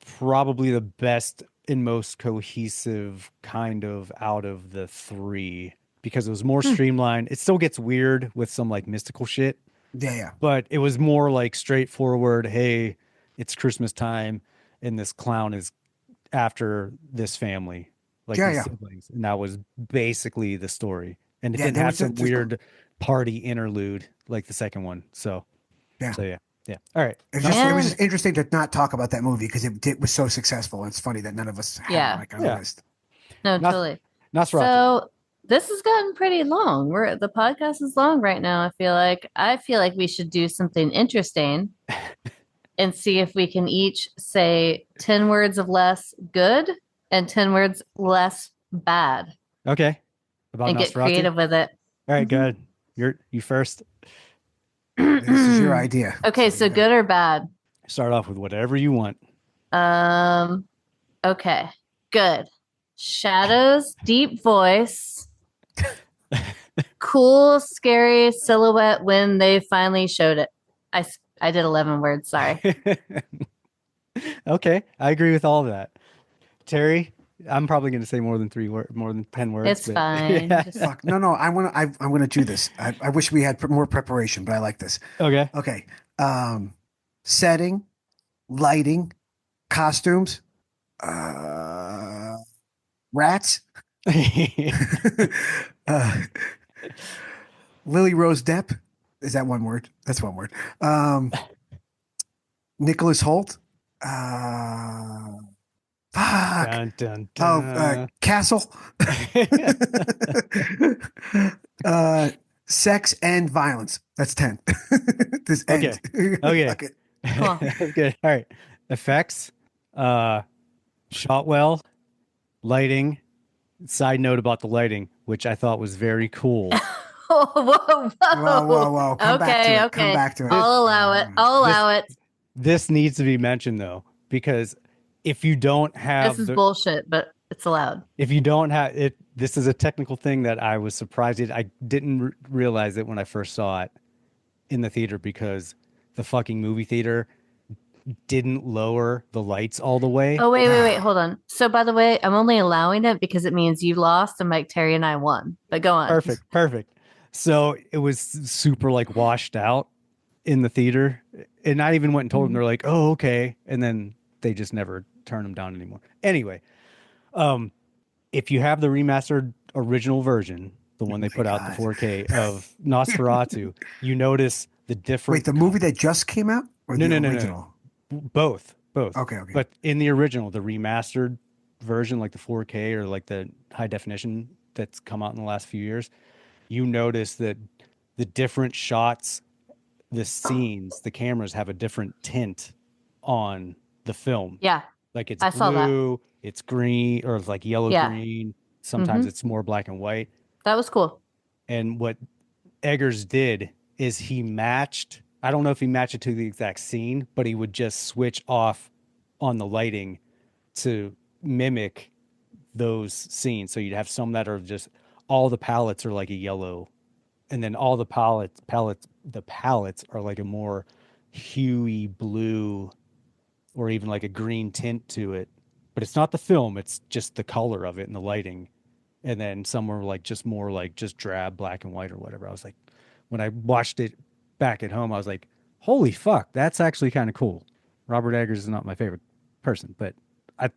Speaker 7: probably the best and most cohesive kind of out of the three because it was more streamlined. It still gets weird with some like mystical shit,
Speaker 5: Yeah.
Speaker 7: but it was more like straightforward. Hey, it's Christmas time and this clown is after this family, like
Speaker 5: Yeah,
Speaker 7: these
Speaker 5: yeah.
Speaker 7: siblings. And that was basically the story. And it
Speaker 5: Yeah,
Speaker 7: didn't
Speaker 5: there
Speaker 7: have
Speaker 5: was
Speaker 7: some
Speaker 5: just
Speaker 7: weird party interlude like the second one. So,
Speaker 5: Yeah.
Speaker 7: so yeah. All right.
Speaker 5: It
Speaker 6: Yeah.
Speaker 5: was just interesting to not talk about that movie because it was so successful. And it's funny that none of us had
Speaker 6: Yeah.
Speaker 5: it like on the list.
Speaker 6: No,
Speaker 7: Nos-
Speaker 6: totally.
Speaker 7: Nosferatu.
Speaker 6: So this has gotten pretty long. The podcast is long right now. I feel like we should do something interesting and see if we can each say 10 words of less good and 10 words less bad
Speaker 7: Okay. About
Speaker 6: and get
Speaker 7: Nosferatu.
Speaker 6: creative with it.
Speaker 7: All right, good. You first.
Speaker 5: This is your idea.
Speaker 6: Okay, so
Speaker 5: you go.
Speaker 6: good or bad?
Speaker 7: Start off with whatever you want.
Speaker 6: Okay. Good. Shadows, deep voice. Cool, scary silhouette when they finally showed it. I did 11 words, sorry.
Speaker 7: Okay, I agree with all of that. Terry, I'm probably going to say more than 10 words.
Speaker 6: It's
Speaker 7: but-
Speaker 6: fine.
Speaker 7: Yeah.
Speaker 6: Just-
Speaker 5: Fuck. No, I'm gonna do this. I wish we had more preparation, but I like this.
Speaker 7: Okay.
Speaker 5: Okay. Setting, lighting, costumes, rats, Lily Rose Depp. Is that one word? That's one word. Nicholas Holt. Fuck.
Speaker 7: Dun, dun,
Speaker 5: Oh,
Speaker 7: dun.
Speaker 5: Castle. Sex and violence. That's 10. This
Speaker 7: Okay.
Speaker 5: end.
Speaker 7: Okay.
Speaker 5: Fuck it.
Speaker 6: Cool.
Speaker 7: That's good. All right. Effects, shot well, lighting. Side note about the lighting, which I thought was very cool.
Speaker 6: Whoa.
Speaker 5: Whoa. Come back to it.
Speaker 6: Okay.
Speaker 5: Come back to it.
Speaker 6: I'll allow it. I'll allow it.
Speaker 7: This needs to be mentioned though, because if you don't have
Speaker 6: This is bullshit, but it's allowed.
Speaker 7: if you don't have it, this is a technical thing that I was surprised at. I didn't realize it when I first saw it in the theater because the fucking movie theater didn't lower the lights all the way.
Speaker 6: Oh, wait. Hold on. So, by the way, I'm only allowing it because it means you lost and Mike, Terry, and I won. But go on.
Speaker 7: Perfect. So it was super like washed out in the theater. And I even went and told them, they're like, oh, okay. And then they just never turn them down anymore. Anyway, If you have the remastered original version, the one they put out, the 4K of Nosferatu, you notice the different.
Speaker 5: Wait, the movie that just came out or
Speaker 7: No,
Speaker 5: the
Speaker 7: no,
Speaker 5: original?
Speaker 7: no. Both.
Speaker 5: Okay.
Speaker 7: But in the original, the remastered version, like the 4K or like the high definition that's come out in the last few years, you notice that the different shots, the scenes, the cameras have a different tint on the film.
Speaker 6: Yeah.
Speaker 7: Like it's
Speaker 6: I saw that.
Speaker 7: blue, it's green, or it's like yellow
Speaker 6: Yeah.
Speaker 7: green. Sometimes it's more black and white.
Speaker 6: That was cool.
Speaker 7: And what Eggers did is he matched, I don't know if he matched it to the exact scene, but he would just switch off on the lighting to mimic those scenes. So you'd have some that are just all the palettes are like a yellow, and then all the palettes are like a more huey blue or even like a green tint to it. But it's not the film, it's just the color of it and the lighting. And then some were like just more like just drab black and white or whatever. I was like, when I watched it back at home, I was like, holy fuck, that's actually kind of cool. Robert Eggers is not my favorite person, but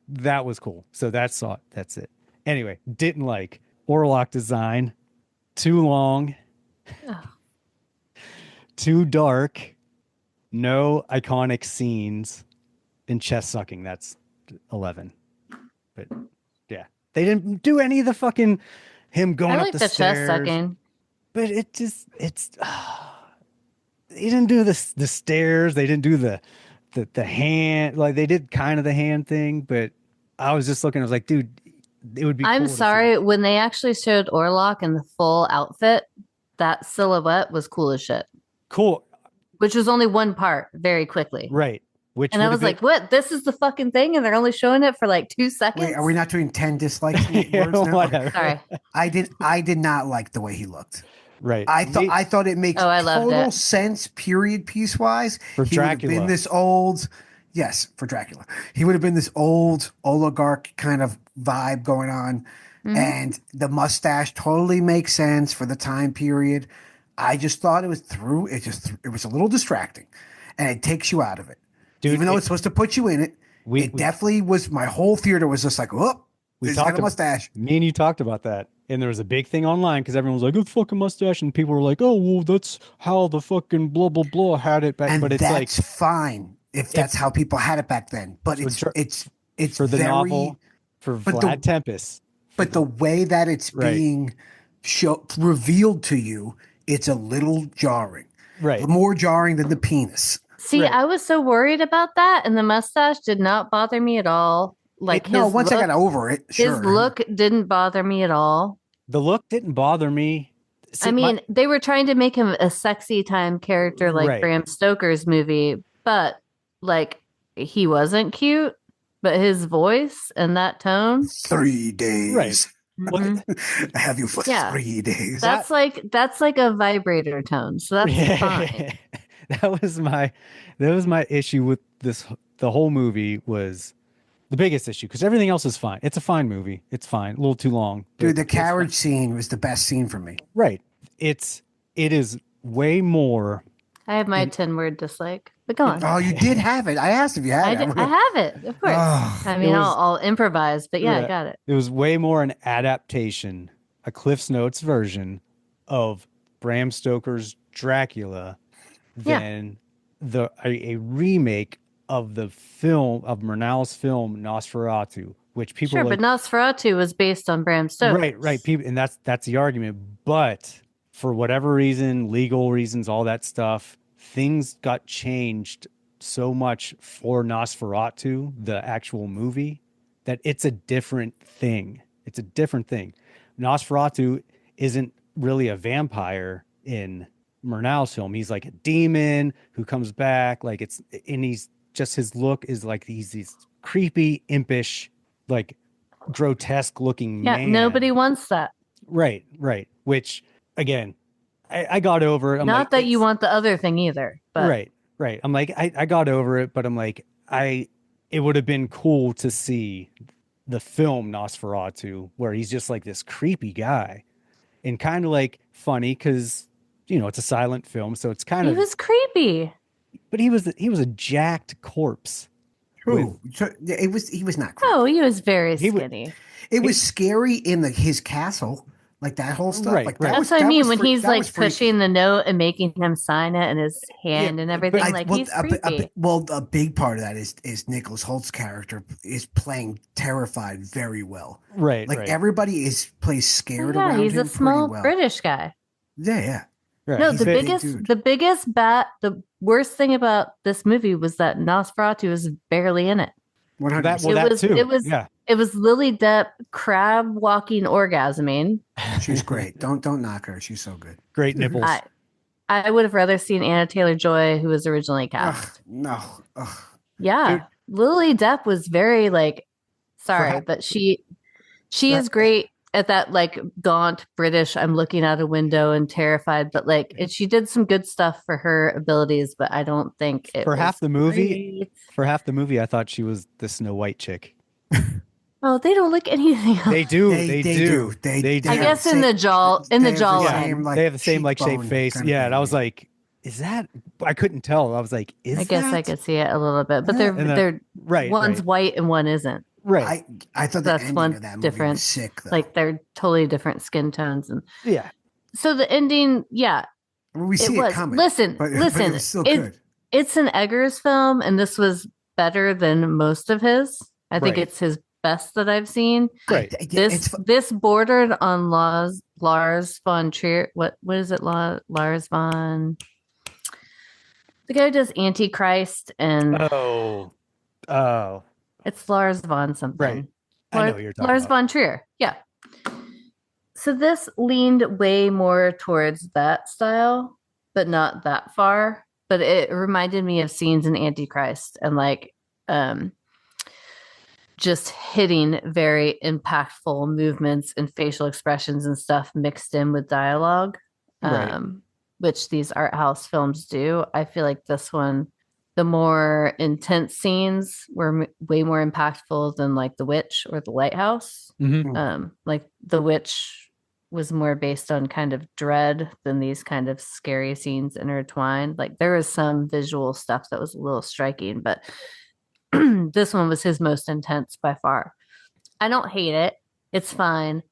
Speaker 7: that was cool. So that's it. Anyway, didn't like Orlok design. Too long. Too dark. No iconic scenes. And chest sucking. That's 11. But yeah, they didn't do any of the fucking him going up the stairs.
Speaker 6: Chest sucking.
Speaker 7: But they didn't do the stairs. They didn't do the hand. Like they did kind of the hand thing, but I was just looking. I was like, dude, it would be.
Speaker 6: I'm sorry, when they actually showed Orlok in the full outfit, that silhouette was cool as shit.
Speaker 7: Cool.
Speaker 6: Which was only one part. Very quickly.
Speaker 7: Right.
Speaker 6: And I was like, what? This is the fucking thing? And they're only showing it for like 2 seconds?
Speaker 5: Wait, are we not doing 10 dislikes words now? Okay.
Speaker 6: Sorry.
Speaker 5: I did not like the way he looked.
Speaker 7: Right.
Speaker 5: I thought it makes total sense, period, piece-wise.
Speaker 7: For
Speaker 5: he
Speaker 7: Dracula.
Speaker 5: Would have been this old, yes, for Dracula. He would have been this old oligarch kind of vibe going on. Mm-hmm. And the mustache totally makes sense for the time period. I just thought it was it was a little distracting. And it takes you out of it. Dude, even though it's supposed to put you in it, it definitely was. My whole theater was just like, "Whoop!" He's got a mustache.
Speaker 7: Me and you talked about that, and there was a big thing online because everyone was like, "Oh, fucking mustache," and people were like, "Oh, well, that's how the fucking blah blah blah had it back."
Speaker 5: And
Speaker 7: but it's
Speaker 5: that's like fine if that's how people had it back then. But it's
Speaker 7: for the novel for Vlad Tempest.
Speaker 5: But the way that it's being revealed to you, it's a little jarring.
Speaker 7: Right,
Speaker 5: more jarring than the penis.
Speaker 6: See, I was so worried about that, and the mustache did not bother me at all. Like
Speaker 5: once I got over it,
Speaker 6: his look didn't bother me at all.
Speaker 7: The look didn't bother me.
Speaker 6: See, I mean, they were trying to make him a sexy time character like Bram Stoker's movie, but like he wasn't cute. But his voice and that tone,
Speaker 5: 3 days,
Speaker 7: right?
Speaker 5: I have you for 3 days.
Speaker 6: That's like a vibrator tone, so that's fine.
Speaker 7: That was my issue with this. The whole movie was the biggest issue because everything else is fine. It's a fine movie. It's fine. A little too long.
Speaker 5: Dude, the carriage scene was the best scene for me.
Speaker 7: Right. It is way more.
Speaker 6: I have my 10-word dislike. But go on.
Speaker 5: Oh, you did have it. I asked if you had it.
Speaker 6: I have it, of course. I mean, I'll improvise, but I got it.
Speaker 7: It was way more an adaptation, a Cliff's Notes version of Bram Stoker's Dracula than a remake of the film of Murnau's film Nosferatu, which people
Speaker 6: but Nosferatu was based on Bram Stoker.
Speaker 7: Right. People, and that's the argument. But for whatever reason, legal reasons, all that stuff, things got changed so much for Nosferatu, the actual movie, that it's a different thing. It's a different thing. Nosferatu isn't really a vampire in Murnau's film. He's like a demon who comes back, and he's just, his look is like these creepy, impish, like grotesque looking man.
Speaker 6: Nobody wants that.
Speaker 7: Right. Which again, I got over it.
Speaker 6: Not that you want the other thing either. But.
Speaker 7: Right. I'm like, I got over it, but I'm like, it would have been cool to see the film Nosferatu where he's just like this creepy guy and kind of like funny because, it's a silent film. So it's kind of.
Speaker 6: He was creepy.
Speaker 7: But he was a jacked corpse.
Speaker 5: Who? He was not creepy.
Speaker 6: Oh, he was very
Speaker 7: He would-
Speaker 6: skinny.
Speaker 5: It was scary in his castle, like that whole stuff.
Speaker 7: Right,
Speaker 5: Like
Speaker 7: right.
Speaker 6: That's what I mean when he's
Speaker 5: that
Speaker 6: like
Speaker 5: was freaky.
Speaker 6: pushing the note and making him sign it and his hand and everything. He's creepy.
Speaker 5: A big part of that is Nicholas Holt's character is playing terrified very well.
Speaker 7: Right.
Speaker 5: Like
Speaker 7: right.
Speaker 5: everybody plays scared
Speaker 6: Yeah,
Speaker 5: around
Speaker 6: he's
Speaker 5: him
Speaker 6: a small
Speaker 5: pretty well.
Speaker 6: British guy.
Speaker 5: Yeah.
Speaker 7: Right.
Speaker 6: No,
Speaker 5: He's
Speaker 6: the
Speaker 5: a big
Speaker 6: biggest,
Speaker 5: dude.
Speaker 6: the worst thing about this movie was that Nosferatu was barely in it.
Speaker 5: 100%.
Speaker 6: It was Lily Depp crab walking orgasming.
Speaker 5: She's great. Don't knock her. She's so good.
Speaker 7: Great nipples.
Speaker 6: I would have rather seen Anna Taylor-Joy, who was originally cast.
Speaker 5: No.
Speaker 6: Yeah,
Speaker 7: Dude.
Speaker 6: Lily Depp was very sorry, but she is great at that gaunt British. I'm looking out a window and terrified, but she did some good stuff for her abilities. But I don't think
Speaker 7: for half the movie.
Speaker 6: great.
Speaker 7: For half the movie, I thought she was the Snow White chick.
Speaker 6: Oh, they don't look anything else.
Speaker 7: They do.
Speaker 5: They do.
Speaker 6: I guess in the jawline.
Speaker 7: They have the same shaped face. Yeah, and I was like, is that? I couldn't tell. I was like,
Speaker 6: I guess I could see it a little bit, but they're
Speaker 7: right.
Speaker 6: one's white and one isn't.
Speaker 7: Right.
Speaker 5: I thought
Speaker 6: That's
Speaker 5: the
Speaker 6: one
Speaker 5: ending of that movie
Speaker 6: different.
Speaker 5: was sick, though.
Speaker 6: They're totally different skin tones and
Speaker 7: Yeah.
Speaker 6: So the ending, yeah,
Speaker 5: We see it coming.
Speaker 6: Listen,
Speaker 5: but it was still good.
Speaker 6: It's an Eggers film, and this was better than most of his. I think
Speaker 7: Right.
Speaker 6: it's his best that I've seen.
Speaker 7: Right.
Speaker 6: This bordered on Lars von Trier. What is it? Lars von. The guy who does Antichrist and
Speaker 7: Oh.
Speaker 6: it's Lars von something.
Speaker 7: Right. I know what you're talking
Speaker 6: Lars
Speaker 7: about.
Speaker 6: von Trier. Yeah. So this leaned way more towards that style, but not that far. But it reminded me of scenes in Antichrist and just hitting very impactful movements and facial expressions and stuff mixed in with dialogue,
Speaker 7: Right.
Speaker 6: which these art house films do. I feel like this one, the more intense scenes were way more impactful than The Witch or The Lighthouse.
Speaker 7: Mm-hmm.
Speaker 6: The Witch was more based on kind of dread than these kind of scary scenes intertwined. There was some visual stuff that was a little striking, but this one was his most intense by far. I don't hate it. It's fine.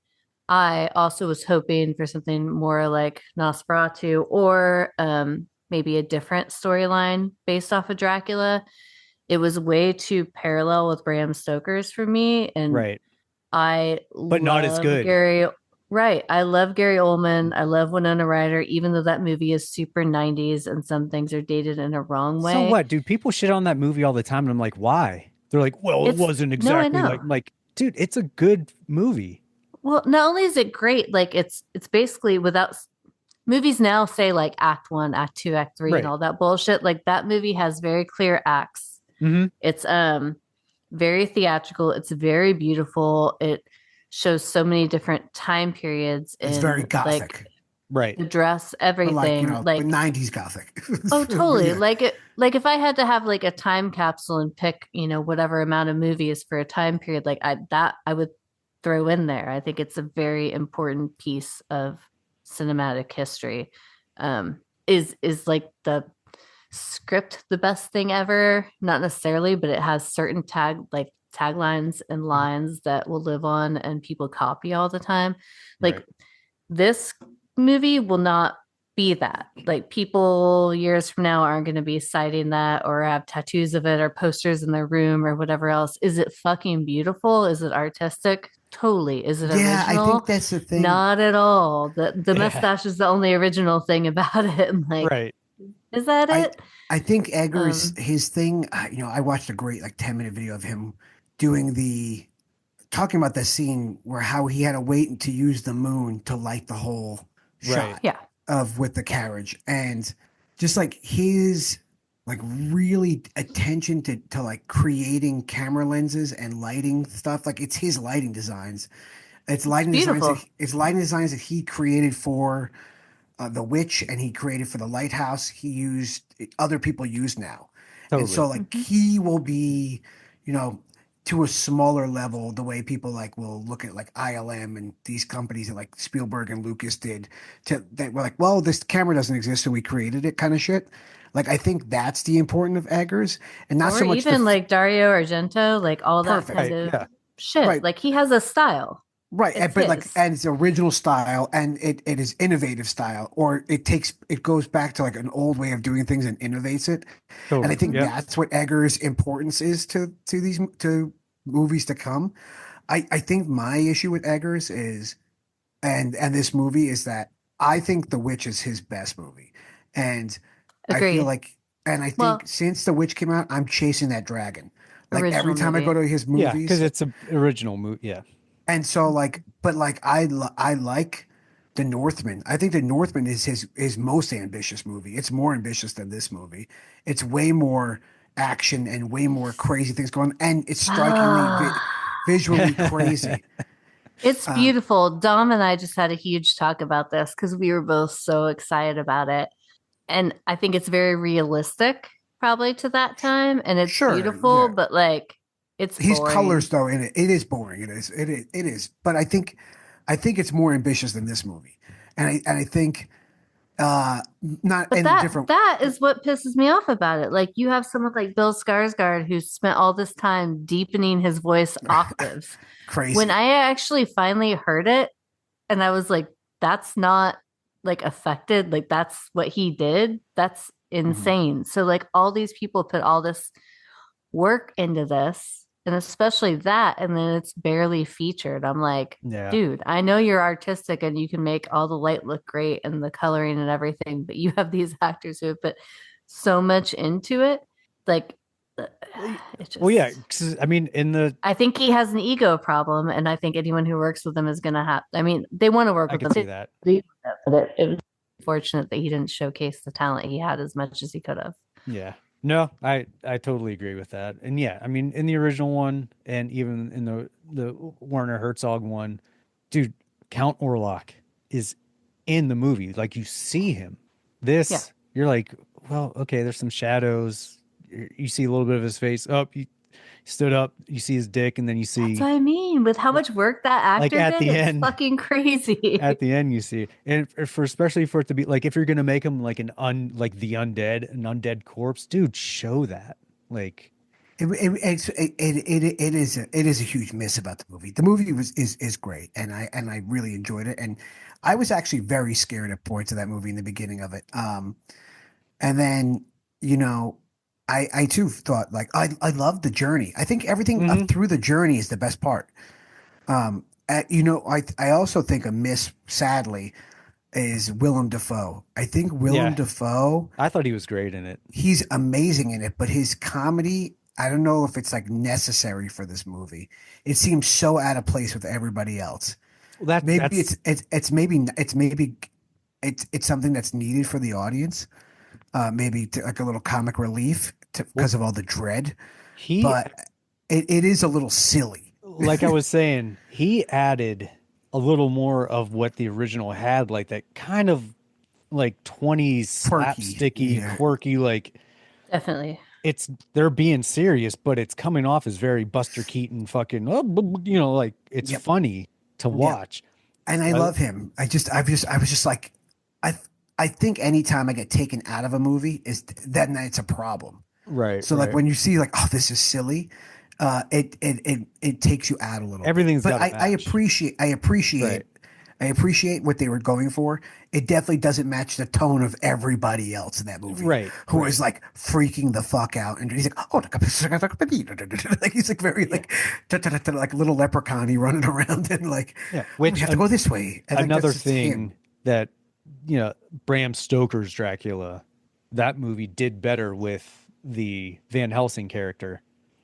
Speaker 6: I also was hoping for something more like Nosferatu or maybe a different storyline based off of Dracula. It was way too parallel with Bram Stoker's for me. And
Speaker 7: Right.
Speaker 6: but
Speaker 7: not as good.
Speaker 6: I love Gary Oldman. I love Winona Ryder, even though that movie is super 90s and some things are dated in a wrong way.
Speaker 7: So what, dude? People shit on that movie all the time, and I'm like, why? They're like, well, it wasn't exactly like, dude, it's a good movie.
Speaker 6: Well, not only is it great, it's basically without movies now say Act 1, Act 2, Act 3 and all that bullshit. That movie has very clear acts.
Speaker 7: Mm-hmm.
Speaker 6: It's very theatrical. It's very beautiful. It shows so many different time periods.
Speaker 5: It's very gothic.
Speaker 7: Right.
Speaker 6: The dress, everything.
Speaker 5: But 90s gothic.
Speaker 6: Oh, totally.
Speaker 5: Yeah.
Speaker 6: If I had to have a time capsule and pick, whatever amount of movies for a time period, I would throw in there. I think it's a very important piece of cinematic history. Is the script the best thing ever? Not necessarily, but it has certain taglines and lines that will live on and people copy all the time. This movie will not be that. People years from now aren't going to be citing that or have tattoos of it or posters in their room or whatever else. Is it fucking beautiful? Is it artistic? Totally. Is it original?
Speaker 5: I think that's the thing.
Speaker 6: Not at all. The mustache is the only original thing about it.
Speaker 7: Right.
Speaker 6: Is that it?
Speaker 5: I think Eggers, his thing, I watched a great 10-minute video of him talking about the scene where how he had to wait to use the moon to light the whole shot with the carriage, and just his really attention to creating camera lenses and lighting stuff. It's his lighting designs. It's lighting designs that he created for The Witch, and he created for The Lighthouse. Other people use now. Totally. And so he will be, to a smaller level, the way people like will look at like ILM and these companies that like Spielberg and Lucas did, to that were like, well, this camera doesn't exist, so we created it, kind of shit. Like I think that's the importance of Eggers, and not
Speaker 6: Or
Speaker 5: so much the
Speaker 6: even like Dario Argento, like all that
Speaker 5: perfect,
Speaker 6: kind
Speaker 7: Right.
Speaker 6: of
Speaker 7: Yeah.
Speaker 6: shit.
Speaker 5: right,
Speaker 6: Like he has a style.
Speaker 5: right,
Speaker 6: It's
Speaker 5: but like,
Speaker 6: his.
Speaker 5: and it's original style, and it is innovative style, or it goes back to like an old way of doing things and innovates it. And I
Speaker 7: Totally.
Speaker 5: think
Speaker 7: Yep.
Speaker 5: that's what Eggers' importance is to these to movies to come. I think my issue with Eggers is and this movie is that I think The Witch is his best movie. And I feel
Speaker 6: Agreed.
Speaker 5: like and I think
Speaker 6: Well,
Speaker 5: since The Witch came out, I'm chasing that dragon. Like every
Speaker 6: original
Speaker 5: time I go
Speaker 6: movie.
Speaker 5: to his
Speaker 7: Yeah, because
Speaker 5: movies,
Speaker 7: it's a original movie. Yeah.
Speaker 5: and so like but like I like The Northman. I think The Northman is his most ambitious movie. It's more ambitious than this movie. It's way more action and way more crazy things going on, and it's strikingly
Speaker 6: Ah,
Speaker 5: visually crazy.
Speaker 6: it's
Speaker 5: Um,
Speaker 6: beautiful. Dom and I just had a huge talk about this because we were both so excited about it. And I think it's very realistic, probably to that time. And it's
Speaker 5: sure,
Speaker 6: beautiful,
Speaker 5: yeah.
Speaker 6: but like it's
Speaker 5: His
Speaker 6: boring.
Speaker 5: colors though in it is boring. It is. But I think it's more ambitious than this movie. And I think not
Speaker 6: But
Speaker 5: in a
Speaker 6: that
Speaker 5: different
Speaker 6: that is what pisses me off about it. Like you have someone like Bill Skarsgård who's spent all this time deepening his voice octaves. When
Speaker 5: crazy.
Speaker 6: I actually finally heard it, and I was like, that's not like affected. Like that's what he did. That's
Speaker 5: Mhm.
Speaker 6: insane. So like all these people put all this work into this, and especially that, and then it's barely featured. I'm like,
Speaker 7: Yeah.
Speaker 6: dude, I know you're artistic and you can make all the light look great and the coloring and everything, but you have these actors who have put so much into it. Like, it
Speaker 7: Well, yeah.
Speaker 6: just,
Speaker 7: 'Cause, I mean, in the
Speaker 6: I think he has an ego problem, and I think anyone who works with him is going to have. I mean, they want to work
Speaker 7: I
Speaker 6: with
Speaker 7: could see
Speaker 6: him,
Speaker 7: that.
Speaker 6: but it was fortunate that he didn't showcase the talent he had as much as he could have.
Speaker 7: Yeah. No, I totally agree with that. And yeah, I mean, in the original one and even in the Werner Herzog one, dude, Count Orlok is in the movie. Like you see him.
Speaker 6: Yeah,
Speaker 7: This, you're like, well, okay, there's some shadows. You see a little bit of his face. Oh, he stood up. You see his dick, and then you
Speaker 6: that's what
Speaker 7: see
Speaker 6: I mean. With how much work that
Speaker 7: like
Speaker 6: actor
Speaker 7: at
Speaker 6: did,
Speaker 7: the
Speaker 6: it's
Speaker 7: end.
Speaker 6: fucking crazy.
Speaker 7: At the end, you see, and for especially for it to be like, if you're gonna make him like like the undead, an undead corpse, dude, show that. Like,
Speaker 5: It is a huge miss about the movie. The movie is great, and I really enjoyed it. And I was actually very scared at points of that movie in the beginning of it. And then you know, I too thought like I love the journey. I think everything up
Speaker 7: mhm.
Speaker 5: through the journey is the best part. I also think a miss, sadly, is Willem Dafoe. I think Willem
Speaker 7: Yeah,
Speaker 5: Dafoe,
Speaker 7: I thought he was great in it.
Speaker 5: he's amazing in it, but his comedy, I don't know if it's like necessary for this movie. It seems so out of place with everybody else.
Speaker 7: Well,
Speaker 5: Maybe
Speaker 7: that's
Speaker 5: it's maybe it's something that's needed for the audience. Maybe to, like a little comic relief
Speaker 7: well,
Speaker 5: because of all the dread,
Speaker 7: he,
Speaker 5: but it is a little silly.
Speaker 7: like I was saying, he added a little more of what the original had, like that kind of like 20s
Speaker 5: Quirky.
Speaker 7: slapsticky,
Speaker 5: Yeah.
Speaker 7: quirky, like
Speaker 6: Definitely.
Speaker 7: it's they're being serious, but it's coming off as very Buster Keaton fucking, like it's
Speaker 5: Yep.
Speaker 7: funny to
Speaker 5: Yep.
Speaker 7: watch.
Speaker 5: And I
Speaker 7: So
Speaker 5: love him. I was just like, I, I think anytime I get taken out of a movie is then it's a problem.
Speaker 7: right,
Speaker 5: So like
Speaker 7: right.
Speaker 5: when you see like, oh, this is silly, it takes you out a little bit.
Speaker 7: Everything's
Speaker 5: But
Speaker 7: got a match. Right.
Speaker 5: I appreciate what they were going for. It definitely doesn't match the tone of everybody else in that movie
Speaker 7: Right,
Speaker 5: who
Speaker 7: right.
Speaker 5: is like freaking the fuck out. And he's like, oh, like he's like very
Speaker 7: Yeah.
Speaker 5: like little leprechaun running around and like,
Speaker 7: Yeah.
Speaker 5: oh, we
Speaker 7: Which
Speaker 5: have to go this way. And like
Speaker 7: another
Speaker 5: that's just him.
Speaker 7: thing that Bram Stoker's Dracula, that movie did better with the Van Helsing character.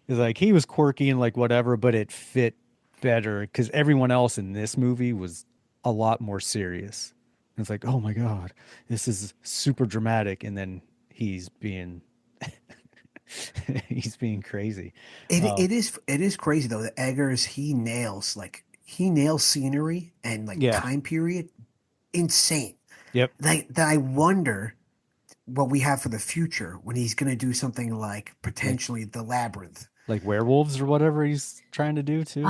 Speaker 7: Is like he was quirky and like whatever, but it fit better because everyone else in this movie was a lot more serious. It's like, oh my God, this is super dramatic, and then he's being he's being crazy. Um,
Speaker 5: It is crazy though that Eggers he nails scenery and like
Speaker 7: yeah.
Speaker 5: time period insane.
Speaker 7: Yep.
Speaker 5: That I wonder what we have for the future when he's going to do something like
Speaker 7: Like
Speaker 5: potentially the Labyrinth.
Speaker 7: like werewolves or whatever he's trying to do too.
Speaker 6: Oh,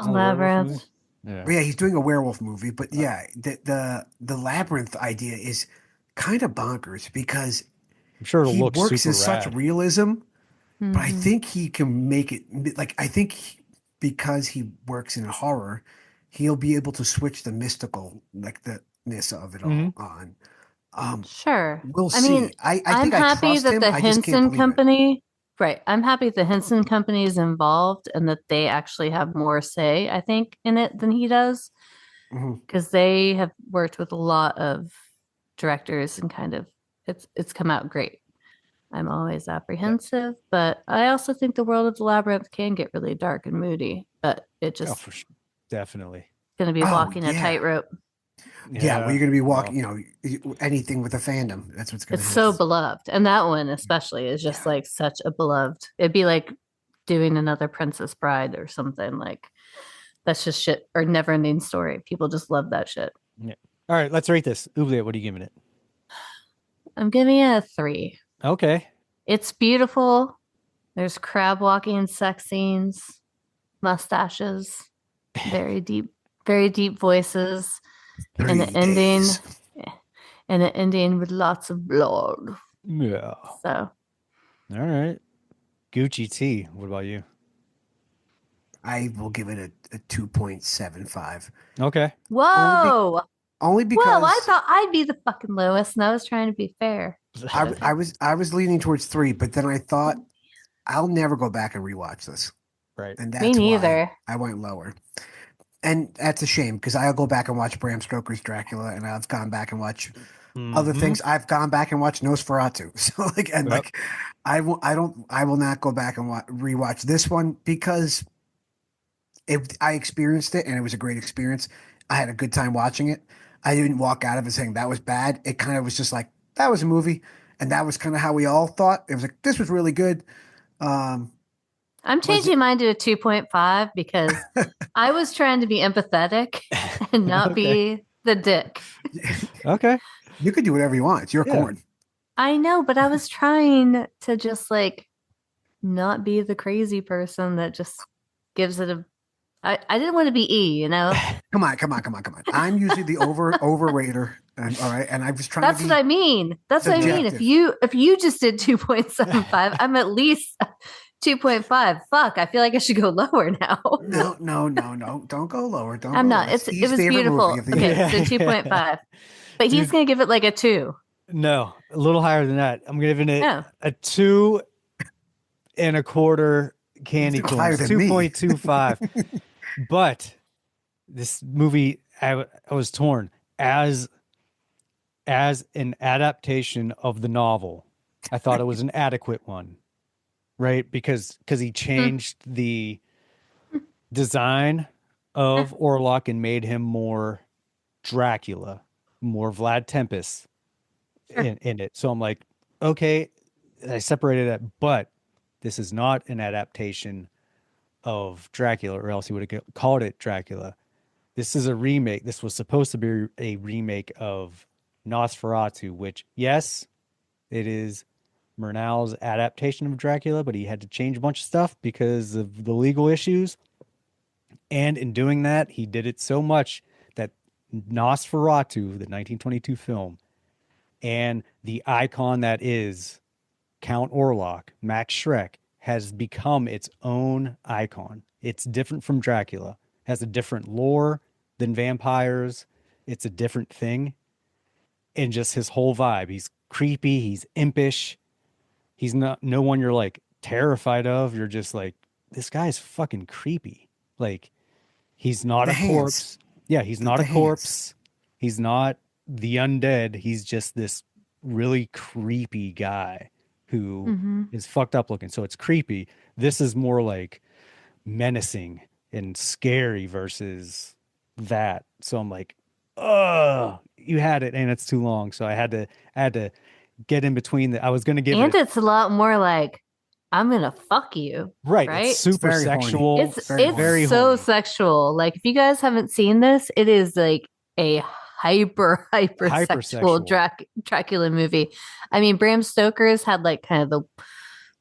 Speaker 7: Another werewolf
Speaker 6: Labyrinth.
Speaker 7: movie? Yeah.
Speaker 5: Yeah, he's doing a werewolf movie, but yeah, the labyrinth idea is kind of bonkers because
Speaker 7: I'm sure it'll
Speaker 5: he
Speaker 7: look
Speaker 5: works
Speaker 7: super
Speaker 5: in such
Speaker 7: rad.
Speaker 5: realism, but I
Speaker 6: Mhm.
Speaker 5: think he can make it like I think because he works in horror, he'll be able to switch the mystical like the ness of it
Speaker 7: Hmm.
Speaker 5: all on. Um,
Speaker 6: Sure.
Speaker 5: we'll
Speaker 6: I mean,
Speaker 5: see. I
Speaker 6: I'm
Speaker 5: think I
Speaker 6: happy
Speaker 5: trust
Speaker 6: that
Speaker 5: him.
Speaker 6: the
Speaker 5: I just can't
Speaker 6: Henson
Speaker 5: believe it.
Speaker 6: Company, right? I'm happy the Henson Company is involved and that they actually have more say, I think, in it than he does,
Speaker 5: Mhm.
Speaker 6: because they have worked with a lot of directors and kind of it's come out great. I'm always apprehensive, but I also think the world of the labyrinth can get really dark and moody, but it
Speaker 7: Oh,
Speaker 6: just
Speaker 7: for sure. Definitely.
Speaker 6: going to be
Speaker 5: Oh
Speaker 6: walking a
Speaker 5: yeah,
Speaker 6: tightrope.
Speaker 5: yeah. Well,
Speaker 7: Yeah.
Speaker 5: you're gonna be
Speaker 7: Well,
Speaker 5: walking. Anything with a fandom. That's what's gonna
Speaker 6: It's so
Speaker 5: happen.
Speaker 6: beloved. And that one especially is just
Speaker 5: Yeah.
Speaker 6: like such a beloved. It'd be like doing another Princess Bride or something like that's just shit or never ending story. People just love that shit.
Speaker 7: yeah. All right, let's rate this. Oubliette, what are you giving it?
Speaker 6: I'm giving it a 3.
Speaker 7: Okay.
Speaker 6: It's beautiful. There's crab walking sex scenes, mustaches, very deep voices, and an
Speaker 5: 3
Speaker 6: ending
Speaker 5: days.
Speaker 6: and an ending with lots of blood.
Speaker 7: Yeah.
Speaker 6: So
Speaker 7: All right. Gucci T, what about you?
Speaker 5: I will give it a 2.75.
Speaker 7: Okay.
Speaker 6: whoa.
Speaker 5: Only
Speaker 6: Whoa, I
Speaker 5: because
Speaker 6: thought I'd be the fucking lowest and I was trying to be fair.
Speaker 5: I was leaning towards 3, but then I thought I'll never go back and rewatch this,
Speaker 7: Right.
Speaker 5: and
Speaker 6: Me
Speaker 5: that's why
Speaker 6: neither.
Speaker 5: I went lower. And that's a shame because I'll go back and watch Bram Stoker's Dracula, and I've gone back and watch other
Speaker 7: Mhm.
Speaker 5: things. I've gone back and watched Nosferatu. So
Speaker 7: Yep.
Speaker 5: I will not go back and rewatch this one because I experienced it and it was a great experience. I had a good time watching it. I didn't walk out of it saying that was bad. It kind of was just like that was a movie, and that was kind of how we all thought. It was like this was really good. Um,
Speaker 6: I'm
Speaker 5: was it?
Speaker 6: changing mine to a 2.5 because I was trying to be empathetic and not
Speaker 7: Okay.
Speaker 6: be the dick.
Speaker 7: Okay.
Speaker 5: You could do whatever you want. It's your
Speaker 7: Yeah.
Speaker 5: corn.
Speaker 6: I know, but I was trying to just like not be the crazy person that just gives it a. I didn't want to be E, you know?
Speaker 5: Come on. I'm usually the overrater, and all right. And I was trying
Speaker 6: That's
Speaker 5: to
Speaker 6: what
Speaker 5: be
Speaker 6: I mean. That's what I mean.
Speaker 5: subjective.
Speaker 6: If you just did 2.75, I'm at least 2.5. Fuck, I feel like I should go lower now.
Speaker 5: No. Don't go lower. Don't
Speaker 6: I'm
Speaker 5: go
Speaker 6: not.
Speaker 5: lower. It's
Speaker 6: It
Speaker 5: E's
Speaker 6: was
Speaker 5: favorite movie
Speaker 6: beautiful.
Speaker 5: of the
Speaker 6: Okay,
Speaker 5: year.
Speaker 6: so 2.5. But he's
Speaker 7: Dude.
Speaker 6: going to give it like a 2.
Speaker 7: No, a little higher than that. I'm giving it
Speaker 6: Oh.
Speaker 7: a 2.25 candy
Speaker 5: Still higher
Speaker 7: corns,
Speaker 5: than me.
Speaker 7: 2.25. But this movie, I was torn as an adaptation of the novel. I thought it was an adequate one, right? Because he changed the design of Orlok and made him more Dracula, more Vlad Tempest in it. So I'm like, okay, I separated it, but this is not an adaptation of Dracula, or else he would have called it Dracula. This is a remake. This was supposed to be a remake of Nosferatu, which, yes, it is Murnau's adaptation of Dracula, but he had to change a bunch of stuff because of the legal issues. And in doing that, he did it so much that Nosferatu, the 1922 film, and the icon that is Count Orlok, Max Schreck, has become its own icon. It's different from Dracula, has a different lore than vampires. It's a different thing. And just his whole vibe. He's creepy, he's impish. He's not no one you're like terrified of. You're just like, this guy's fucking creepy. Like, he's not
Speaker 5: The
Speaker 7: a
Speaker 5: hands.
Speaker 7: corpse. Yeah, he's not
Speaker 5: The
Speaker 7: a
Speaker 5: hands.
Speaker 7: corpse. He's not the undead. He's just this really creepy guy who is fucked up looking. So it's creepy. This is more like menacing and scary versus that. So I'm like, oh, you had it and it's too long. So I had to get in between I was going to give
Speaker 6: And
Speaker 7: it
Speaker 6: it's a lot more like, I'm going to fuck you.
Speaker 7: right.
Speaker 6: Right?
Speaker 7: It's super
Speaker 5: very horny.
Speaker 7: sexual.
Speaker 6: It's
Speaker 5: Very
Speaker 7: very
Speaker 6: so
Speaker 7: horny.
Speaker 6: sexual. Like if you guys haven't seen this, it is like a hyper
Speaker 7: Hypersexual.
Speaker 6: sexual Dracula movie. I mean, Bram Stoker's had like kind of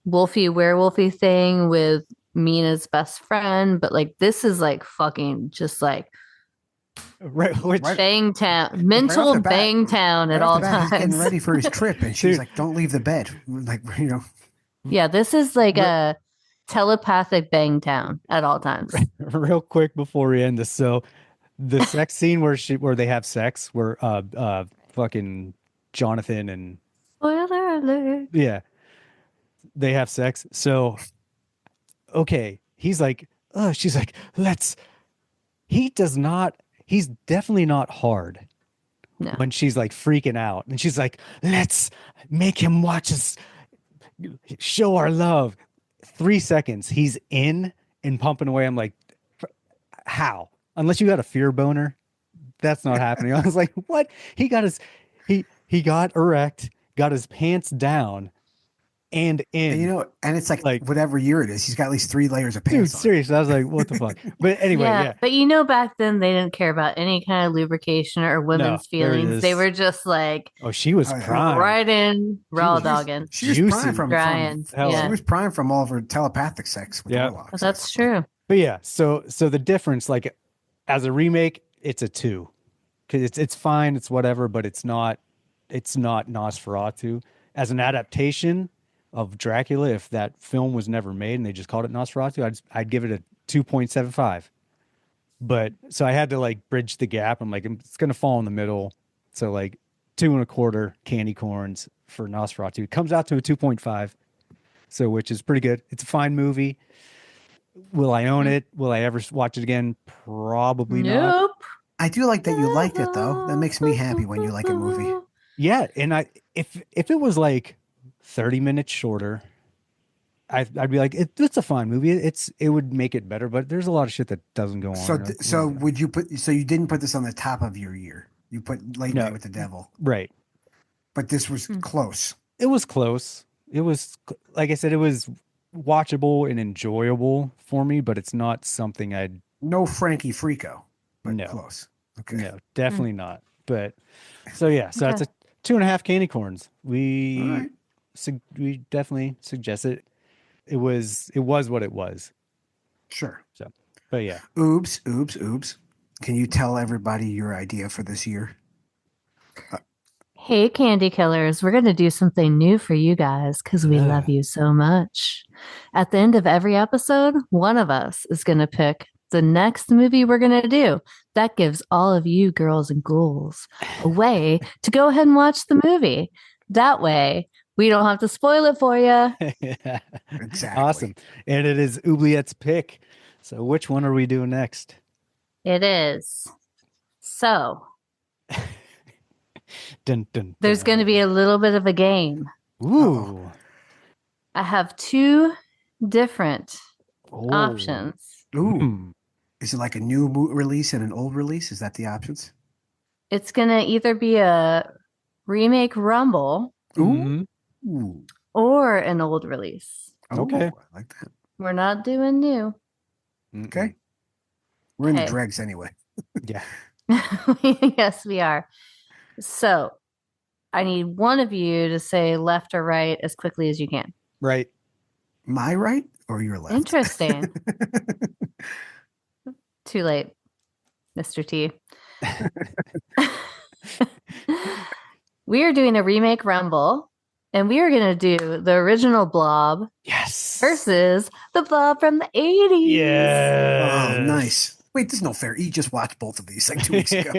Speaker 6: wolfy werewolfy thing with Mina's best friend, but like this is like fucking just like
Speaker 7: Right, which
Speaker 5: Right.
Speaker 6: bang town,
Speaker 5: Right off
Speaker 6: mental
Speaker 5: the bat-
Speaker 6: bang town
Speaker 5: Right
Speaker 6: at
Speaker 5: off
Speaker 6: all
Speaker 5: the bat, he's getting
Speaker 6: times.
Speaker 5: ready for his trip, and she's
Speaker 7: Dude.
Speaker 5: like, "Don't leave the bed." Like, you know,
Speaker 6: Yeah, this is like
Speaker 7: Re-
Speaker 6: a telepathic bang town at all times.
Speaker 7: real quick before we end this. So the sex scene where they have sex, where fucking Jonathan and
Speaker 6: Spoiler alert.
Speaker 7: yeah, they have sex. So okay, he's like, she's like, he's definitely not hard
Speaker 6: No.
Speaker 7: when she's like freaking out. And she's like, let's make him watch us show our love. 3 seconds, he's in and pumping away. I'm like, how? Unless you got a fear boner, that's not happening. I was like, what? He got erect, got his pants down and in.
Speaker 5: and you know, and it's like,
Speaker 7: Like-
Speaker 5: whatever year it is, he's got at least 3 layers of
Speaker 7: Dude,
Speaker 5: pants on.
Speaker 7: seriously, I was like, what the fuck? But anyway, yeah.
Speaker 6: But you know, back then they didn't care about any kind of lubrication or women's
Speaker 7: there it
Speaker 6: feelings. They
Speaker 7: is.
Speaker 6: were just like
Speaker 7: Oh, she was
Speaker 5: Oh, yeah.
Speaker 7: prime.
Speaker 6: right in raw
Speaker 5: was-
Speaker 6: dogging.
Speaker 5: She was
Speaker 7: Juicy.
Speaker 5: prime from
Speaker 6: Drying.
Speaker 7: Hell,
Speaker 6: Yeah.
Speaker 5: She was prime from all of her telepathic sex with
Speaker 7: Yeah.
Speaker 5: warlocks.
Speaker 6: That's true.
Speaker 7: But yeah, so the difference, like as a remake, it's a 2. Because it's fine, it's whatever, but it's not Nosferatu. As an adaptation of Dracula, if that film was never made and they just called it Nosferatu, I'd give it a 2.75. But so I had to like bridge the gap. I'm like, it's gonna fall in the middle. So like 2.25 candy corns for Nosferatu. It comes out to a 2.5. So which is pretty good. It's a fine movie. Will I own it? Will I ever watch it again? Probably not.
Speaker 6: Nope.
Speaker 5: I do like that you liked it, though. That makes me happy when you like a movie.
Speaker 7: Yeah, and if it was like 30 minutes shorter, I'd be like, it's a fine movie. It would make it better, but there's a lot of shit that doesn't go on.
Speaker 5: So would you put? So you didn't put this on the top of your year. You put Late
Speaker 7: No.
Speaker 5: Night with the Devil,
Speaker 7: Right.
Speaker 5: but this was close.
Speaker 7: It was close. It was, like I said, it was watchable and enjoyable for me, but it's not something I'd
Speaker 5: No Frankie Frico, but
Speaker 7: No.
Speaker 5: close. Okay.
Speaker 7: no, definitely not. But so yeah, so
Speaker 6: Okay.
Speaker 7: it's a 2.5 candy corns.
Speaker 5: All
Speaker 7: We
Speaker 5: right.
Speaker 7: we definitely suggest it. It was what it was.
Speaker 5: Sure.
Speaker 7: So, but yeah.
Speaker 5: Oops. Can you tell everybody your idea for this year?
Speaker 6: Hey, candy killers, we're going to do something new for you guys because we love you so much. At the end of every episode, one of us is going to pick the next movie we're going to do. That gives all of you girls and ghouls a way to go ahead and watch the movie. That way, we don't have to spoil it for you.
Speaker 5: Exactly.
Speaker 7: Awesome. And it is Oubliette's pick. So which one are we doing next?
Speaker 6: It is. So,
Speaker 7: Dun, dun,
Speaker 6: there's
Speaker 7: dun.
Speaker 6: going to be a little bit of a game.
Speaker 7: Ooh.
Speaker 6: I have 2 different
Speaker 7: Oh.
Speaker 6: options.
Speaker 5: Ooh.
Speaker 7: Hmm.
Speaker 5: Is it like a new release and an old release? Is that the options?
Speaker 6: It's going to either be a remake Rumble
Speaker 7: Mhm.
Speaker 5: Ooh.
Speaker 6: or an old release.
Speaker 7: Okay.
Speaker 5: Ooh, I like that.
Speaker 6: We're not doing new.
Speaker 5: Okay. We're in the
Speaker 6: Okay.
Speaker 5: dregs anyway.
Speaker 7: Yeah.
Speaker 6: Yes, we are. So I need one of you to say left or right as quickly as you can.
Speaker 7: Right.
Speaker 5: My right or your left?
Speaker 6: Interesting. Too late, Mr. T. We are doing a remake Rumble, and we are going to do the original Blob
Speaker 7: Yes.
Speaker 6: versus the Blob from the 80s.
Speaker 7: Yeah.
Speaker 5: Oh, nice. Wait, there's no fair. You just watched both of these like 2 weeks ago.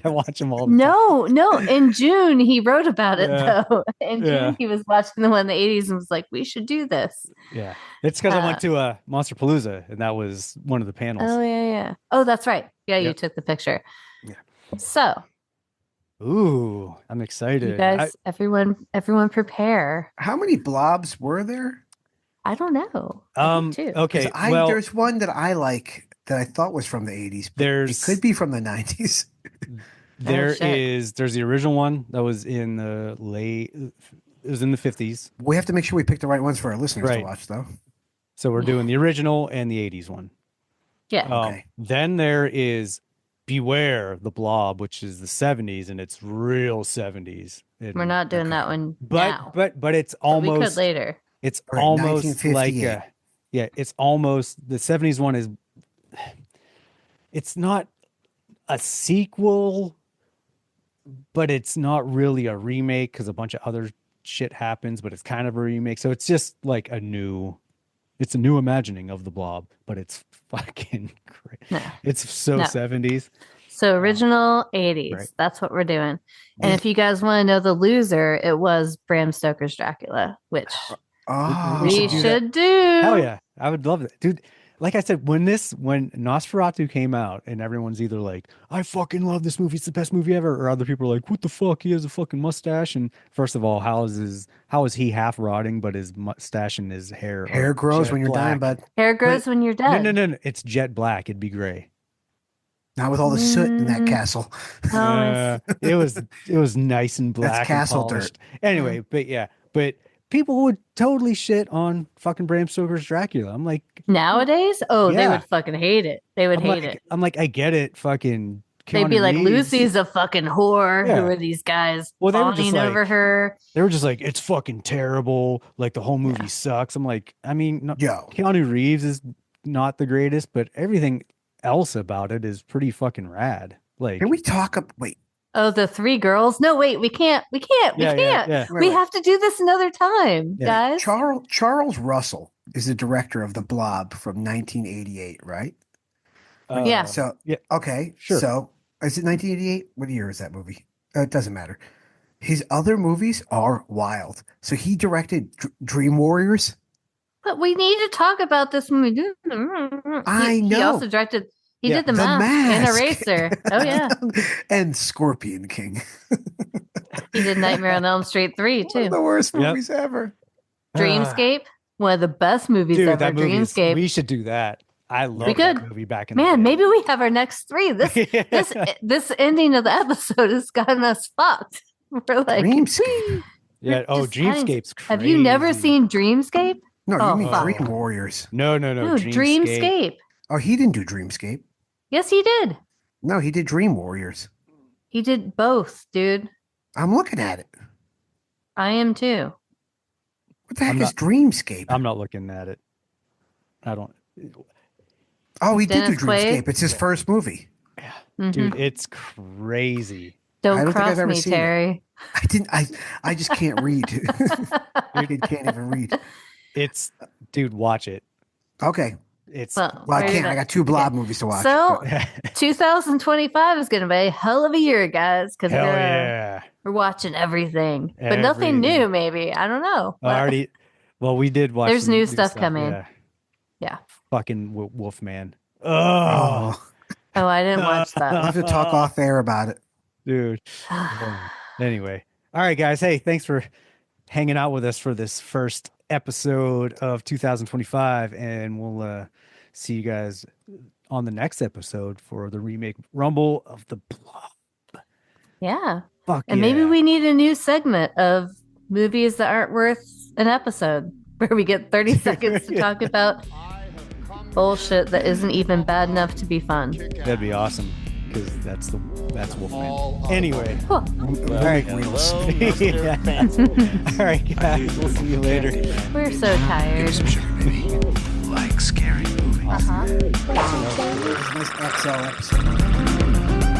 Speaker 7: I watch them all the time.
Speaker 6: No. In June, he wrote about it,
Speaker 7: Yeah.
Speaker 6: though. In June,
Speaker 7: Yeah.
Speaker 6: he was watching the one in the 80s and was like, we should do this.
Speaker 7: Yeah. It's because I went to Monster Palooza, and that was one of the panels.
Speaker 6: Oh, yeah. Oh, that's right. Yeah, you
Speaker 7: Yep.
Speaker 6: took the picture.
Speaker 5: Yeah.
Speaker 6: So,
Speaker 7: Ooh, I'm excited.
Speaker 6: you guys, everyone prepare.
Speaker 5: How many blobs were there?
Speaker 6: I don't know. I think two.
Speaker 7: Okay.
Speaker 5: 'Cause
Speaker 7: Well,
Speaker 5: there's one that I like that I thought was from the 80s. But
Speaker 7: There's-
Speaker 5: it could be from the 90s.
Speaker 7: there's
Speaker 6: shit.
Speaker 7: the original one that was in the late. It was in the 50s.
Speaker 5: We have to make sure we pick the right ones for our listeners to
Speaker 7: Right.
Speaker 5: watch, though.
Speaker 7: So we're doing the original and the 80s one.
Speaker 6: Yeah.
Speaker 5: Okay.
Speaker 7: Then there is Beware the Blob, which is the 70s, and it's real 70s. And-
Speaker 6: We're not doing that one
Speaker 7: but
Speaker 6: now.
Speaker 7: but it's
Speaker 6: But we could
Speaker 7: almost
Speaker 6: later.
Speaker 7: It's
Speaker 5: All right,
Speaker 7: almost like
Speaker 5: 1958.
Speaker 7: it's almost the 70s one is it's not a sequel, but it's not really a remake because a bunch of other shit happens, but it's kind of a remake. So it's just like a new imagining of the Blob, but it's fucking great.
Speaker 6: No.
Speaker 7: It's so
Speaker 6: No.
Speaker 7: 70s.
Speaker 6: So original 80s.
Speaker 7: Right.
Speaker 6: That's what we're doing. And if you guys want to know the loser, it was Bram Stoker's Dracula, which
Speaker 5: Oh,
Speaker 6: we
Speaker 7: should
Speaker 6: should
Speaker 7: do
Speaker 6: do.
Speaker 7: Hell yeah. I would love that. Dude, like I said, when Nosferatu came out and everyone's either like, I fucking love this movie, it's the best movie ever, or other people are like, what the fuck? He has a fucking mustache. And first of all, how is he half rotting, but his mustache and his hair
Speaker 5: grows
Speaker 7: jet
Speaker 5: when you're dying,
Speaker 7: black?
Speaker 5: bud.
Speaker 6: Hair grows when you're dead.
Speaker 7: No. It's jet black. It'd be gray.
Speaker 5: Not with all the soot in that castle.
Speaker 6: Oh,
Speaker 7: It was nice and black.
Speaker 5: That's castle
Speaker 7: and polished.
Speaker 5: dirt.
Speaker 7: Anyway, but people would totally shit on fucking Bram Stoker's Dracula. I'm like,
Speaker 6: nowadays? Oh, they
Speaker 7: Yeah.
Speaker 6: would fucking hate it. They would hate it.
Speaker 7: I'm like, I get it. Fucking
Speaker 6: They'd be
Speaker 7: Keanu
Speaker 6: like,
Speaker 7: Reeves.
Speaker 6: Lucy's a fucking whore.
Speaker 7: Yeah.
Speaker 6: Who are these guys
Speaker 7: Well, they were just
Speaker 6: fawning
Speaker 7: like-
Speaker 6: over her?
Speaker 7: They were just like, it's fucking terrible. Like the whole movie sucks. I'm like, I mean, no,
Speaker 5: Yo,
Speaker 7: Keanu Reeves is not the greatest, but everything else about it is pretty fucking rad. Like,
Speaker 5: can we talk? Wait,
Speaker 6: Oh, the three girls? No, wait, we can't. We can't.
Speaker 7: Yeah.
Speaker 6: We have to do this another time,
Speaker 7: Yeah.
Speaker 6: guys.
Speaker 5: Charles Russell is the director of The Blob from 1988, right?
Speaker 6: Yeah.
Speaker 5: So
Speaker 7: yeah.
Speaker 5: okay,
Speaker 7: Sure.
Speaker 5: So is it 1988? What year is that movie? It doesn't matter. His other movies are wild. So he directed Dream Warriors.
Speaker 6: But we need to talk about this movie.
Speaker 5: I
Speaker 6: He
Speaker 5: know.
Speaker 6: also directed. He
Speaker 7: Yeah.
Speaker 6: did the mask and
Speaker 5: Mask.
Speaker 6: Eraser. Oh yeah,
Speaker 5: And Scorpion King.
Speaker 6: he did Nightmare on Elm Street 3
Speaker 5: One
Speaker 6: too.
Speaker 5: of the worst
Speaker 7: Yep.
Speaker 5: movies ever.
Speaker 6: Dreamscape, one of the best movies
Speaker 7: Dude,
Speaker 6: ever.
Speaker 7: that movie is,
Speaker 6: Dreamscape.
Speaker 7: we should do that. I love
Speaker 6: We
Speaker 7: that
Speaker 6: could.
Speaker 7: movie back in the
Speaker 6: Man,
Speaker 7: day.
Speaker 6: maybe we have our next three. This ending of the episode has gotten us fucked. We're like,
Speaker 5: Dreamscape.
Speaker 7: Yeah. Oh,
Speaker 6: just adding-
Speaker 7: Dreamscape's crazy.
Speaker 6: have you never seen Dreamscape?
Speaker 5: No,
Speaker 6: Oh,
Speaker 5: you mean
Speaker 6: fuck.
Speaker 5: Dream Warriors.
Speaker 7: No.
Speaker 6: No, Dreamscape.
Speaker 5: Oh, he didn't do Dreamscape.
Speaker 6: Yes, he did.
Speaker 5: No, he did Dream Warriors.
Speaker 6: He did both, dude.
Speaker 5: I'm looking at it.
Speaker 6: I am too.
Speaker 5: What the heck
Speaker 7: I'm
Speaker 5: is Dreamscape?
Speaker 7: I'm not looking at it. I don't.
Speaker 5: Oh, he did
Speaker 6: Dennis
Speaker 5: do
Speaker 6: Quaid?
Speaker 5: Dreamscape. It's his first movie.
Speaker 6: Mhm.
Speaker 7: Dude, it's crazy.
Speaker 5: I
Speaker 6: Don't
Speaker 5: don't think
Speaker 6: cross
Speaker 5: I've ever
Speaker 6: me,
Speaker 5: seen it.
Speaker 6: Terry.
Speaker 5: I didn't. I just can't read. Your kid can't even read.
Speaker 7: It's, dude, watch it.
Speaker 5: Okay.
Speaker 7: It's
Speaker 6: Well,
Speaker 5: Well, I
Speaker 6: ready
Speaker 5: can't.
Speaker 6: to-
Speaker 5: I got two Blob movies to watch.
Speaker 6: So, 2025 is going to be a hell of a year, guys, because
Speaker 7: hell yeah.
Speaker 6: we're watching everything, but nothing
Speaker 7: Everything.
Speaker 6: new. Maybe I don't know.
Speaker 7: I already. Well, we did watch.
Speaker 6: There's
Speaker 7: some
Speaker 6: new stuff coming.
Speaker 7: Yeah.
Speaker 6: Yeah.
Speaker 7: Fucking Wolfman. Oh,
Speaker 5: oh,
Speaker 6: Oh, I didn't watch
Speaker 5: we'll
Speaker 6: that.
Speaker 5: have to talk off air about it.
Speaker 7: dude. Anyway, all right, guys. Hey, thanks for hanging out with us for this first episode of 2025, and we'll see you guys on the next episode for the remake Rumble of the Blob.
Speaker 6: Yeah,
Speaker 7: Fuck
Speaker 6: and maybe
Speaker 7: yeah.
Speaker 6: we need a new segment of movies that aren't worth an episode, where we get 30 seconds to talk about bullshit that isn't even bad enough to be fun.
Speaker 7: That'd be awesome because that's Wolfman.
Speaker 2: All
Speaker 7: Anyway,
Speaker 6: Cool.
Speaker 7: all right,
Speaker 3: Hello,
Speaker 7: Yeah.
Speaker 3: Mr. Fancy.
Speaker 7: all right, guys. We'll see you later.
Speaker 6: We're so tired.
Speaker 4: Like scary movies.
Speaker 6: Uh-huh.
Speaker 5: Nice XL episode.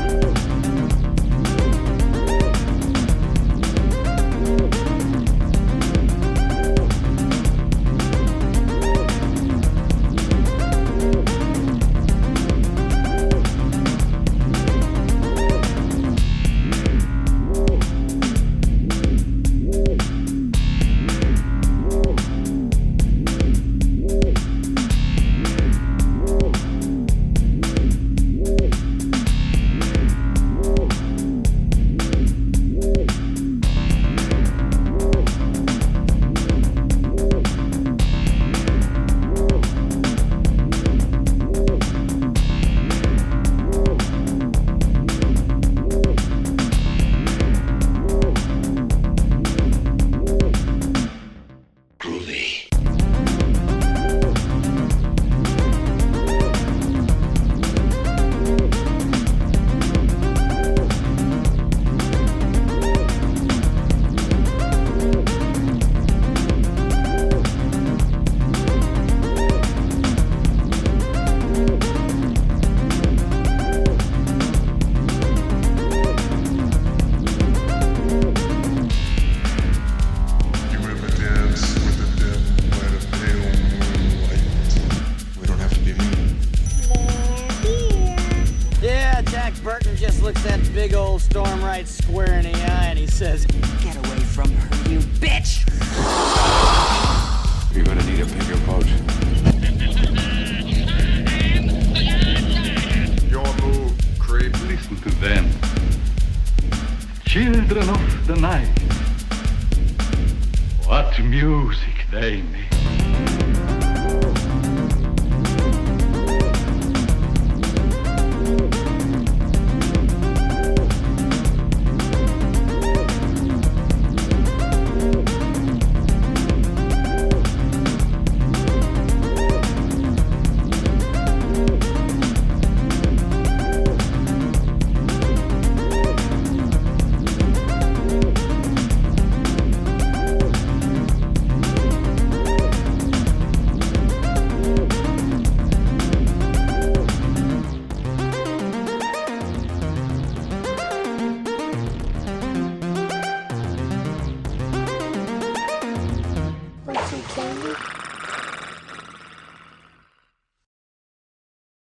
Speaker 3: back, Burton just looks that big old storm right square in the eye and he says, "Get away from her, you bitch!"
Speaker 4: You're gonna need a bigger boat.
Speaker 2: Your move, creep.
Speaker 4: Listen to them. Children of the night. What music they make.